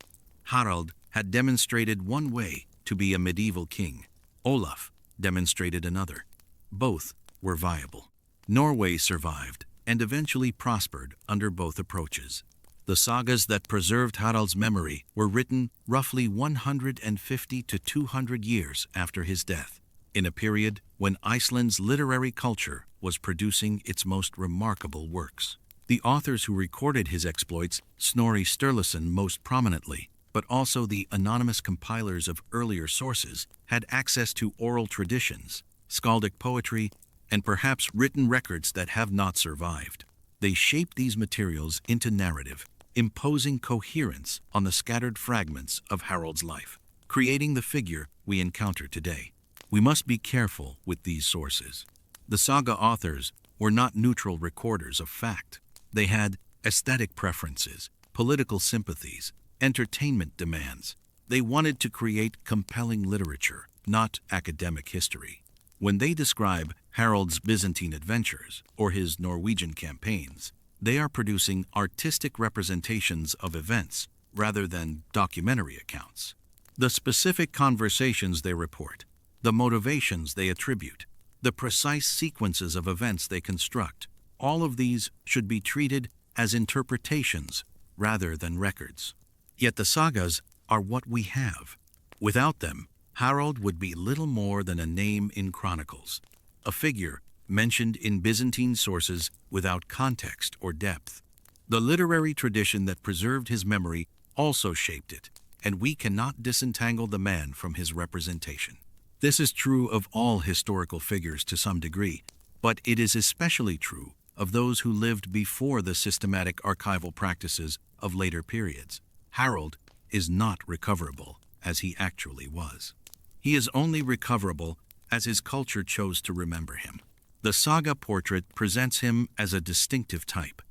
Speaker 1: Harald had demonstrated one way to be a medieval king. Olaf demonstrated another. Both were viable. Norway survived and eventually prospered under both approaches. The sagas that preserved Harald's memory were written roughly 150 to 200 years after his death, in a period when Iceland's literary culture was producing its most remarkable works. The authors who recorded his exploits, Snorri Sturluson most prominently, but also the anonymous compilers of earlier sources, had access to oral traditions, skaldic poetry, and perhaps written records that have not survived. They shaped these materials into narrative, imposing coherence on the scattered fragments of Harald's life, creating the figure we encounter today. We must be careful with these sources. The saga authors were not neutral recorders of fact. They had aesthetic preferences, political sympathies, entertainment demands. They wanted to create compelling literature, not academic history. When they describe Harald's Byzantine adventures or his Norwegian campaigns, they are producing artistic representations of events rather than documentary accounts. The specific conversations they report, the motivations they attribute, the precise sequences of events they construct, all of these should be treated as interpretations rather than records. Yet the sagas are what we have. Without them, Harald would be little more than a name in chronicles, a figure mentioned in Byzantine sources without context or depth. The literary tradition that preserved his memory also shaped it, and we cannot disentangle the man from his representation. This is true of all historical figures to some degree, but it is especially true of those who lived before the systematic archival practices of later periods. Harald is not recoverable as he actually was. He is only recoverable as his culture chose to remember him. The saga portrait presents him as a distinctive type,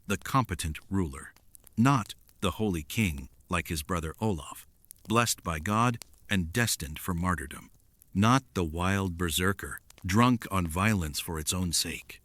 Speaker 1: the competent ruler, not the holy king like his brother Olaf, blessed by God and destined for martyrdom, not the wild berserker, drunk on violence for its own sake,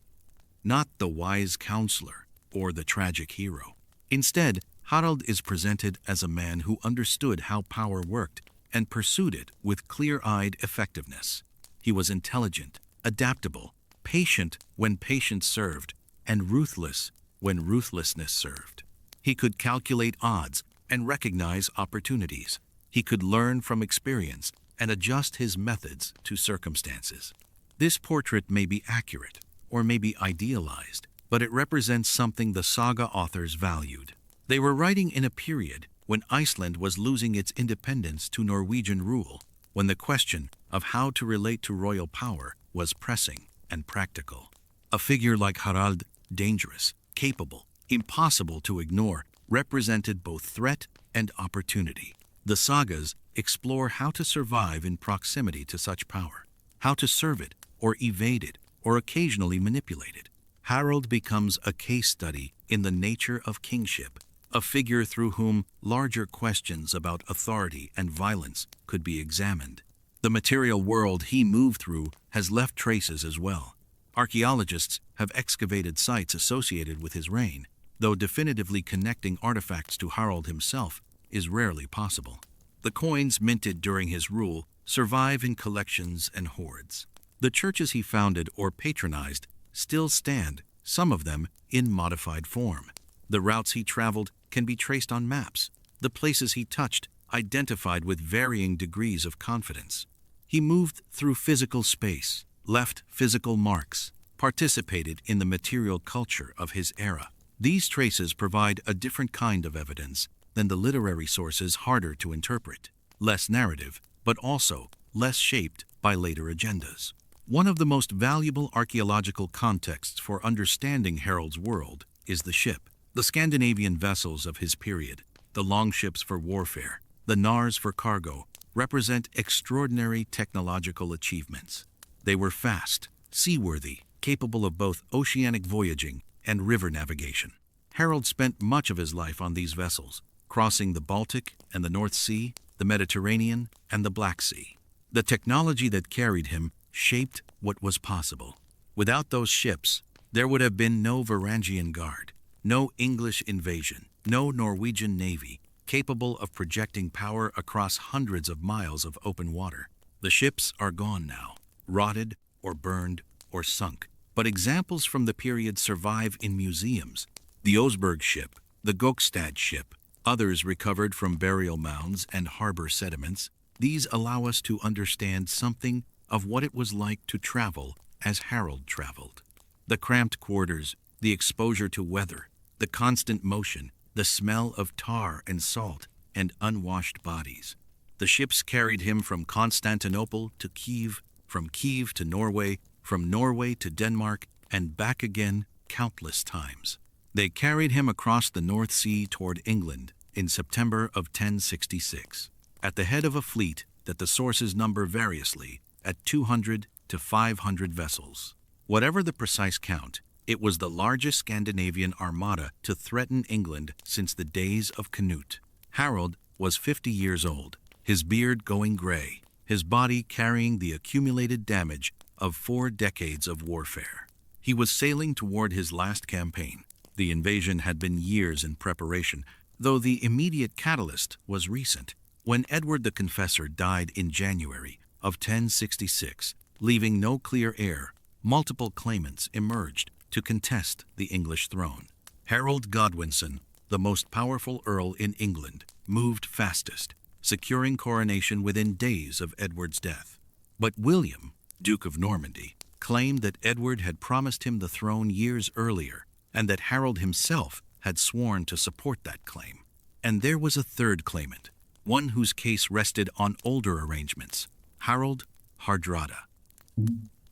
Speaker 1: not the wise counselor or the tragic hero. Instead, Harald is presented as a man who understood how power worked and pursued it with clear-eyed effectiveness. He was intelligent, adaptable, patient when patience served, and ruthless when ruthlessness served. He could calculate odds and recognize opportunities. He could learn from experience and adjust his methods to circumstances. This portrait may be accurate or may be idealized, but it represents something the saga authors valued. They were writing in a period when Iceland was losing its independence to Norwegian rule, when the question of how to relate to royal power was pressing and practical. A figure like Harald, dangerous, capable, impossible to ignore, represented both threat and opportunity. The sagas explore how to survive in proximity to such power, how to serve it or evade it or occasionally manipulate it. Harald becomes a case study in the nature of kingship, a figure through whom larger questions about authority and violence could be examined. The material world he moved through has left traces as well. Archaeologists have excavated sites associated with his reign, though definitively connecting artifacts to Harald himself is rarely possible. The coins minted during his rule survive in collections and hoards. The churches he founded or patronized still stand, some of them in modified form. The routes he traveled can be traced on maps, the places he touched identified with varying degrees of confidence. He moved through physical space, left physical marks, participated in the material culture of his era. These traces provide a different kind of evidence than the literary sources harder to interpret, less narrative, but also less shaped by later agendas. One of the most valuable archaeological contexts for understanding Harald's world is the ship. The Scandinavian vessels of his period, the longships for warfare, the knars for cargo, represent extraordinary technological achievements. They were fast, seaworthy, capable of both oceanic voyaging and river navigation. Harald spent much of his life on these vessels, crossing the Baltic and the North Sea, the Mediterranean and the Black Sea. The technology that carried him shaped what was possible. Without those ships, there would have been no Varangian Guard, no English invasion, no Norwegian navy capable of projecting power across hundreds of miles of open water. The ships are gone now, rotted or burned or sunk. But examples from the period survive in museums. The Osberg ship, the Gokstad ship, others recovered from burial mounds and harbor sediments. These allow us to understand something of what it was like to travel as Harald traveled. The cramped quarters, the exposure to weather, the constant motion, the smell of tar and salt, and unwashed bodies. The ships carried him from Constantinople to Kiev, from Kiev to Norway, from Norway to Denmark, and back again countless times. They carried him across the North Sea toward England in September of 1066, at the head of a fleet that the sources number variously at 200 to 500 vessels. Whatever the precise count, it was the largest Scandinavian armada to threaten England since the days of Canute. Harald was 50 years old, his beard going gray, his body carrying the accumulated damage of 4 decades of warfare. He was sailing toward his last campaign. The invasion had been years in preparation, though the immediate catalyst was recent, when Edward the Confessor died in January of 1066, leaving no clear heir. Multiple claimants emerged to contest the English throne. Harald Godwinson, the most powerful earl in England, moved fastest, securing coronation within days of Edward's death. But William, Duke of Normandy, claimed that Edward had promised him the throne years earlier, and that Harald himself had sworn to support that claim. And there was a third claimant, one whose case rested on older arrangements, Harald Hardrada.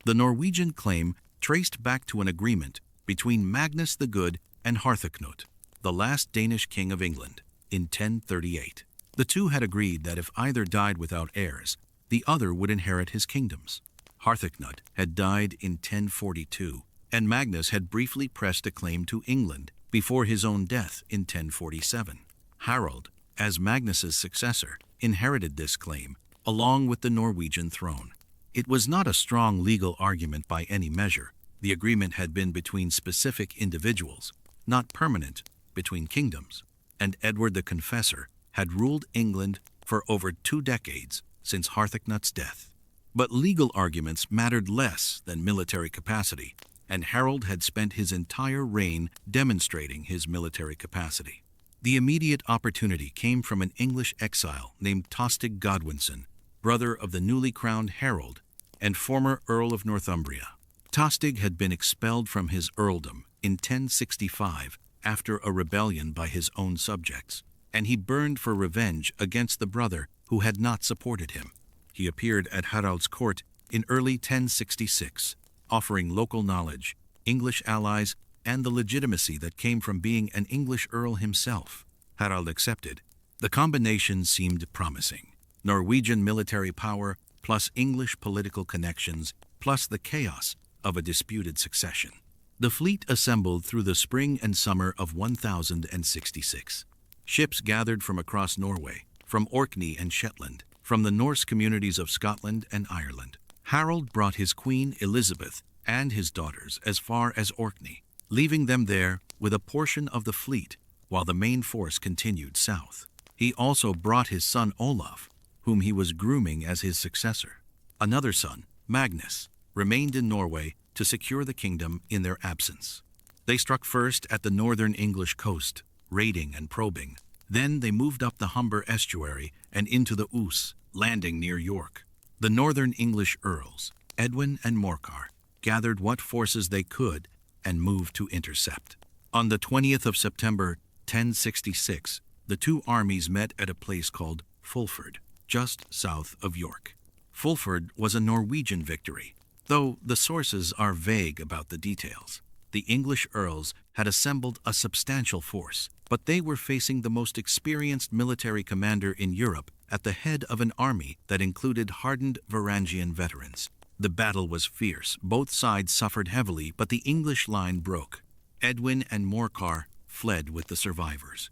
Speaker 1: The Norwegian claim traced back to an agreement between Magnus the Good and Harthacnut, the last Danish king of England, in 1038. The two had agreed that if either died without heirs, the other would inherit his kingdoms. Harthacnut had died in 1042, and Magnus had briefly pressed a claim to England before his own death in 1047. Harald, as Magnus's successor, inherited this claim, along with the Norwegian throne. It was not a strong legal argument by any measure. The agreement had been between specific individuals, not permanent between kingdoms, and Edward the Confessor had ruled England for over 2 decades since Harthacnut's death. But legal arguments mattered less than military capacity, and Harald had spent his entire reign demonstrating his military capacity. The immediate opportunity came from an English exile named Tostig Godwinson, brother of the newly crowned Harald and former Earl of Northumbria. Tostig had been expelled from his earldom in 1065 after a rebellion by his own subjects, and he burned for revenge against the brother who had not supported him. He appeared at Harald's court in early 1066, offering local knowledge, English allies, and the legitimacy that came from being an English earl himself. Harald accepted. The combination seemed promising. Norwegian military power plus English political connections plus the chaos of a disputed succession. The fleet assembled through the spring and summer of 1066. Ships gathered from across Norway, from Orkney and Shetland, from the Norse communities of Scotland and Ireland. Harald brought his queen Elizabeth and his daughters as far as Orkney, leaving them there with a portion of the fleet while the main force continued south. He also brought his son Olaf, whom he was grooming as his successor. Another son, Magnus, remained in Norway to secure the kingdom in their absence. They struck first at the northern English coast, raiding and probing. Then they moved up the Humber estuary and into the Ouse, landing near York. The northern English earls, Edwin and Morcar, gathered what forces they could and moved to intercept. On the 20th of September, 1066, the two armies met at a place called Fulford, just south of York. Fulford was a Norwegian victory, though the sources are vague about the details. The English earls had assembled a substantial force, but they were facing the most experienced military commander in Europe at the head of an army that included hardened Varangian veterans. The battle was fierce. Both sides suffered heavily, but the English line broke. Edwin and Morcar fled with the survivors.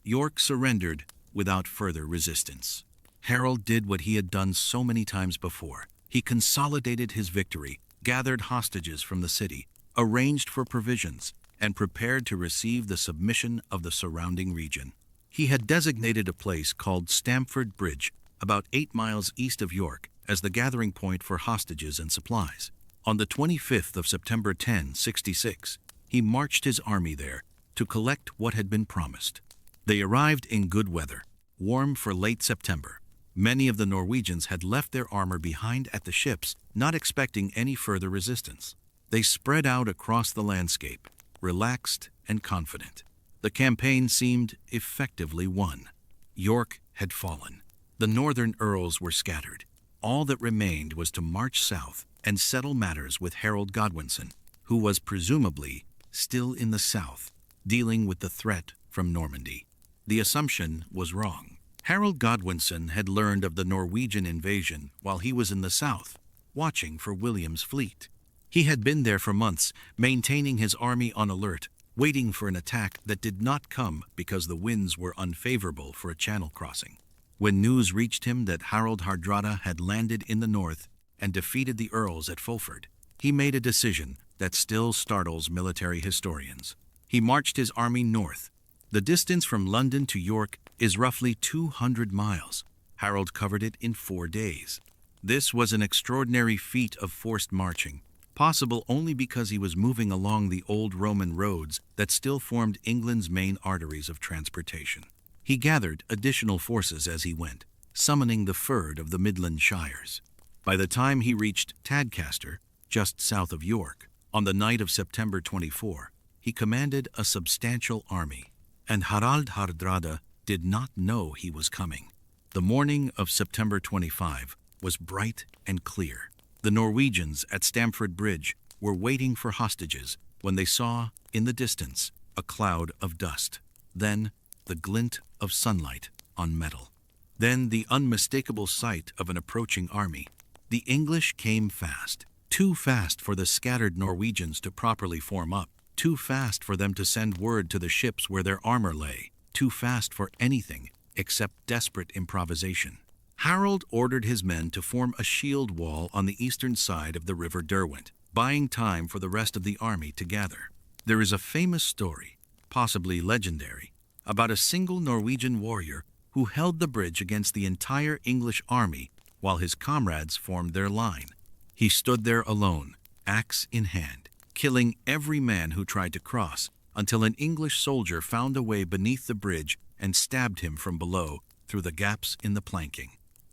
Speaker 1: York surrendered without further resistance. Harald did what he had done so many times before. He consolidated his victory, gathered hostages from the city, arranged for provisions, and prepared to receive the submission of the surrounding region. He had designated a place called Stamford Bridge, about 8 miles east of York, as the gathering point for hostages and supplies. On the 25th of September 1066, he marched his army there to collect what had been promised. They arrived in good weather, warm for late September. Many of the Norwegians had left their armor behind at the ships, not expecting any further resistance. They spread out across the landscape, relaxed and confident. The campaign seemed effectively won. York had fallen. The northern earls were scattered. All that remained was to march south and settle matters with Harald Godwinson, who was presumably still in the south, dealing with the threat from Normandy. The assumption was wrong. Harald Godwinson had learned of the Norwegian invasion while he was in the south, watching for William's fleet. He had been there for months, maintaining his army on alert, waiting for an attack that did not come because the winds were unfavorable for a channel crossing. When news reached him that Harald Hardrada had landed in the north and defeated the earls at Fulford, he made a decision that still startles military historians. He marched his army north. The distance from London to York is roughly 200 miles. Harald covered it in 4 days. This was an extraordinary feat of forced marching, possible only because he was moving along the old Roman roads that still formed England's main arteries of transportation. He gathered additional forces as he went, summoning the Fyrd of the Midland Shires. By the time he reached Tadcaster, just south of York, on the night of September 24, he commanded a substantial army, and Harald Hardrada did not know he was coming. The morning of September 25 was bright and clear. The Norwegians at Stamford Bridge were waiting for hostages when they saw, in the distance, a cloud of dust. Then, the glint of sunlight on metal. Then the unmistakable sight of an approaching army. The English came fast. Too fast for the scattered Norwegians to properly form up. Too fast for them to send word to the ships where their armor lay. Too fast for anything except desperate improvisation. Harald ordered his men to form a shield wall on the eastern side of the River Derwent, buying time for the rest of the army to gather. There is a famous story, possibly legendary, about a single Norwegian warrior who held the bridge against the entire English army while his comrades formed their line. He stood there alone, axe in hand, killing every man who tried to cross, until an English soldier found a way beneath the bridge and stabbed him from below through the gaps in the planking.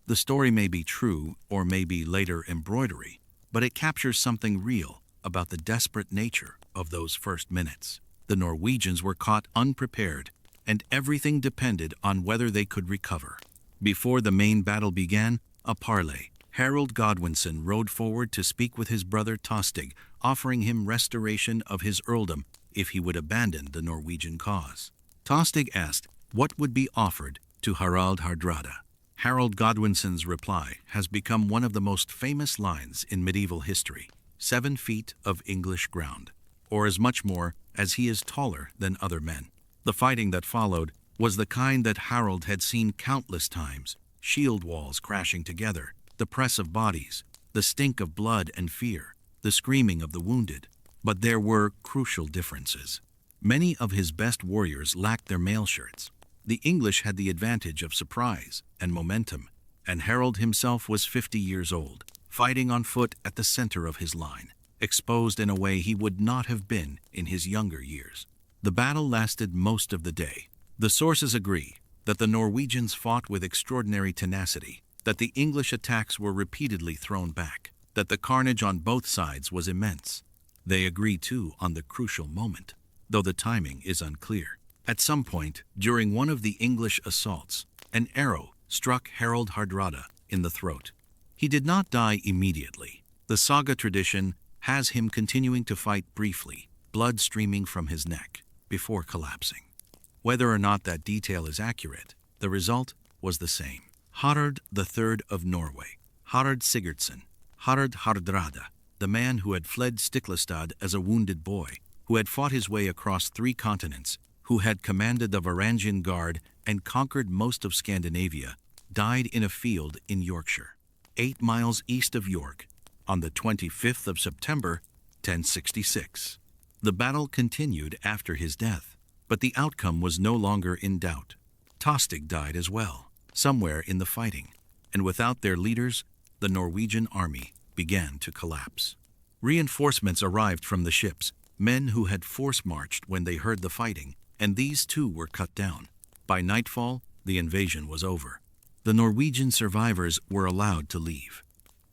Speaker 1: The story may be true or may be later embroidery, but it captures something real about the desperate nature of those first minutes. The Norwegians were caught unprepared, and everything depended on whether they could recover. Before the main battle began, a parley. Harald Godwinson rode forward to speak with his brother Tostig, offering him restoration of his earldom if he would abandon the Norwegian cause. Tostig asked what would be offered to Harald Hardrada. Harald Godwinson's reply has become one of the most famous lines in medieval history: 7 feet of English ground, or as much more as he is taller than other men. The fighting that followed was the kind that Harald had seen countless times: shield walls crashing together, the press of bodies, the stink of blood and fear, the screaming of the wounded. But there were crucial differences. Many of his best warriors lacked their mail shirts. The English had the advantage of surprise and momentum, and Harald himself was 50 years old, fighting on foot at the center of his line, exposed in a way he would not have been in his younger years. The battle lasted most of the day. The sources agree that the Norwegians fought with extraordinary tenacity, that the English attacks were repeatedly thrown back, that the carnage on both sides was immense. They agree too on the crucial moment, though the timing is unclear. At some point, during one of the English assaults, an arrow struck Harald Hardrada in the throat. He did not die immediately. The saga tradition has him continuing to fight briefly, blood streaming from his neck, before collapsing. Whether or not that detail is accurate, the result was the same. Harald III of Norway, Harald Sigurdsson, Harald Hardrada, the man who had fled Stiklestad as a wounded boy, who had fought his way across 3 continents, who had commanded the Varangian Guard and conquered most of Scandinavia, died in a field in Yorkshire, 8 miles east of York, on the 25th of September, 1066. The battle continued after his death, but the outcome was no longer in doubt. Tostig died as well, somewhere in the fighting, and without their leaders, the Norwegian army began to collapse. Reinforcements arrived from the ships, men who had force-marched when they heard the fighting, and these too were cut down. By nightfall, the invasion was over. The Norwegian survivors were allowed to leave.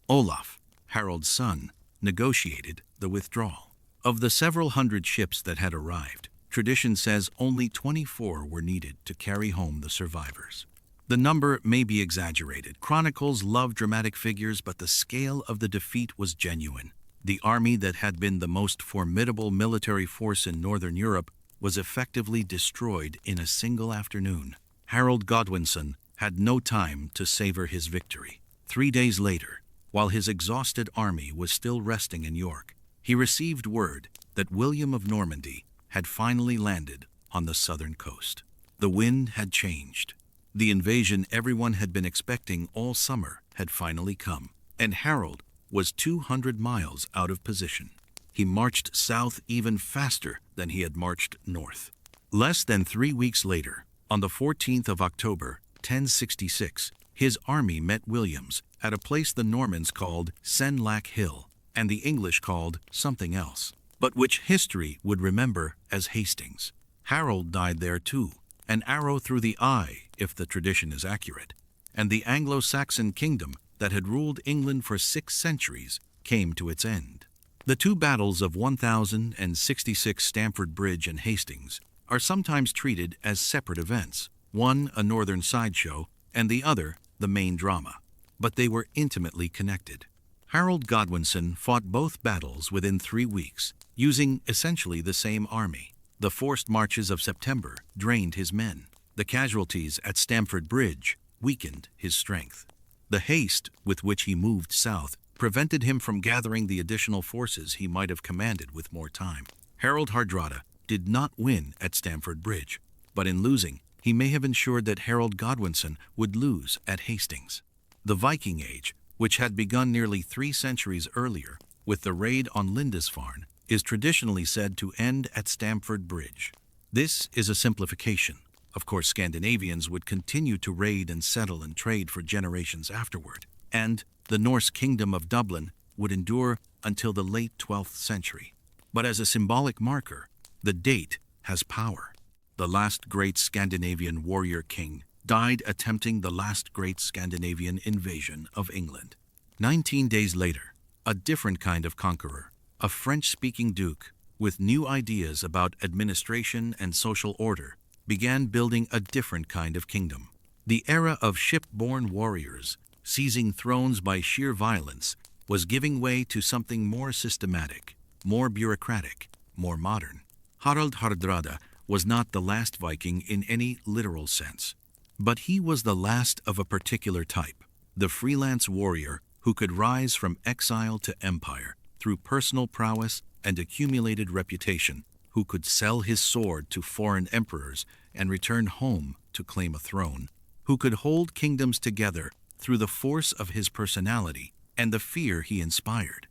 Speaker 1: Olaf, Harald's son, negotiated the withdrawal. Of the several hundred ships that had arrived, tradition says only 24 were needed to carry home the survivors. The number may be exaggerated. Chronicles love dramatic figures, but the scale of the defeat was genuine. The army that had been the most formidable military force in Northern Europe was effectively destroyed in a single afternoon. Harald Godwinson had no time to savor his victory. 3 days later, while his exhausted army was still resting in York, he received word that William of Normandy had finally landed on the southern coast. The wind had changed. The invasion everyone had been expecting all summer had finally come, and Harald was 200 miles out of position. He marched south even faster than he had marched north. Less than 3 weeks later, on the 14th of October, 1066, his army met William's at a place the Normans called Senlac Hill, and the English called something else, but which history would remember as Hastings. Harald died there too, an arrow through the eye, if the tradition is accurate, and the Anglo-Saxon kingdom that had ruled England for 6 centuries came to its end. The 2 battles of 1066 Stamford Bridge and Hastings are sometimes treated as separate events, one a northern sideshow and the other the main drama, but they were intimately connected. Harald Godwinson fought both battles within 3 weeks, using essentially the same army. The forced marches of September drained his men. The casualties at Stamford Bridge weakened his strength. The haste with which he moved south prevented him from gathering the additional forces he might have commanded with more time. Harald Hardrada did not win at Stamford Bridge, but in losing, he may have ensured that Harald Godwinson would lose at Hastings. The Viking Age, which had begun nearly 3 centuries earlier with the raid on Lindisfarne, is traditionally said to end at Stamford Bridge. This is a simplification. Of course, Scandinavians would continue to raid and settle and trade for generations afterward, and the Norse kingdom of Dublin would endure until the late 12th century. But as a symbolic marker, the date has power. The last great Scandinavian warrior king died attempting the last great Scandinavian invasion of England. 19 days later, a different kind of conqueror, a French-speaking duke with new ideas about administration and social order, began building a different kind of kingdom. The era of ship-borne warriors, seizing thrones by sheer violence, was giving way to something more systematic, more bureaucratic, more modern. Harald Hardrada was not the last Viking in any literal sense, but he was the last of a particular type, the freelance warrior who could rise from exile to empire through personal prowess and accumulated reputation, who could sell his sword to foreign emperors and return home to claim a throne, who could hold kingdoms together through the force of his personality and the fear he inspired.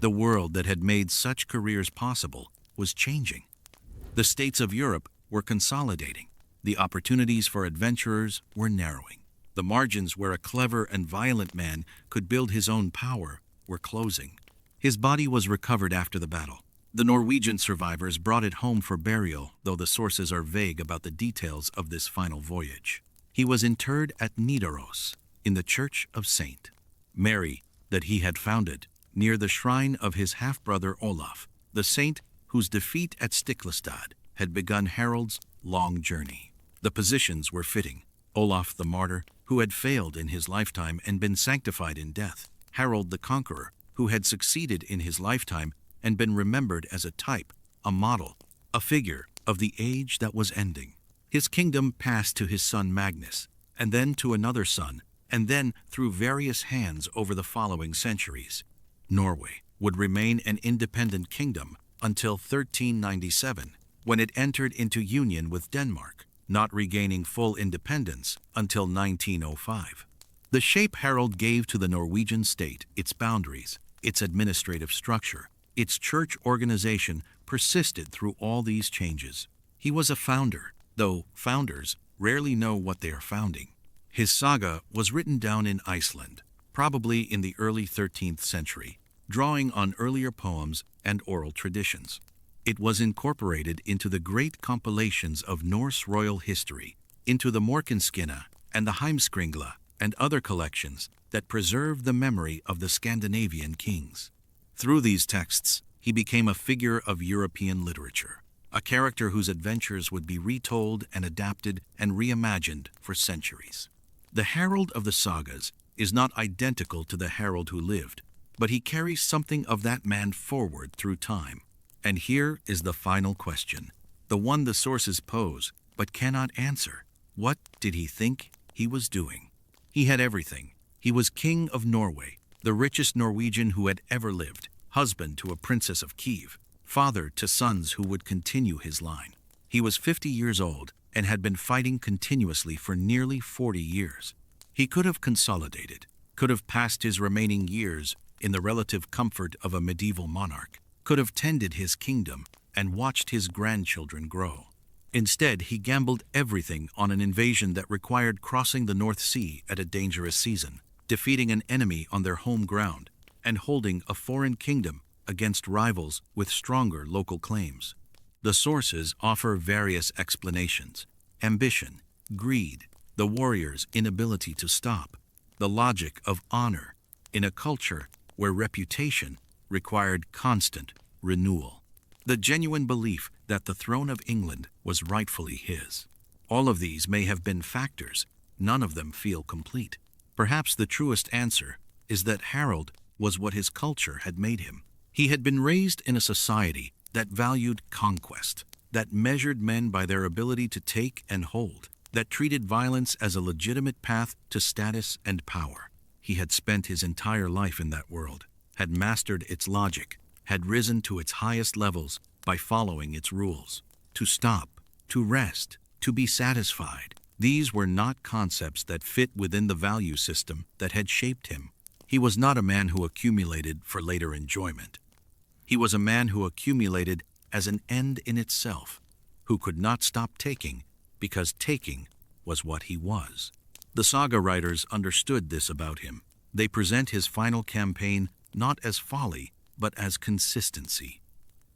Speaker 1: The world that had made such careers possible was changing. The states of Europe were consolidating. The opportunities for adventurers were narrowing. The margins where a clever and violent man could build his own power were closing. His body was recovered after the battle. The Norwegian survivors brought it home for burial, though the sources are vague about the details of this final voyage. He was interred at Nidaros, in the Church of St. Mary, that he had founded, near the shrine of his half-brother Olaf, the saint whose defeat at Stiklestad had begun Harald's long journey. The positions were fitting. Olaf the martyr, who had failed in his lifetime and been sanctified in death. Harald the conqueror, who had succeeded in his lifetime and been remembered as a type, a model, a figure of the age that was ending. His kingdom passed to his son Magnus, and then to another son, and then through various hands over the following centuries. Norway would remain an independent kingdom until 1397, when it entered into union with Denmark, not regaining full independence until 1905. The shape Harald gave to the Norwegian state, its boundaries, its administrative structure, its church organization persisted through all these changes. He was a founder, though founders rarely know what they are founding. His saga was written down in Iceland, probably in the early 13th century, drawing on earlier poems and oral traditions. It was incorporated into the great compilations of Norse royal history, into the Morkinskinna and the Heimskringla and other collections that preserve the memory of the Scandinavian kings. Through these texts, he became a figure of European literature, a character whose adventures would be retold and adapted and reimagined for centuries. The Harald of the sagas is not identical to the Harald who lived, but he carries something of that man forward through time. And here is the final question, the one the sources pose but cannot answer. What did he think he was doing? He had everything. He was king of Norway, the richest Norwegian who had ever lived, husband to a princess of Kiev, father to sons who would continue his line. He was 50 years old and had been fighting continuously for nearly 40 years. He could have consolidated, could have passed his remaining years in the relative comfort of a medieval monarch, could have tended his kingdom and watched his grandchildren grow. Instead, he gambled everything on an invasion that required crossing the North Sea at a dangerous season, defeating an enemy on their home ground, and holding a foreign kingdom against rivals with stronger local claims. The sources offer various explanations: ambition, greed, the warrior's inability to stop, the logic of honor in a culture where reputation required constant renewal, the genuine belief that the throne of England was rightfully his. All of these may have been factors, none of them feel complete. Perhaps the truest answer is that Harald was what his culture had made him. He had been raised in a society that valued conquest, that measured men by their ability to take and hold, that treated violence as a legitimate path to status and power. He had spent his entire life in that world, had mastered its logic, had risen to its highest levels by following its rules. To stop, to rest, to be satisfied, these were not concepts that fit within the value system that had shaped him. He was not a man who accumulated for later enjoyment. He was a man who accumulated as an end in itself, who could not stop taking because taking was what he was. The saga writers understood this about him. They present his final campaign not as folly, but as consistency.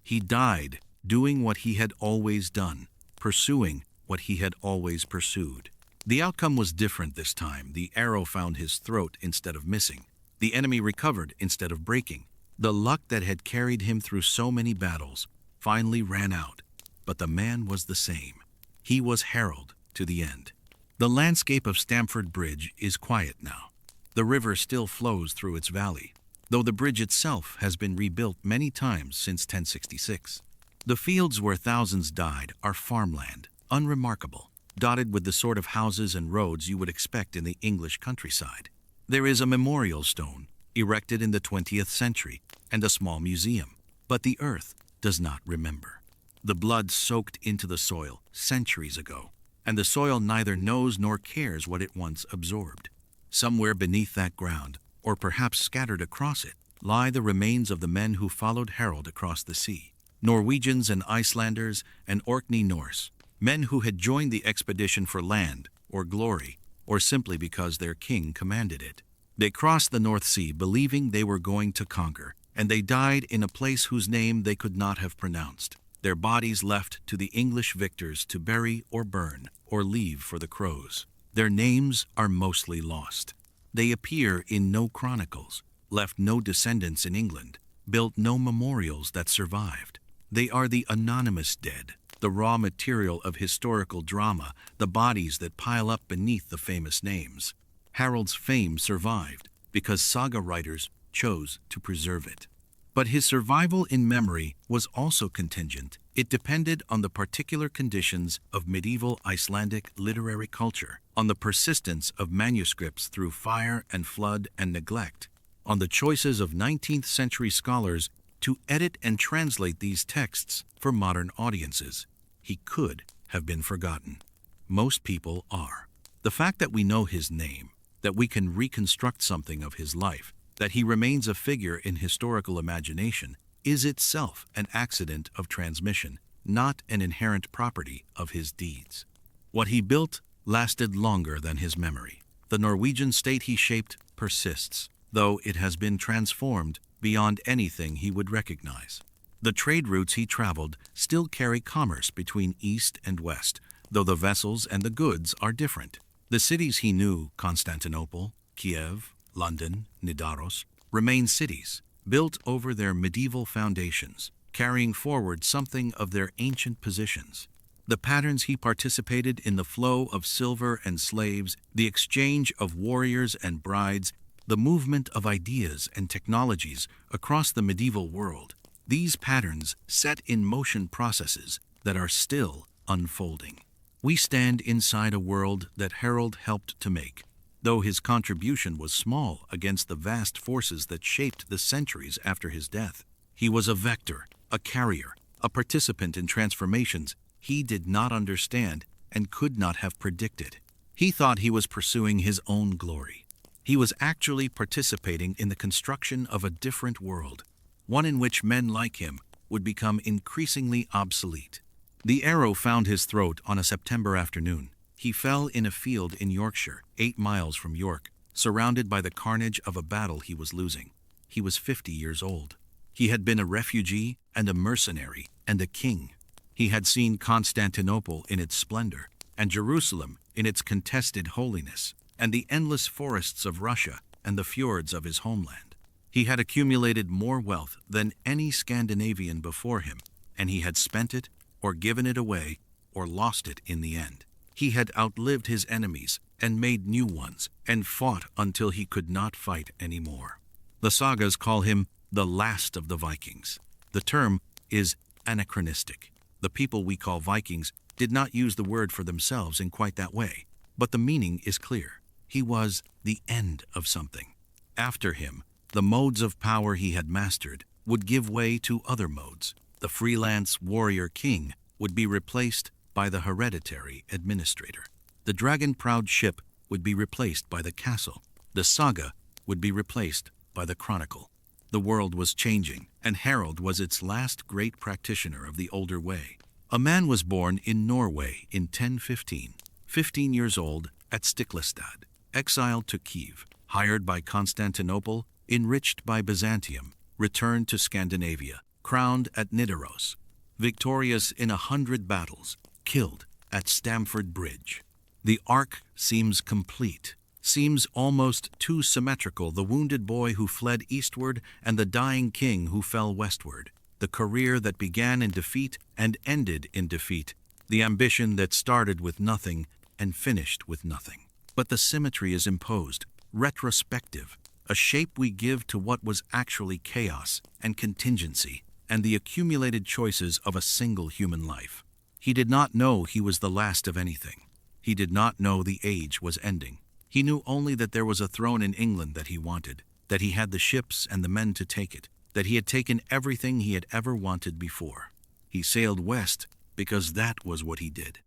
Speaker 1: He died doing what he had always done, pursuing what he had always pursued. The outcome was different this time. The arrow found his throat instead of missing. The enemy recovered instead of breaking. The luck that had carried him through so many battles finally ran out, but the man was the same. He was Harald to the end. The landscape of Stamford Bridge is quiet now. The river still flows through its valley, though the bridge itself has been rebuilt many times since 1066. The fields where thousands died are farmland, unremarkable, dotted with the sort of houses and roads you would expect in the English countryside. There is a memorial stone, erected in the 20th century, and a small museum, but the earth does not remember. The blood soaked into the soil centuries ago, and the soil neither knows nor cares what it once absorbed. Somewhere beneath that ground, or perhaps scattered across it, lie the remains of the men who followed Harald across the sea. Norwegians and Icelanders and Orkney Norse, men who had joined the expedition for land, or glory, or simply because their king commanded it. They crossed the North Sea believing they were going to conquer, and they died in a place whose name they could not have pronounced. Their bodies left to the English victors to bury or burn, or leave for the crows. Their names are mostly lost. They appear in no chronicles, left no descendants in England, built no memorials that survived. They are the anonymous dead, the raw material of historical drama, the bodies that pile up beneath the famous names. Harald's fame survived because saga writers chose to preserve it. But his survival in memory was also contingent. It depended on the particular conditions of medieval Icelandic literary culture, on the persistence of manuscripts through fire and flood and neglect, on the choices of 19th century scholars to edit and translate these texts for modern audiences. He could have been forgotten. Most people are. The fact that we know his name, that we can reconstruct something of his life, that he remains a figure in historical imagination, is itself an accident of transmission, not an inherent property of his deeds. What he built lasted longer than his memory. The Norwegian state he shaped persists, though it has been transformed beyond anything he would recognize. The trade routes he traveled still carry commerce between east and west, though the vessels and the goods are different. The cities he knew, Constantinople, Kiev, London, Nidaros, remain cities, built over their medieval foundations, carrying forward something of their ancient positions. The patterns he participated in, the flow of silver and slaves, the exchange of warriors and brides, the movement of ideas and technologies across the medieval world, these patterns set in motion processes that are still unfolding. We stand inside a world that Harald helped to make, though his contribution was small against the vast forces that shaped the centuries after his death. He was a vector, a carrier, a participant in transformations he did not understand and could not have predicted. He thought he was pursuing his own glory. He was actually participating in the construction of a different world, one in which men like him would become increasingly obsolete. The arrow found his throat on a September afternoon. He fell in a field in Yorkshire, 8 miles from York, surrounded by the carnage of a battle he was losing. He was 50 years old. He had been a refugee and a mercenary and a king. He had seen Constantinople in its splendor, and Jerusalem in its contested holiness, and the endless forests of Russia and the fjords of his homeland. He had accumulated more wealth than any Scandinavian before him, and he had spent it or given it away or lost it in the end. He had outlived his enemies and made new ones and fought until he could not fight anymore. The sagas call him the last of the Vikings. The term is anachronistic. The people we call Vikings did not use the word for themselves in quite that way, but the meaning is clear. He was the end of something. After him, the modes of power he had mastered would give way to other modes. The freelance warrior king would be replaced by the hereditary administrator. The dragon-proud ship would be replaced by the castle. The saga would be replaced by the chronicle. The world was changing, and Harald was its last great practitioner of the older way. A man was born in Norway in 1015, 15 years old, at Stiklestad, exiled to Kiev, hired by Constantinople, enriched by Byzantium, returned to Scandinavia, crowned at Nidaros, victorious in 100 battles, killed at Stamford Bridge. The arc seems complete, seems almost too symmetrical: the wounded boy who fled eastward and the dying king who fell westward, the career that began in defeat and ended in defeat, the ambition that started with nothing and finished with nothing. But the symmetry is imposed, retrospective, a shape we give to what was actually chaos and contingency and the accumulated choices of a single human life. He did not know he was the last of anything. He did not know the age was ending. He knew only that there was a throne in England that he wanted, that he had the ships and the men to take it, that he had taken everything he had ever wanted before. He sailed west because that was what he did.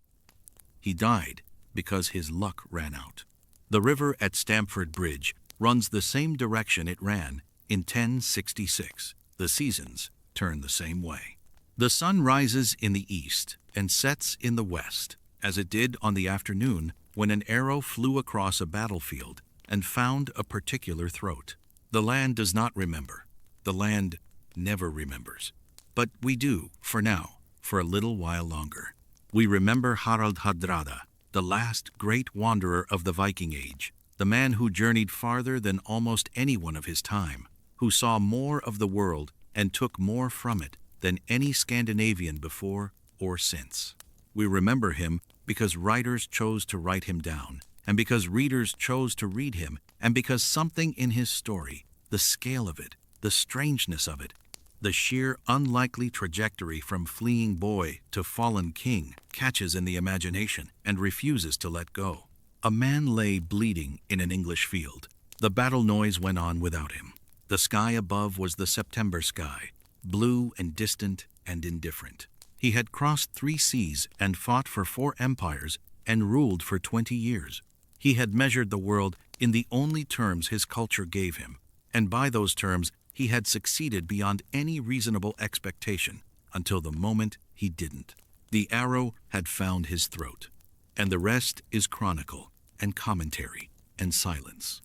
Speaker 1: He died because his luck ran out. The river at Stamford Bridge runs the same direction it ran in 1066. The seasons turn the same way. The sun rises in the east and sets in the west, as it did on the afternoon when an arrow flew across a battlefield and found a particular throat. The land does not remember. The land never remembers. But we do, for now, for a little while longer. We remember Harald Hardrada, the last great wanderer of the Viking Age, the man who journeyed farther than almost anyone of his time, who saw more of the world and took more from it than any Scandinavian before or since. We remember him because writers chose to write him down, and because readers chose to read him, and because something in his story, the scale of it, the strangeness of it, the sheer unlikely trajectory from fleeing boy to fallen king catches in the imagination and refuses to let go. A man lay bleeding in an English field. The battle noise went on without him. The sky above was the September sky, blue and distant and indifferent. He had crossed 3 seas and fought for 4 empires and ruled for 20 years. He had measured the world in the only terms his culture gave him, and by those terms he had succeeded beyond any reasonable expectation until the moment he didn't. The arrow had found his throat, and the rest is chronicle and commentary and silence.